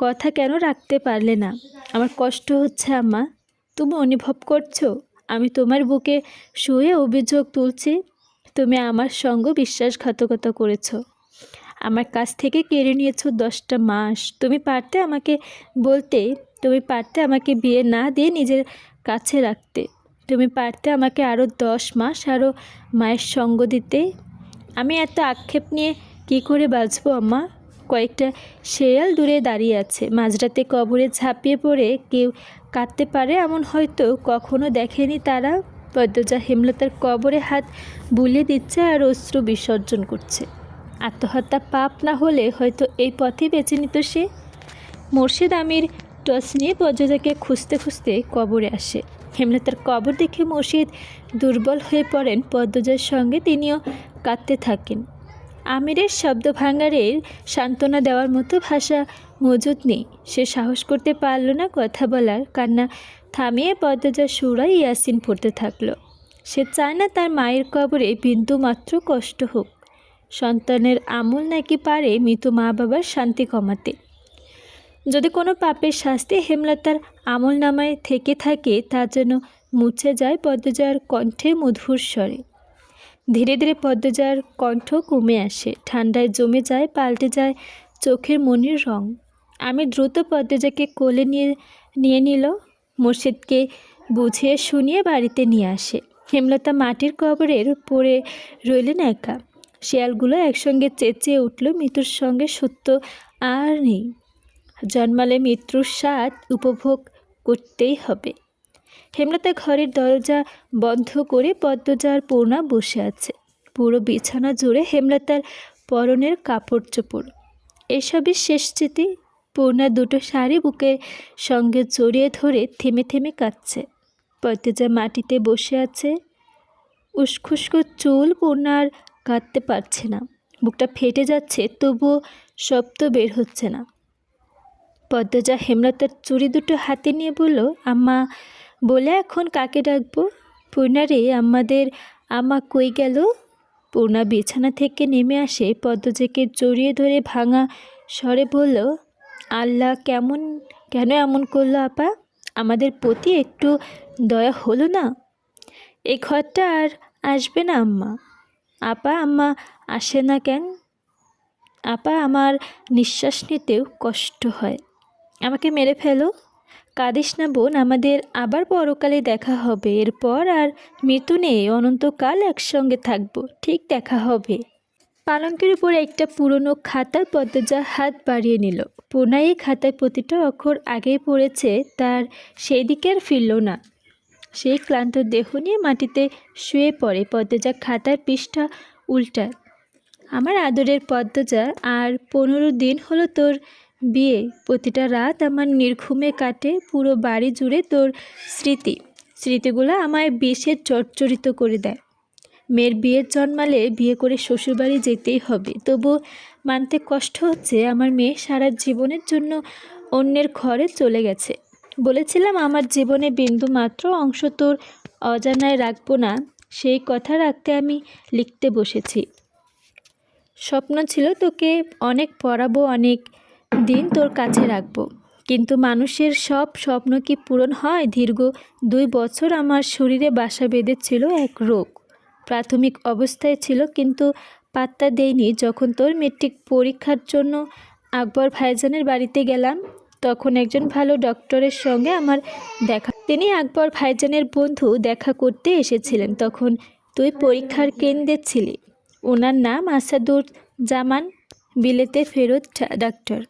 কথা কেন রাখতে পারলে না? আমার কষ্ট হচ্ছে আম্মা। তুমি অনুভব করছো আমি তোমার বুকে শুয়ে অভিযোগ তুলছি? তুমি আমার সঙ্গে বিশ্বাসঘাতকতা করেছো, আমার কাছ থেকে কেড়ে নিয়েছো 10টা মাস। তুমি পারতে আমাকে বলতে, তুমি পারতে আমাকে বিয়ে না দিয়ে নিজের কাছে রাখতে। তুমি পারতে আমাকে আরও 10 মাস আরও মায়ের সঙ্গ দিতে। আমি এত আক্ষেপ নিয়ে কি করে বাঁচবো আম্মা? কয়েকটা শেয়াল দূরে দাঁড়িয়ে আছে। মাঝরাতে কবরে ঝাঁপিয়ে পড়ে কেউ কাঁদতে পারে এমন হয়তো কখনো দেখেনি তারা। পদ্মজা হেমলতার কবরে হাত বুলিয়ে দিচ্ছে আর অশ্রু বিসর্জন করছে। আত্মহত্যা পাপ না হলে হয়তো এই পথে বেছে নিত সে। মোর্শেদ আমির টস নিয়ে পদ্মজাকে খুঁজতে খুঁজতে কবরে আসে। হেমলতার কবর দেখে মোর্শেদ দুর্বল হয়ে পড়েন পদ্মজার সঙ্গে। তিনিও কাঁদতে থাকেন। আমিরের শব্দ ভাঙারের সান্ত্বনা দেওয়ার মতো ভাষা মজুদ নেই। সে সাহস করতে পারল না কথা বলার। কান্না থামিয়ে পদ্মজা সুরায় ইয়াসিন পড়তে থাকল। সে চায় না তার মায়ের কবরে বিন্দু মাত্র কষ্ট হোক। সন্তানের আমল নাকি পারে মৃত মা বাবার শান্তি কমাতে। যদি কোনো পাপের শাস্তি হেমলতার আমল নামায় থেকে থাকে তা যেন মুছে যায় পদ্মজার কণ্ঠে মধুর স্বরে। ধীরে ধীরে পদ্মজার কণ্ঠ কমে আসে। ঠান্ডায় জমে যায়, পাল্টে যায় চোখের মনির রং। আমি দ্রুত পদ্মজাকে কোলে নিয়ে নিল। মোর্শেদকে বুঝিয়ে শুনিয়ে বাড়িতে নিয়ে আসে। হেমলতা মাটির কবরের পড়ে রইলেন একা। শেয়ালগুলো একসঙ্গে চেঁচিয়ে উঠল, মৃত্যুর সঙ্গে সত্য আর নেই। জন্মালে মৃত্যুর স্বাদ উপভোগ করতেই হবে। হেমলতা ঘরের দরজা বন্ধ করে পদ্মজার পূর্ণা বসে আছে। পুরো বিছানা জুড়ে হেমলতার পরনের কাপড় চোপড়। এসবই শেষ স্মৃতি। পূর্ণা 2টো শাড়ি বুকের সঙ্গে জড়িয়ে ধরে থেমে থেমে কাঁদছে। পদ্মজা মাটিতে বসে আছে। উস্খুস্কো চুল। পূর্ণার কাঁদতে পারছে না, বুকটা ফেটে যাচ্ছে, তবুও শব্দ বের হচ্ছে না। পদ্মজা হেমলতার চুড়ি দুটো হাতে নিয়ে বলল, আম্মা বলে এখন কাকে ডাকবো? পূর্ণা রে, আম্মা কই গেল? পূর্ণা বিছানা থেকে নেমে আসে, পদ্মজাকে জড়িয়ে ধরে ভাঙা স্বরে বলল, আল্লাহ কেন এমন করলো আপা? আমাদের প্রতি একটু দয়া হলো না? এই ঘরটা আর আসবে না আম্মা। আম্মা আসে না কেন? আপা, আমার নিঃশ্বাস নিতেও কষ্ট হয়। আমাকে মেরে ফেলো। কাঁদিস না বোন, আমাদের আবার পরকালে দেখা হবে। এরপর আর মৃত্যু নেই, অনন্তকাল একসঙ্গে থাকবো, ঠিক দেখা হবে। পালঙ্কের উপর একটা পুরনো খাতার পদ্মজা হাত বাড়িয়ে নিল। পূর্ণা এই খাতায় প্রতিটা অক্ষর আগেই পড়েছে, তার সেই দিকে আর ফিরল না। সেই ক্লান্ত দেহ নিয়ে মাটিতে শুয়ে পড়ে। পদ্মজা খাতার পৃষ্ঠা উল্টায়। আমার আদরের পদ্মজা, আর 15 দিন হলো তোর বিয়ে। প্রতিটা রাত আমার নির্ঘুমে কাটে। পুরো বাড়ি জুড়ে তোর স্মৃতিগুলো আমায় বিষে জর্জরিত করে দেয়। মেয়ের বিয়ের জন্মালে বিয়ে করে শ্বশুরবাড়ি যেতেই হবে, তবু মানতে কষ্ট হচ্ছে আমার মেয়ে সারা জীবনের জন্য অন্যের ঘরে চলে গেছে। বলেছিলাম আমার জীবনে বিন্দু মাত্র অংশ তোর অজানায় রাখবো না, সেই কথা রাখতে আমি লিখতে বসেছি। স্বপ্ন ছিল তোকে অনেক পড়াবো, অনেক দিন তোর কাছে রাখবো, কিন্তু মানুষের সব স্বপ্ন কি পূরণ হয়? দীর্ঘ 2 বছর আমার শরীরে বাসা বেঁধেছিল এক রোগ। প্রাথমিক অবস্থায় ছিল, কিন্তু পাত্তা দেয়নি। যখন তোর মেট্রিক পরীক্ষার জন্য আকবর ভাইজানের বাড়িতে গেলাম, তখন একজন ভালো ডক্টরের সঙ্গে আমার দেখা। তিনি আকবর ভাইজানের বন্ধু, দেখা করতে এসেছিলেন। তখন তুই পরীক্ষার কেন্দ্রে ছিলি। ওনার নাম আসাদুজ্জামান, বিলেতে ফেরত ডাক্তার।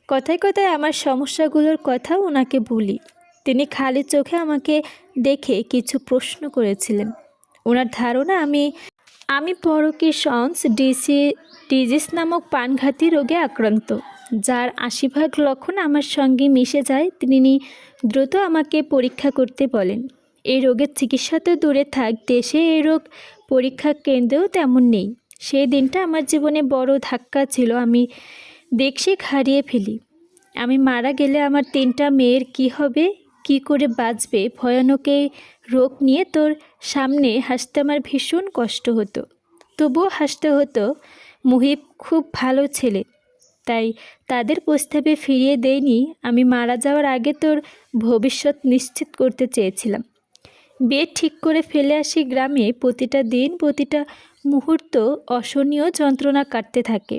কথায় কথায় আমার সমস্যাগুলোর কথা ওনাকে বলি। তিনি খালি চোখে আমাকে দেখে কিছু প্রশ্ন করেছিলেন। ওনার ধারণা আমি পারকিনসন্স ডিজিজ নামক প্রাণঘাতী রোগে আক্রান্ত, যার 80% লক্ষণ আমার সঙ্গে মিশে যায়। তিনি দ্রুত আমাকে পরীক্ষা করতে বলেন। এই রোগের চিকিৎসা তো দূরে থাক, দেশে এই রোগ পরীক্ষা কেন্দ্রেও তেমন নেই। সেই দিনটা আমার জীবনে বড় ধাক্কা ছিল। আমি দেখশিক হারিয়ে ফেলি। আমি মারা গেলে আমার 3টা মেয়ের কি হবে, কি করে বাঁচবে? ভয়ানক এই রোগ নিয়ে তোর সামনে হাসতে আমার ভীষণ কষ্ট হতো, তবুও হাসতে হতো। মুহিব খুব ভালো ছেলে, তাই তাদের প্রস্তাবে ফিরিয়ে দেয়নি। আমি মারা যাওয়ার আগে তোর ভবিষ্যৎ নিশ্চিত করতে চেয়েছিলাম। বিয়ে ঠিক করে ফেলে আসি গ্রামে। প্রতিটা দিন, প্রতিটা মুহূর্ত অসহনীয় যন্ত্রণা কাটতে থাকে।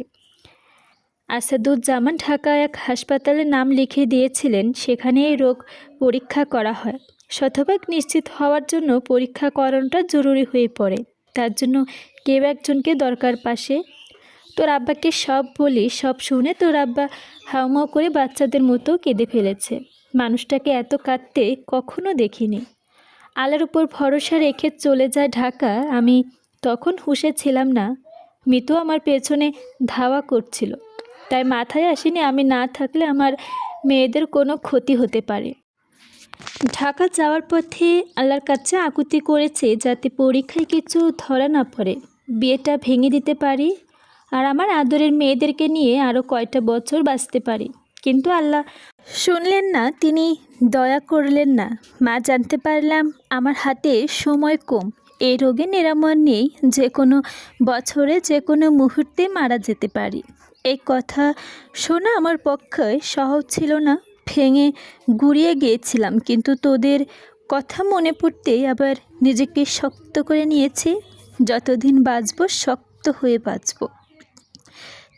আসাদুজ্জামান ঢাকা এক হাসপাতালে নাম লিখে দিয়েছিলেন, সেখানে এই রোগ পরীক্ষা করা হয়। শতভাগ নিশ্চিত হওয়ার জন্য পরীক্ষা করানোটা জরুরি হয়ে পড়ে। তার জন্য কেউ একজনকে দরকার পাশে। তোর আব্বাকে সব বলি, সব শুনে তোর আব্বা হাউমাউ করে বাচ্চাদের মতো কেঁদে ফেলেছে। মানুষটাকে এত কাঁদতে কখনো দেখিনি। আল্লাহর উপর ভরসা রেখে চলে যায় ঢাকা। আমি তখন হুঁশে ছিলাম না। মিতু আমার পেছনে ধাওয়া করছিল, তাই মাথায় আসেনি আমি না থাকলে আমার মেয়েদের কোনো ক্ষতি হতে পারে। ঢাকা যাওয়ার পথে আল্লাহর কাছে আকুতি করেছে, যাতে পরীক্ষায় কিছু ধরা না পড়ে, বিয়েটা ভেঙে দিতে পারি, আর আমার আদরের মেয়েদেরকে নিয়ে আরও কয়টা বছর বাঁচতে পারি। কিন্তু আল্লাহ শুনলেন না, তিনি দয়া করলেন না। মা, জানতে পারলাম আমার হাতে সময় কম। এই রোগে নিরাময় নেই, যে কোনো বছরে যে কোনো মুহূর্তে মারা যেতে পারি। এই কথা শোনা আমার পক্ষে সহজ ছিল না। ভেঙে গুড়িয়ে গিয়েছিলাম, কিন্তু তোদের কথা মনে পড়তেই আবার নিজেকে শক্ত করে নিয়েছি। যতদিন বাঁচব শক্ত হয়ে বাঁচব,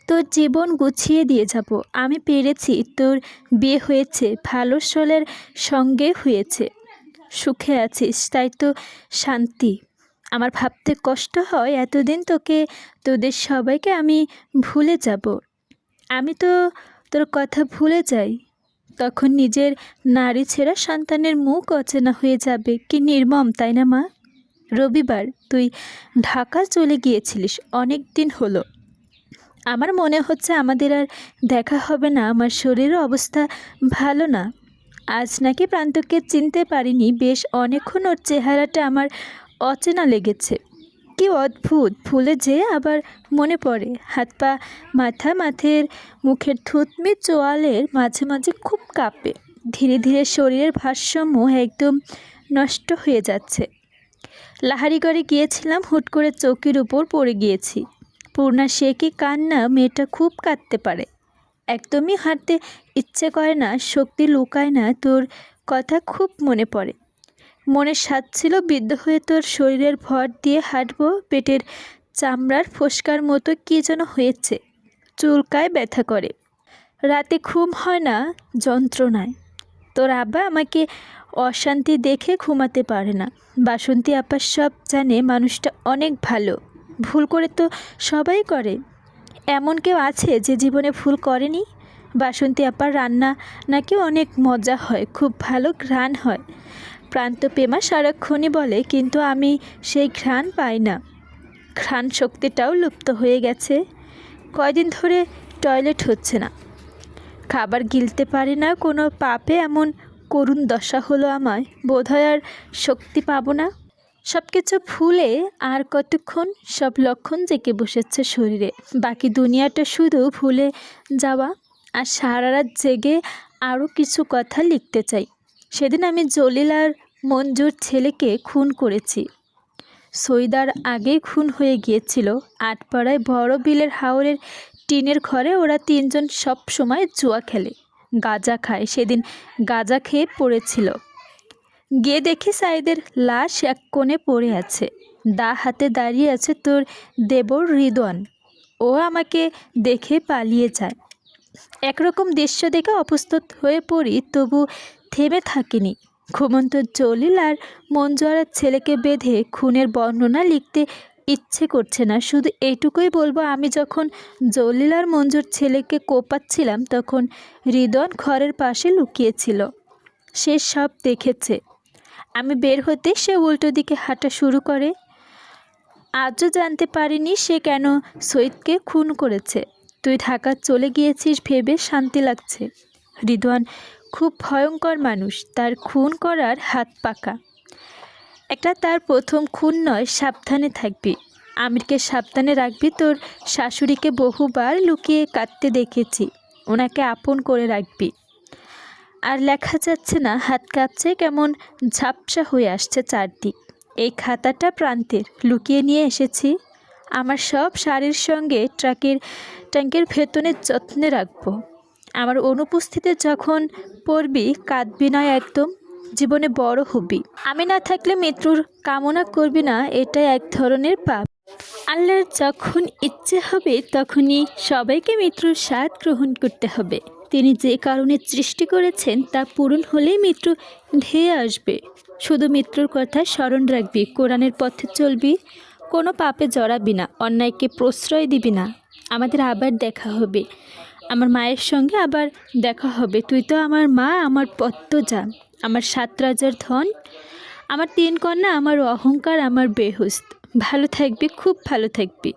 তোর জীবন গুছিয়ে দিয়ে যাব। আমি পেরেছি। তোর বিয়ে হয়েছে, ভালো ছেলের সঙ্গে হয়েছে, সুখে আছিস, তাই তো শান্তি। আমার ভাবতে কষ্ট হয়, এতদিন তোদের সবাইকে আমি ভুলে যাব। আমি তো তোর কথা ভুলে যাই, তখন নিজের নারী ছেঁড়া সন্তানের মুখ অচেনা হয়ে যাবে। কি নির্মম, তাই না মা? রবিবার তুই ঢাকা চলে গিয়েছিলিস, অনেক দিন হলো। আমার মনে হচ্ছে আমাদের আর দেখা হবে না। আমার শরীরের অবস্থা ভালো না। আজ নাকি প্রান্তকে চিনতে পারিনি। বেশ অনেকক্ষণ ওর চেহারাটা আমার অচেনা লেগেছে। কি অদ্ভুত, ভুলে যেয়ে আবার মনে পড়ে। হাত পা, মাথের মুখের থুতনি চোয়ালের মাঝে মাঝে খুব কাঁপে। ধীরে ধীরে শরীরের ভারসাম্য একদম নষ্ট হয়ে যাচ্ছে। লাহারি ঘরে গিয়েছিলাম, হুট করে চৌকির উপর পড়ে গিয়েছি। পূর্ণা, সে কি কান্না! মেয়েটা খুব কাঁদতে পারে। একদমই হাঁটতে ইচ্ছে করে না, শক্তি লুকায় না। তোর কথা খুব মনে পড়ে। মনের স্বাদ ছিল বৃদ্ধ হয়ে তোর শরীরের ভর দিয়ে হাঁটবো। পেটের চামড়ার ফোসকার মতো কী যেন হয়েছে, চুলকায়, ব্যথা করে। রাতে ঘুম হয় না যন্ত্রণায়। তোর আব্বা আমাকে অশান্তি দেখে ঘুমাতে পারে না। বাসন্তী আপা সব জানে, মানুষটা অনেক ভালো। ভুল করে তো সবাই করে। এমন কেউ আছে যে জীবনে ভুল করেনি? বাসন্তী আপার রান্না নাকি অনেক মজা হয়, খুব ভালো ঘ্রাণ হয়। প্রান্ত পেমা সারাক্ষণই বলে, কিন্তু আমি সেই ঘ্রাণ পাই না। ঘ্রাণ শক্তিটাও লুপ্ত হয়ে গেছে। কয়দিন ধরে টয়লেট হচ্ছে না, খাবার গিলতে পারি না। কোনো পাপে এমন করুণ দশা হলো আমায়, বোধহয় আর শক্তি পাবো না। সব কিছু ভুলে আর কতক্ষণ, সব লক্ষণ জেঁকে বসেছে শরীরে। বাকি দুনিয়াটা শুধু ভুলে যাওয়া। আর সারা রাত জেগে আরও কিছু কথা লিখতে চাই। সেদিন আমি জলিল আর মঞ্জুর ছেলেকে খুন করেছি। সৈদার আগেই খুন হয়ে গিয়েছিল। আটপাড়ায় বড় বিলের হাওরের টিনের ঘরে ওরা তিনজন সব সময় জুয়া খেলে, গাঁজা খায়। সেদিন গাঁজা খেয়ে পড়েছিল। গিয়ে দেখি সাইদের লাশ এক কোণে পড়ে আছে। দা হাতে দাঁড়িয়ে আছে তোর দেবর রিদওয়ান। ও আমাকে দেখে পালিয়ে যায়। একরকম দৃশ্য দেখে অপ্রস্তুত হয়ে পড়ি, তবু থেমে থাকিনি। ঘুমন্ত জলিল আর মঞ্জুয়ারার ছেলেকে বেঁধে খুনের বর্ণনা লিখতে ইচ্ছে করছে না। শুধু এইটুকুই বলবো, আমি যখন জলিল আর মঞ্জুর ছেলেকে কোপাচ্ছিলাম তখন রিদওয়ান ঘরের পাশে লুকিয়েছিল। সে সব দেখেছে। আমি বের হতে সে উল্টো দিকে হাঁটা শুরু করে। আজও জানতে পারিনি সে কেন সৈয়দকে খুন করেছে। তুই ঢাকা চলে গিয়েছিস ভেবে শান্তি লাগছে। রিদওয়ান খুব ভয়ঙ্কর মানুষ, তার খুন করার হাত পাকা। এটা তার প্রথম খুন নয়, সাবধানে থাকবি। আমিরকে সাবধানে রাখবি। তোর শাশুড়িকে বহুবার লুকিয়ে কাঁদতে দেখেছি, ওনাকে আপন করে রাখবি। আর লেখা যাচ্ছে না, হাত কাঁপছে, কেমন ঝাপসা হয়ে আসছে চারদিক। এই খাতাটা প্রান্তের, লুকিয়ে নিয়ে এসেছি। আমার সব শাড়ির সঙ্গে ট্যাঙ্কের ভেতনে যত্নে রাখবো। আমার অনুপস্থিতিতে যখন পড়বি কাঁদবি না একদম, জীবনে বড় হবি। আমি না থাকলে মৃত্যুর কামনা করবি না, এটা এক ধরনের পাপ। আল্লাহর যখন ইচ্ছে হবে তখনই সবাইকে মৃত্যুর স্বাদ গ্রহণ করতে হবে। তিনি যে কারণে সৃষ্টি করেছেন তা পূরণ হলেই মৃত্যু ধেয়ে আসবে। শুধু মৃত্যুর কথা স্মরণ রাখবি, কোরআনের পথে চলবি, কোনো পাপে জড়াবি না, অন্যায়কে প্রশ্রয় দিবি না। আমাদের আবার দেখা হবে, আমার মায়ের সঙ্গে আবার দেখা হবে। তুই তো আমার মা, আমার পদ্মজা, আমার 7 রাজার ধন, আমার 3 কন্যা, আমার অহংকার, আমার বেহুস্ত। ভালো থাকবি, খুব ভালো থাকবি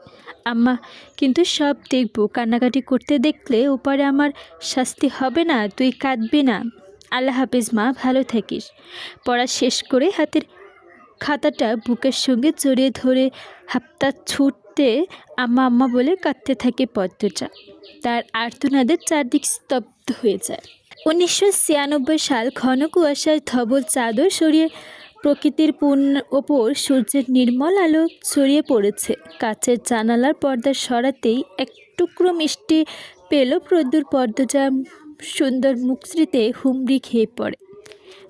আম্মা, কিন্তু সব দেখব। কান্নাকাটি করতে দেখলে ওপারে আমার শাস্তি হবে না, তুই কাঁদবি না। আল্লাহ হাফিজ মা, ভালো থাকিস। পড়া শেষ করে হাতের খাতাটা বুকের সঙ্গে জড়িয়ে ধরে হাপ্তা ছুটতে আম্মা আম্মা বলে কাঁদতে থাকে পদ্মজা। তার আর্তনাদের চারদিক স্তব্ধ হয়ে যায়। 1996 সাল। ঘন কুয়াশার ধবল চাদর সরিয়ে প্রকৃতির ওপর সূর্যের নির্মল আলো ছড়িয়ে পড়েছে। কাচের জানালার পর্দা সরাতেই এক টুকরো মিষ্টি পেল প্রদ্যুর। পদ্মজা সুন্দর মুখশ্রীতে হুমড়ি খেয়ে পড়ে।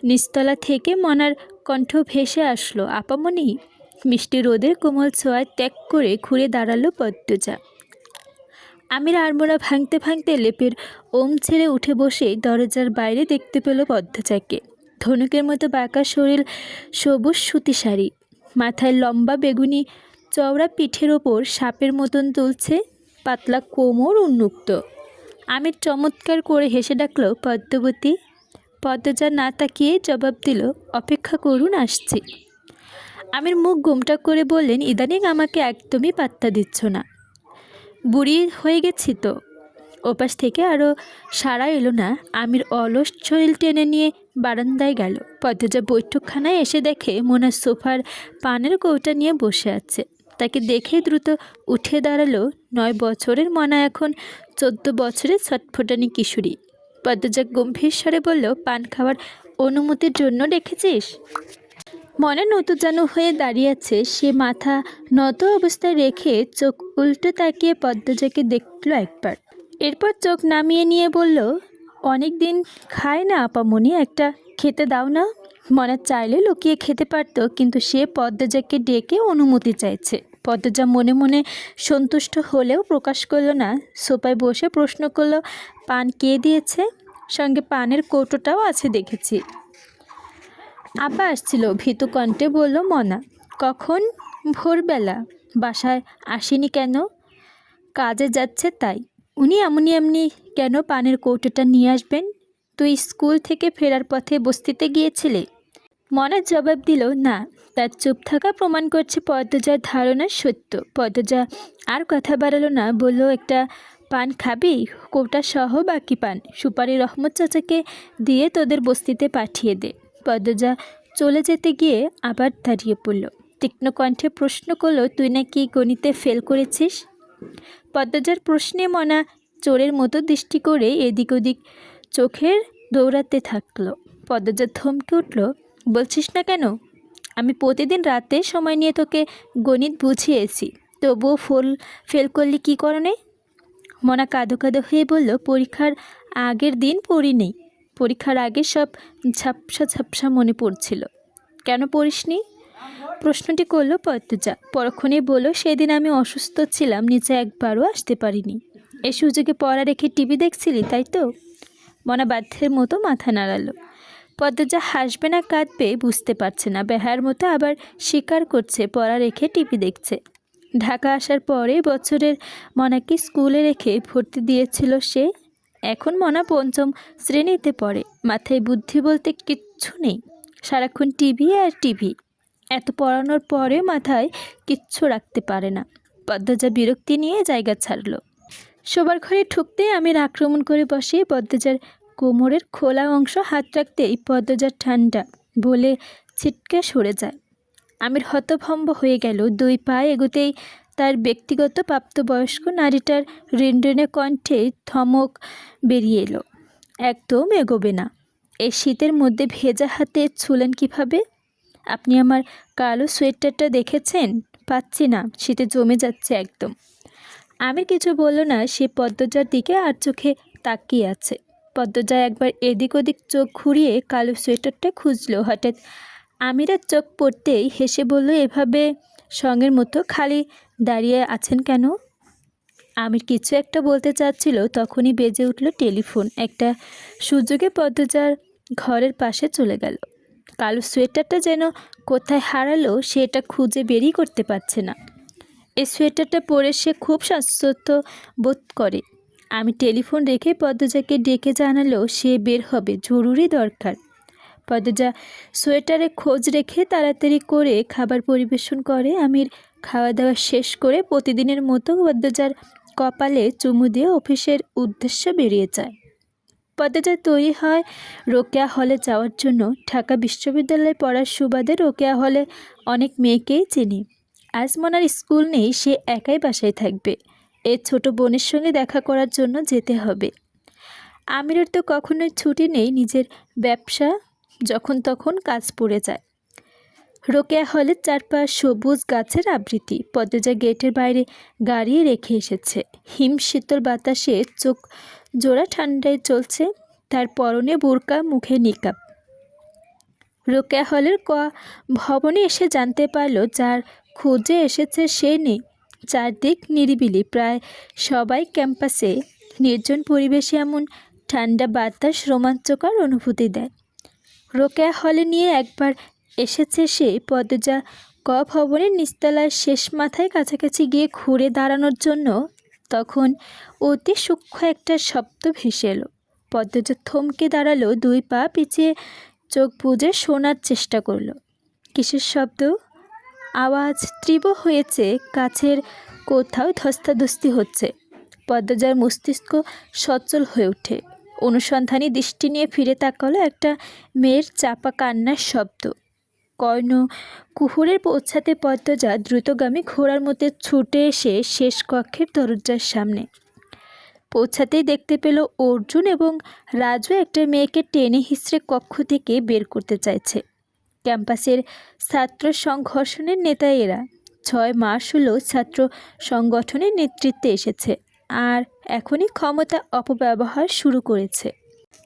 নিচতলা থেকে মনার কণ্ঠ ভেসে আসলো, আপামনি। মিষ্টি রোদের কোমল ছোঁয়ায় ত্যাগ করে ঘুরে দাঁড়ালো পদ্মজা। আমির আড়মোড়া ভাঙতে ভাঙতে লেপের ওম ছেড়ে উঠে বসে দরজার বাইরে দেখতে পেল পদ্মজাকে। ধনুকের মতো বাঁকা শরীর, সবুজ সুতি শাড়ি, মাথায় লম্বা বেগুনি চওড়া, পিঠের ওপর সাপের মতন তুলছে, পাতলা কোমর উন্মুক্ত। আমির চমৎকার করে হেসে ডাকল, পদ্মবতী। পদ্মজা না তাকিয়ে জবাব দিল, অপেক্ষা করুন, আসছি। আমির মুখ গোমটা করে বললেন, ইদানিং আমাকে একদমই পাত্তা দিচ্ছ না, বুড়ি হয়ে গেছি তো। ওপাশ থেকে আরও সাড়া এলো না। আমির অলস শরীর টেনে নিয়ে বারান্দায় গেল। পদ্মজা বৈঠকখানায় এসে দেখে মোনা সোফার পানের কৌটা নিয়ে বসে আছে। তাকে দেখে দ্রুত উঠে দাঁড়ালো। 9 বছরের মনা এখন 14 বছরের ছটফটানি কিশোরী। পদ্মজা গম্ভীর স্বরে বলল, পান খাওয়ার অনুমতির জন্য ডেকেছিস? মনে নতজানু হয়ে দাঁড়িয়ে আছে। সে মাথা নত অবস্থায় রেখে চোখ উল্টো তাকিয়ে পদ্মজাকে দেখল একবার, এরপর চোখ নামিয়ে নিয়ে বলল, অনেক দিন খায় না আপামনি, একটা খেতে দাও না। মনা চাইলে লুকিয়ে খেতে পারত, কিন্তু সে পদ্মজাকে ডেকে অনুমতি চাইছে। পদ্মজা মনে মনে সন্তুষ্ট হলেও প্রকাশ করলো না। সোফায় বসে প্রশ্ন করলো, পান কে দিয়েছে? সঙ্গে পানের কৌটোটাও আছে দেখেছি। আপা আসছিল, ভীতু কণ্ঠে বলল মনা। কখন? ভোরবেলা। বাসায় আসেনি কেন? কাজে যাচ্ছে তাই। উনি এমনি কেন পানের কৌটোটা নিয়ে আসবেন? তুই স্কুল থেকে ফেরার পথে বস্তিতে গিয়েছিলে? মনা জবাব দিল না। তার চুপ থাকা প্রমাণ করছে পদ্মজার ধারণা সত্য। পদ্মজা আর কথা বাড়ালো না, বলল, একটা পান খাবি? কৌটা সহ বাকি পান সুপারি রহমত চাচাকে দিয়ে তোদের বস্তিতে পাঠিয়ে দে। পদ্মজা চলে যেতে গিয়ে আবার দাঁড়িয়ে পড়ল। তীক্ষ্ণ কণ্ঠে প্রশ্ন করলো, তুই নাকি গণিতে ফেল করেছিস? পদ্মজার প্রশ্নে মনা চোরের মতো দৃষ্টি করে এদিক ওদিক চোখের দৌড়াতে থাকলো। পদ্মজা থমকে উঠল। বলছিস না কেন? আমি প্রতিদিন রাতে সময় নিয়ে তোকে গণিত বুঝিয়েছি, তবুও ফেল করলি কী কারণে? মনা কাঁদো কাঁদো হয়ে বলল, পরীক্ষার আগের দিন পড়িনি। পরীক্ষার আগে সব ঝাপসা ঝাপসা মনে পড়ছিল। কেন পড়িসনি? প্রশ্নটি করল পদ্মজা। পরক্ষণে বলল, সেদিন আমি অসুস্থ ছিলাম, নিচে একবারও আসতে পারিনি। এই সুযোগে পড়া রেখে টিভি দেখছিলি, তাই তো? মনা বাধ্যের মতো মাথা নাড়ালো। পদ্মজা হাসবে না কাঁদবে বুঝতে পারছে না। বেহার মতো আবার স্বীকার করছে পড়া রেখে টিভি দেখছে। ঢাকা আসার পরে বছরের মনাকে স্কুলে রেখে ভর্তি দিয়েছিল সে। এখন মনা 5ম শ্রেণীতে পড়ে। মাথায় বুদ্ধি বলতে কিচ্ছু নেই। সারাক্ষণ টিভি আর টিভি। এত পড়ানোর পরে মাথায় কিচ্ছু রাখতে পারে না। পদ্মজা বিরক্তি নিয়ে জায়গা ছাড়ল। শোবার ঘরে ঢুকতেই আমির আক্রমণ করে বসে। পদ্মজার কোমরের খোলা অংশ হাত রাখতেই পদ্মজার ঠান্ডা বলে ছিটকে সরে যায়। আমির হতভম্ব হয়ে গেল। 2 পা এগোতেই তার ব্যক্তিগত প্রাপ্তবয়স্ক নারীটার রিনরিনে কণ্ঠে ধমক বেরিয়ে এলো, একদম এগোবে না। এই শীতের মধ্যে ভেজা হাতে ছুলেন কিভাবে? আপনি আমার কালো সোয়েটারটা দেখেছেন? পাচ্ছি না, শীতে জমে যাচ্ছে একদম। আমির কিছু বলল না। সে পদ্মজার দিকে আর চোখে তাকিয়ে আছে। পদ্মজা একবার এদিক ওদিক চোখ ঘুরিয়ে কালো সোয়েটারটা খুঁজল। হঠাৎ আমিরের চোখ পড়তেই হেসে বলল, এভাবে সঙ্গের মতো খালি দাঁড়িয়ে আছেন কেন? আমির কিছু একটা বলতে চাচ্ছিল, তখনই বেজে উঠল টেলিফোন। একটা সুযোগে পদ্মজার ঘরের পাশে চলে গেল। কালো সোয়েটারটা যেন কোথায় হারালো, সেটা খুঁজে বেরই করতে পারছে না। এই সোয়েটারটা পরে সে খুব স্বাচ্ছন্দ্য বোধ করে। আমি টেলিফোন রেখে পদ্মজাকে ডেকে জানালো সে বের হবে, জরুরি দরকার। পদ্মজা সোয়েটারে খোঁজ রেখে তাড়াতাড়ি করে খাবার পরিবেশন করে। আমির খাওয়া দাওয়া শেষ করে প্রতিদিনের মতো পদ্মজার কপালে চুমু দিয়ে অফিসের উদ্দেশ্যে বেরিয়ে যায়। পদ্মজা তৈরি হয় রোকেয়া হলে যাওয়ার জন্য। ঢাকা বিশ্ববিদ্যালয়ে পড়ার সুবাদে রোকেয়া হলে অনেক মেয়েকেই চিনি। আজ মনার স্কুল নেই, সে একাই বাসায় থাকবে। এর ছোট বোনের সঙ্গে দেখা করার জন্য যেতে হবে। আমিরের তো কখনোই ছুটি নেই, নিজের ব্যবসা যখন তখন কাজ পড়ে যায়। রোকেয়া হলের চারপাশ সবুজ গাছের আবৃত্তি। পদ্মজা গেটের বাইরে গাড়ি রেখে এসেছে। হিম শীতল বাতাসে চোখ জোড়া ঠান্ডায় চলছে। তার পরনে বোরকা, মুখে নিকাব। রোকেয়া হলের ভবনে এসে জানতে পারল যার খোঁজে এসেছে সে নেই। চারদিক নিরিবিলি, প্রায় সবাই ক্যাম্পাসে। নির্জন পরিবেশে এমন ঠান্ডা বাতাস রোমাঞ্চকর অনুভূতি দেয়। রোকেয়া হলে নিয়ে একবার এসেছে সে। পদ্মজা ভবনের নিচতলায় শেষ মাথায় কাছাকাছি গিয়ে ঘুরে দাঁড়ানোর জন্য, তখন অতি সূক্ষ্ম একটা শব্দ ভেসে এলো। পদ্মজা থমকে দাঁড়ালো, 2 পা পিছিয়ে চোখ বুজে শোনার চেষ্টা করলো। কিসের শব্দ? আওয়াজ তীব্র হয়েছে, কাছের কোথাও ধস্তাধস্তি হচ্ছে। পদ্মজার মস্তিষ্ক সচল হয়ে ওঠে। অনুসন্ধানী দৃষ্টি নিয়ে ফিরে তাকালো। একটা মেয়ের চাপা কান্নার শব্দ। কর্ণ কুহুরে পৌঁছাতে পদ্মজা দ্রুতগামী ঘোড়ার মধ্যে ছুটে এসে শেষ কক্ষের দরজার সামনে পৌঁছাতেই দেখতে পেল অর্জুন এবং রাজু একটা মেয়েকে টেনে হিঁচড়ে কক্ষ থেকে বের করতে চাইছে। ক্যাম্পাসের ছাত্র সংঘর্ষণের নেতা এরা 6 মাস হলো ছাত্র সংগঠনের নেতৃত্বে এসেছে, আর এখনই ক্ষমতা অপব্যবহার শুরু করেছে।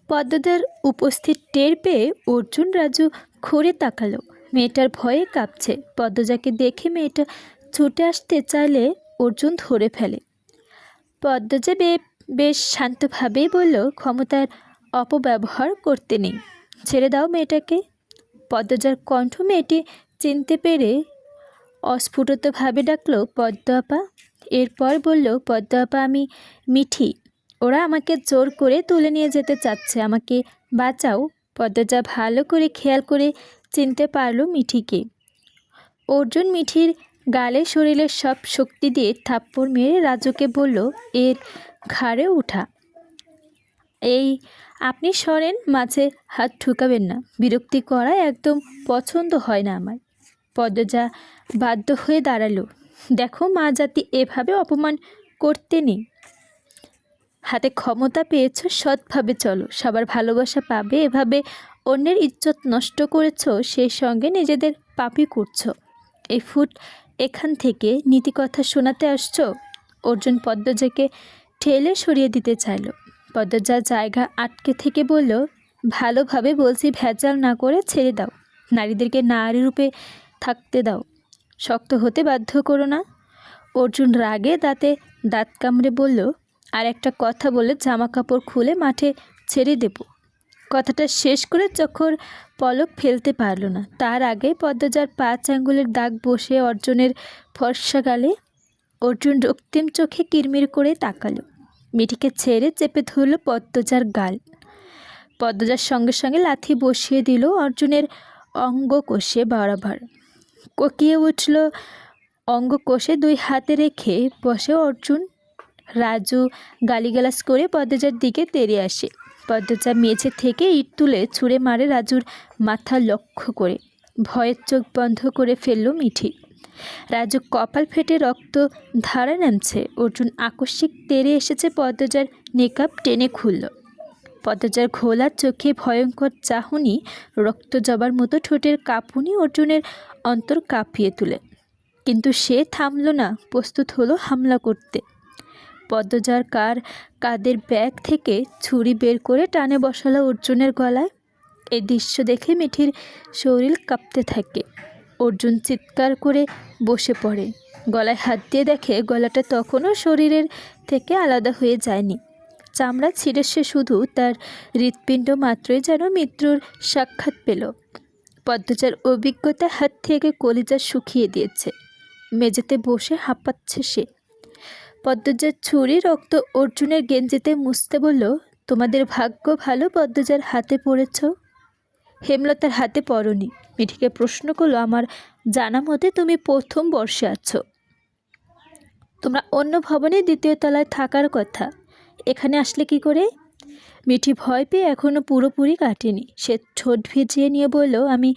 পদ্মজার উপস্থিত টের পেয়ে অর্জুন রাজু ঘুরে তাকালো। মেয়েটার ভয়ে কাঁপছে। পদ্মজাকে দেখে মেয়েটা ছুটে আসতে চাইলে অর্জুন ধরে ফেলে। পদ্মজা বেশ শান্তভাবেই বলল, ক্ষমতার অপব্যবহার করতে নেই, ছেড়ে দাও মেয়েটাকে। পদ্মজার কণ্ঠ মেয়েটি চিনতে পেরে অস্ফুটভাবে ডাকলো, পদ্ম আপা। এরপর বলল, পদ্ম আপা, আমি মিঠি। ওরা আমাকে জোর করে তুলে নিয়ে যেতে চাচ্ছে, আমাকে বাঁচাও। পদ্মজা ভালো করে খেয়াল করে চিনতে পারল মিঠিকে। অর্জুন মিঠির গালে শরীরের সব শক্তি দিয়ে থাপ্পড় মেরে রাজুকে বলল, এর ঘাড়ে উঠা। এই আপনি সরেন, মাঝে হাত ঠুকাবেন না, বিরক্তি করা একদম পছন্দ হয় না আমার। পদ্মজা বাধ্য হয়ে দাঁড়ালো। দেখো, মা জাতি এভাবে অপমান করতে নেই। হাতে ক্ষমতা পেয়েছ, সৎভাবে চলো, সবার ভালোবাসা পাবে। এভাবে অন্যের ইজ্জত নষ্ট করেছো, সেই সঙ্গে নিজেদের পাপই করছো। এই ফুট এখান থেকে নীতিকথা শোনাতে আসছো? অর্জুন পদ্মজাকে ঠেলে সরিয়ে দিতে চাইল। পদ্মজার জায়গা আটকে থেকে বলল, ভালোভাবে বলছি, ভেজাল না করে ছেড়ে দাও। নারীদেরকে নারী রূপে থাকতে দাও, শক্ত হতে বাধ্য করো না। অর্জুন রাগে দাঁতে দাঁত কামড়ে বলল, আর একটা কথা বলে জামা কাপড় খুলে মাঠে ছেড়ে দেব। কথাটা শেষ করে যখন পলক ফেলতে পারল না, তার আগে পদ্মজার 5 আঙ্গুলের দাগ বসে অর্জুনের ফর্সা গালে। অর্জুন রক্তিম চোখে কিরমির করে তাকালো। মিঠিকে ছেড়ে চেপে ধরল পদ্মজার গাল। পদ্মজার সঙ্গে সঙ্গে লাথি বসিয়ে দিল অর্জুনের অঙ্গ কষে বরাবর। কোকিয়ে উঠল অঙ্গ কষে 2 হাতে রেখে বসে অর্জুন। রাজু গালিগালাজ করে পদ্মজার দিকে তেড়ে আসে। পদ্মজা মেঝে থেকে ইট তুলে ছুঁড়ে মারে রাজুর মাথা লক্ষ্য করে। ভয়ের চোখ বন্ধ করে ফেলল মিঠি। রাজু কপাল ফেটে রক্ত ধারা নামছে। অর্জুন আকস্মিক তেড়ে এসেছে, পদ্মজার নেকাব টেনে খুলল। পদ্মজার ঘোলা চোখে ভয়ঙ্কর চাহনি, রক্ত জবার মতো ঠোঁটের কাঁপুনি অর্জুনের অন্তর কাঁপিয়ে তুলে। কিন্তু সে থামল না, প্রস্তুত হলো হামলা করতে। পদ্মজার কাঁধের ব্যাগ থেকে ছুরি বের করে টানে বসালো অর্জুনের গলায়। এই দৃশ্য দেখে মিঠির শরীর কাঁপতে থাকে। অর্জুন চিৎকার করে বসে পড়ে। গলায় হাত দিয়ে দেখে গলাটা তখনও শরীরের থেকে আলাদা হয়ে যায়নি। চামড়া ছিঁড়েছে শুধু, তার হৃৎপিণ্ড মাত্রই যেন মৃত্যুর সাক্ষাৎ পেল। পদ্মজার অভিজ্ঞতা হাত থেকে কলিজা শুকিয়ে দিয়েছে। মেঝেতে বসে হাঁপাচ্ছে সে। পদ্মজার ছুরি রক্ত অর্জুনের গেঞ্জিতে মুছতে বলল, তোমাদের ভাগ্য ভালো পদ্মজার হাতে পড়েছ, হেমলতার হাতে পড়নি। মিঠিকে প্রশ্ন করলো, আমার জানা মতে তুমি 1ম বর্ষে আছো। তোমরা অন্য ভবনে 2য় তলায় থাকার কথা, এখানে আসলে কি করে? মিঠি ভয় পেয়ে এখনও পুরোপুরি কাটেনি। সে ঠোঁট ভিজিয়ে নিয়ে বলল, আমি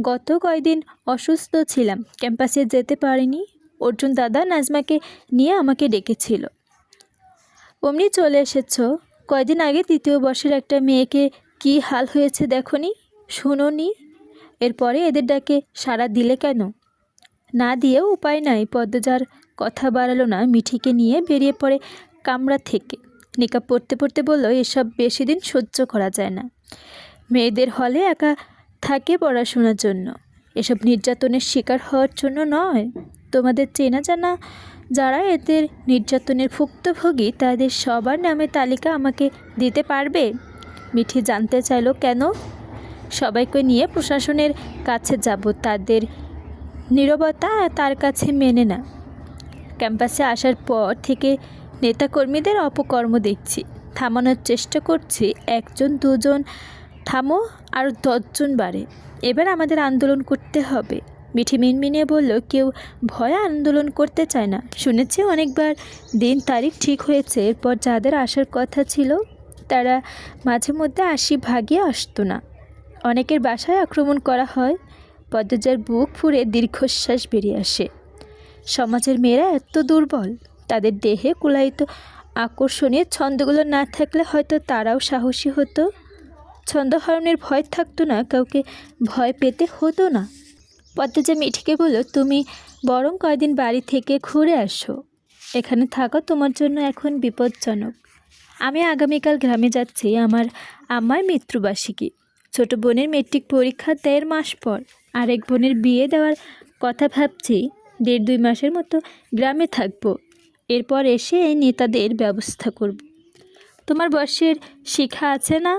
গত কয়দিন অসুস্থ ছিলাম, ক্যাম্পাসে যেতে পারিনি। অর্জুন দাদা নাজমাকে নিয়ে আমাকে ডেকেছিল, অমনি চলে এসেছ। কয়দিন আগে 3য় বর্ষের একটা মেয়েকে কি হাল হয়েছে দেখনি, শুনোনি? এরপরে এদের ডাকে সাড়া দিলে কেন? না দিয়েও উপায় নাই। পদ্মজার কথা বাড়ালো না, মিঠিকে নিয়ে বেরিয়ে পড়ে কামরা থেকে। নিকাব পড়তে পড়তে বলল, এসব বেশি দিন সহ্য করা যায় না। মেয়েদের হলে একা থাকে পড়াশোনার জন্য, এসব নির্যাতনের শিকার হওয়ার জন্য নয়। তোমাদের চেনা জানা যারা এদের নির্যাতনের ভুক্তভোগী, তাদের সবার নামে তালিকা আমাকে দিতে পারবে? মিঠি জানতে চাইল, কেন? সবাইকে নিয়ে প্রশাসনের কাছে যাব, তাদের নীরবতা তার কাছে মেনে না। ক্যাম্পাসে আসার পর থেকে নেতাকর্মীদের অপকর্ম দেখছি, থামানোর চেষ্টা করছি। 1 জন 2 জন থামো, আর 10 জন বাড়ে। এবার আমাদের আন্দোলন করতে হবে। মিঠি মিনমিনিয়ে বলল, কেউ ভয়ে আন্দোলন করতে চায় না। শুনেছি অনেকবার দিন তারিখ ঠিক হয়েছে, এরপর যাদের আসার কথা ছিল তারা মাঝে মধ্যে 80 ভাগই আসতো না। অনেকের বাসায় আক্রমণ করা হয়, পদ্মজার বুক ফুঁড়ে দীর্ঘশ্বাস বেরিয়ে আসে। সমাজের মেয়েরা এত দুর্বল, তাদের দেহে কুলায়িত আকর্ষণীয় ছন্দগুলো না থাকলে হয়তো তারাও সাহসী হতো। ছন্দহরণের ভয় থাকতো না, কাউকে ভয় পেতে হতো না। পদ্মজা মিঠিকে বলল, তুমি বরং কয়দিন বাড়ি থেকে ঘুরে আসো। এখানে থাকা তোমার জন্য এখন বিপজ্জনক। আমি আগামীকাল গ্রামে যাচ্ছি, আমার আম্মার মৃত্যুবার্ষিকী। ছোট বোনের মেট্রিক পরীক্ষা 1.5 মাস পর। আরেক বোনের বিয়ে দেওয়ার কথা ভাবছি। 1.5-2 মাসের মতো গ্রামে থাকবো। এরপর এসে এই নেতাদের ব্যবস্থা করব। তোমার বয়সের শিখা আছে না?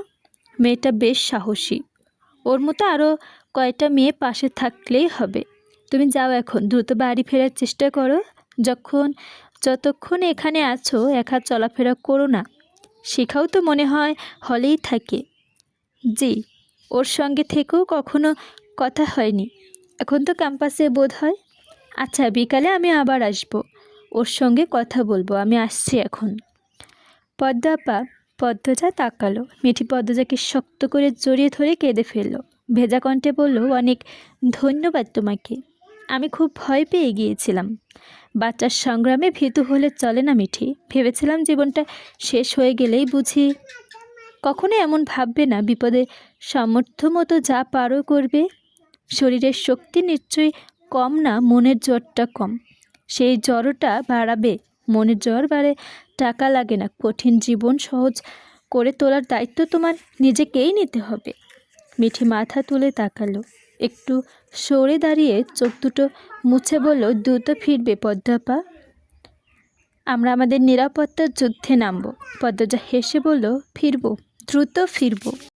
মেয়েটা বেশ সাহসী। ওর মতো আরও কয়টা মেয়ে পাশে থাকলেই হবে। তুমি যাও, এখন দ্রুত বাড়ি ফেরার চেষ্টা করো। যতক্ষণ এখানে আছো একা চলাফেরা করো না। শিখাও তো মনে হয় হলেই থাকে। জি, ওর সঙ্গে থেকেও কখনো কথা হয়নি। এখন তো ক্যাম্পাসে বোধ হয়। আচ্ছা, বিকালে আমি আবার আসবো, ওর সঙ্গে কথা বলবো। আমি আসছি এখন। পদ্মজা তাকালো। মিঠি পদ্মজাকে শক্ত করে জড়িয়ে ধরে কেঁদে ফেলল। ভেজা কণ্ঠে বলল, অনেক ধন্যবাদ তোমাকে। আমি খুব ভয় পেয়ে গিয়েছিলাম। বাচ্চার সংগ্রামে ভীতু হলে চলে না মিঠি। ভেবেছিলাম জীবনটা শেষ হয়ে গেলেই বুঝি। কখনো এমন ভাববে না, বিপদে সামর্থ্য মতো যা পারো করবে। শরীরের শক্তি নিশ্চয়ই কম না, মনের জোরটা কম। সেই জড়টা বাড়াবে। মনের জোর বাড়ে, টাকা লাগে না। কঠিন জীবন সহজ করে তোলার দায়িত্ব তোমার নিজেকেই নিতে হবে। মিঠি মাথা তুলে তাকালো, একটু সরে দাঁড়িয়ে চোখ দুটো মুছে বলল, দ্রুত ফিরবে পদ্মাপা? আমরা আমাদের নিরাপত্তার যুদ্ধে নামব। পদ্মজা হেসে বলল, ফিরব, দ্রুত ফিরব।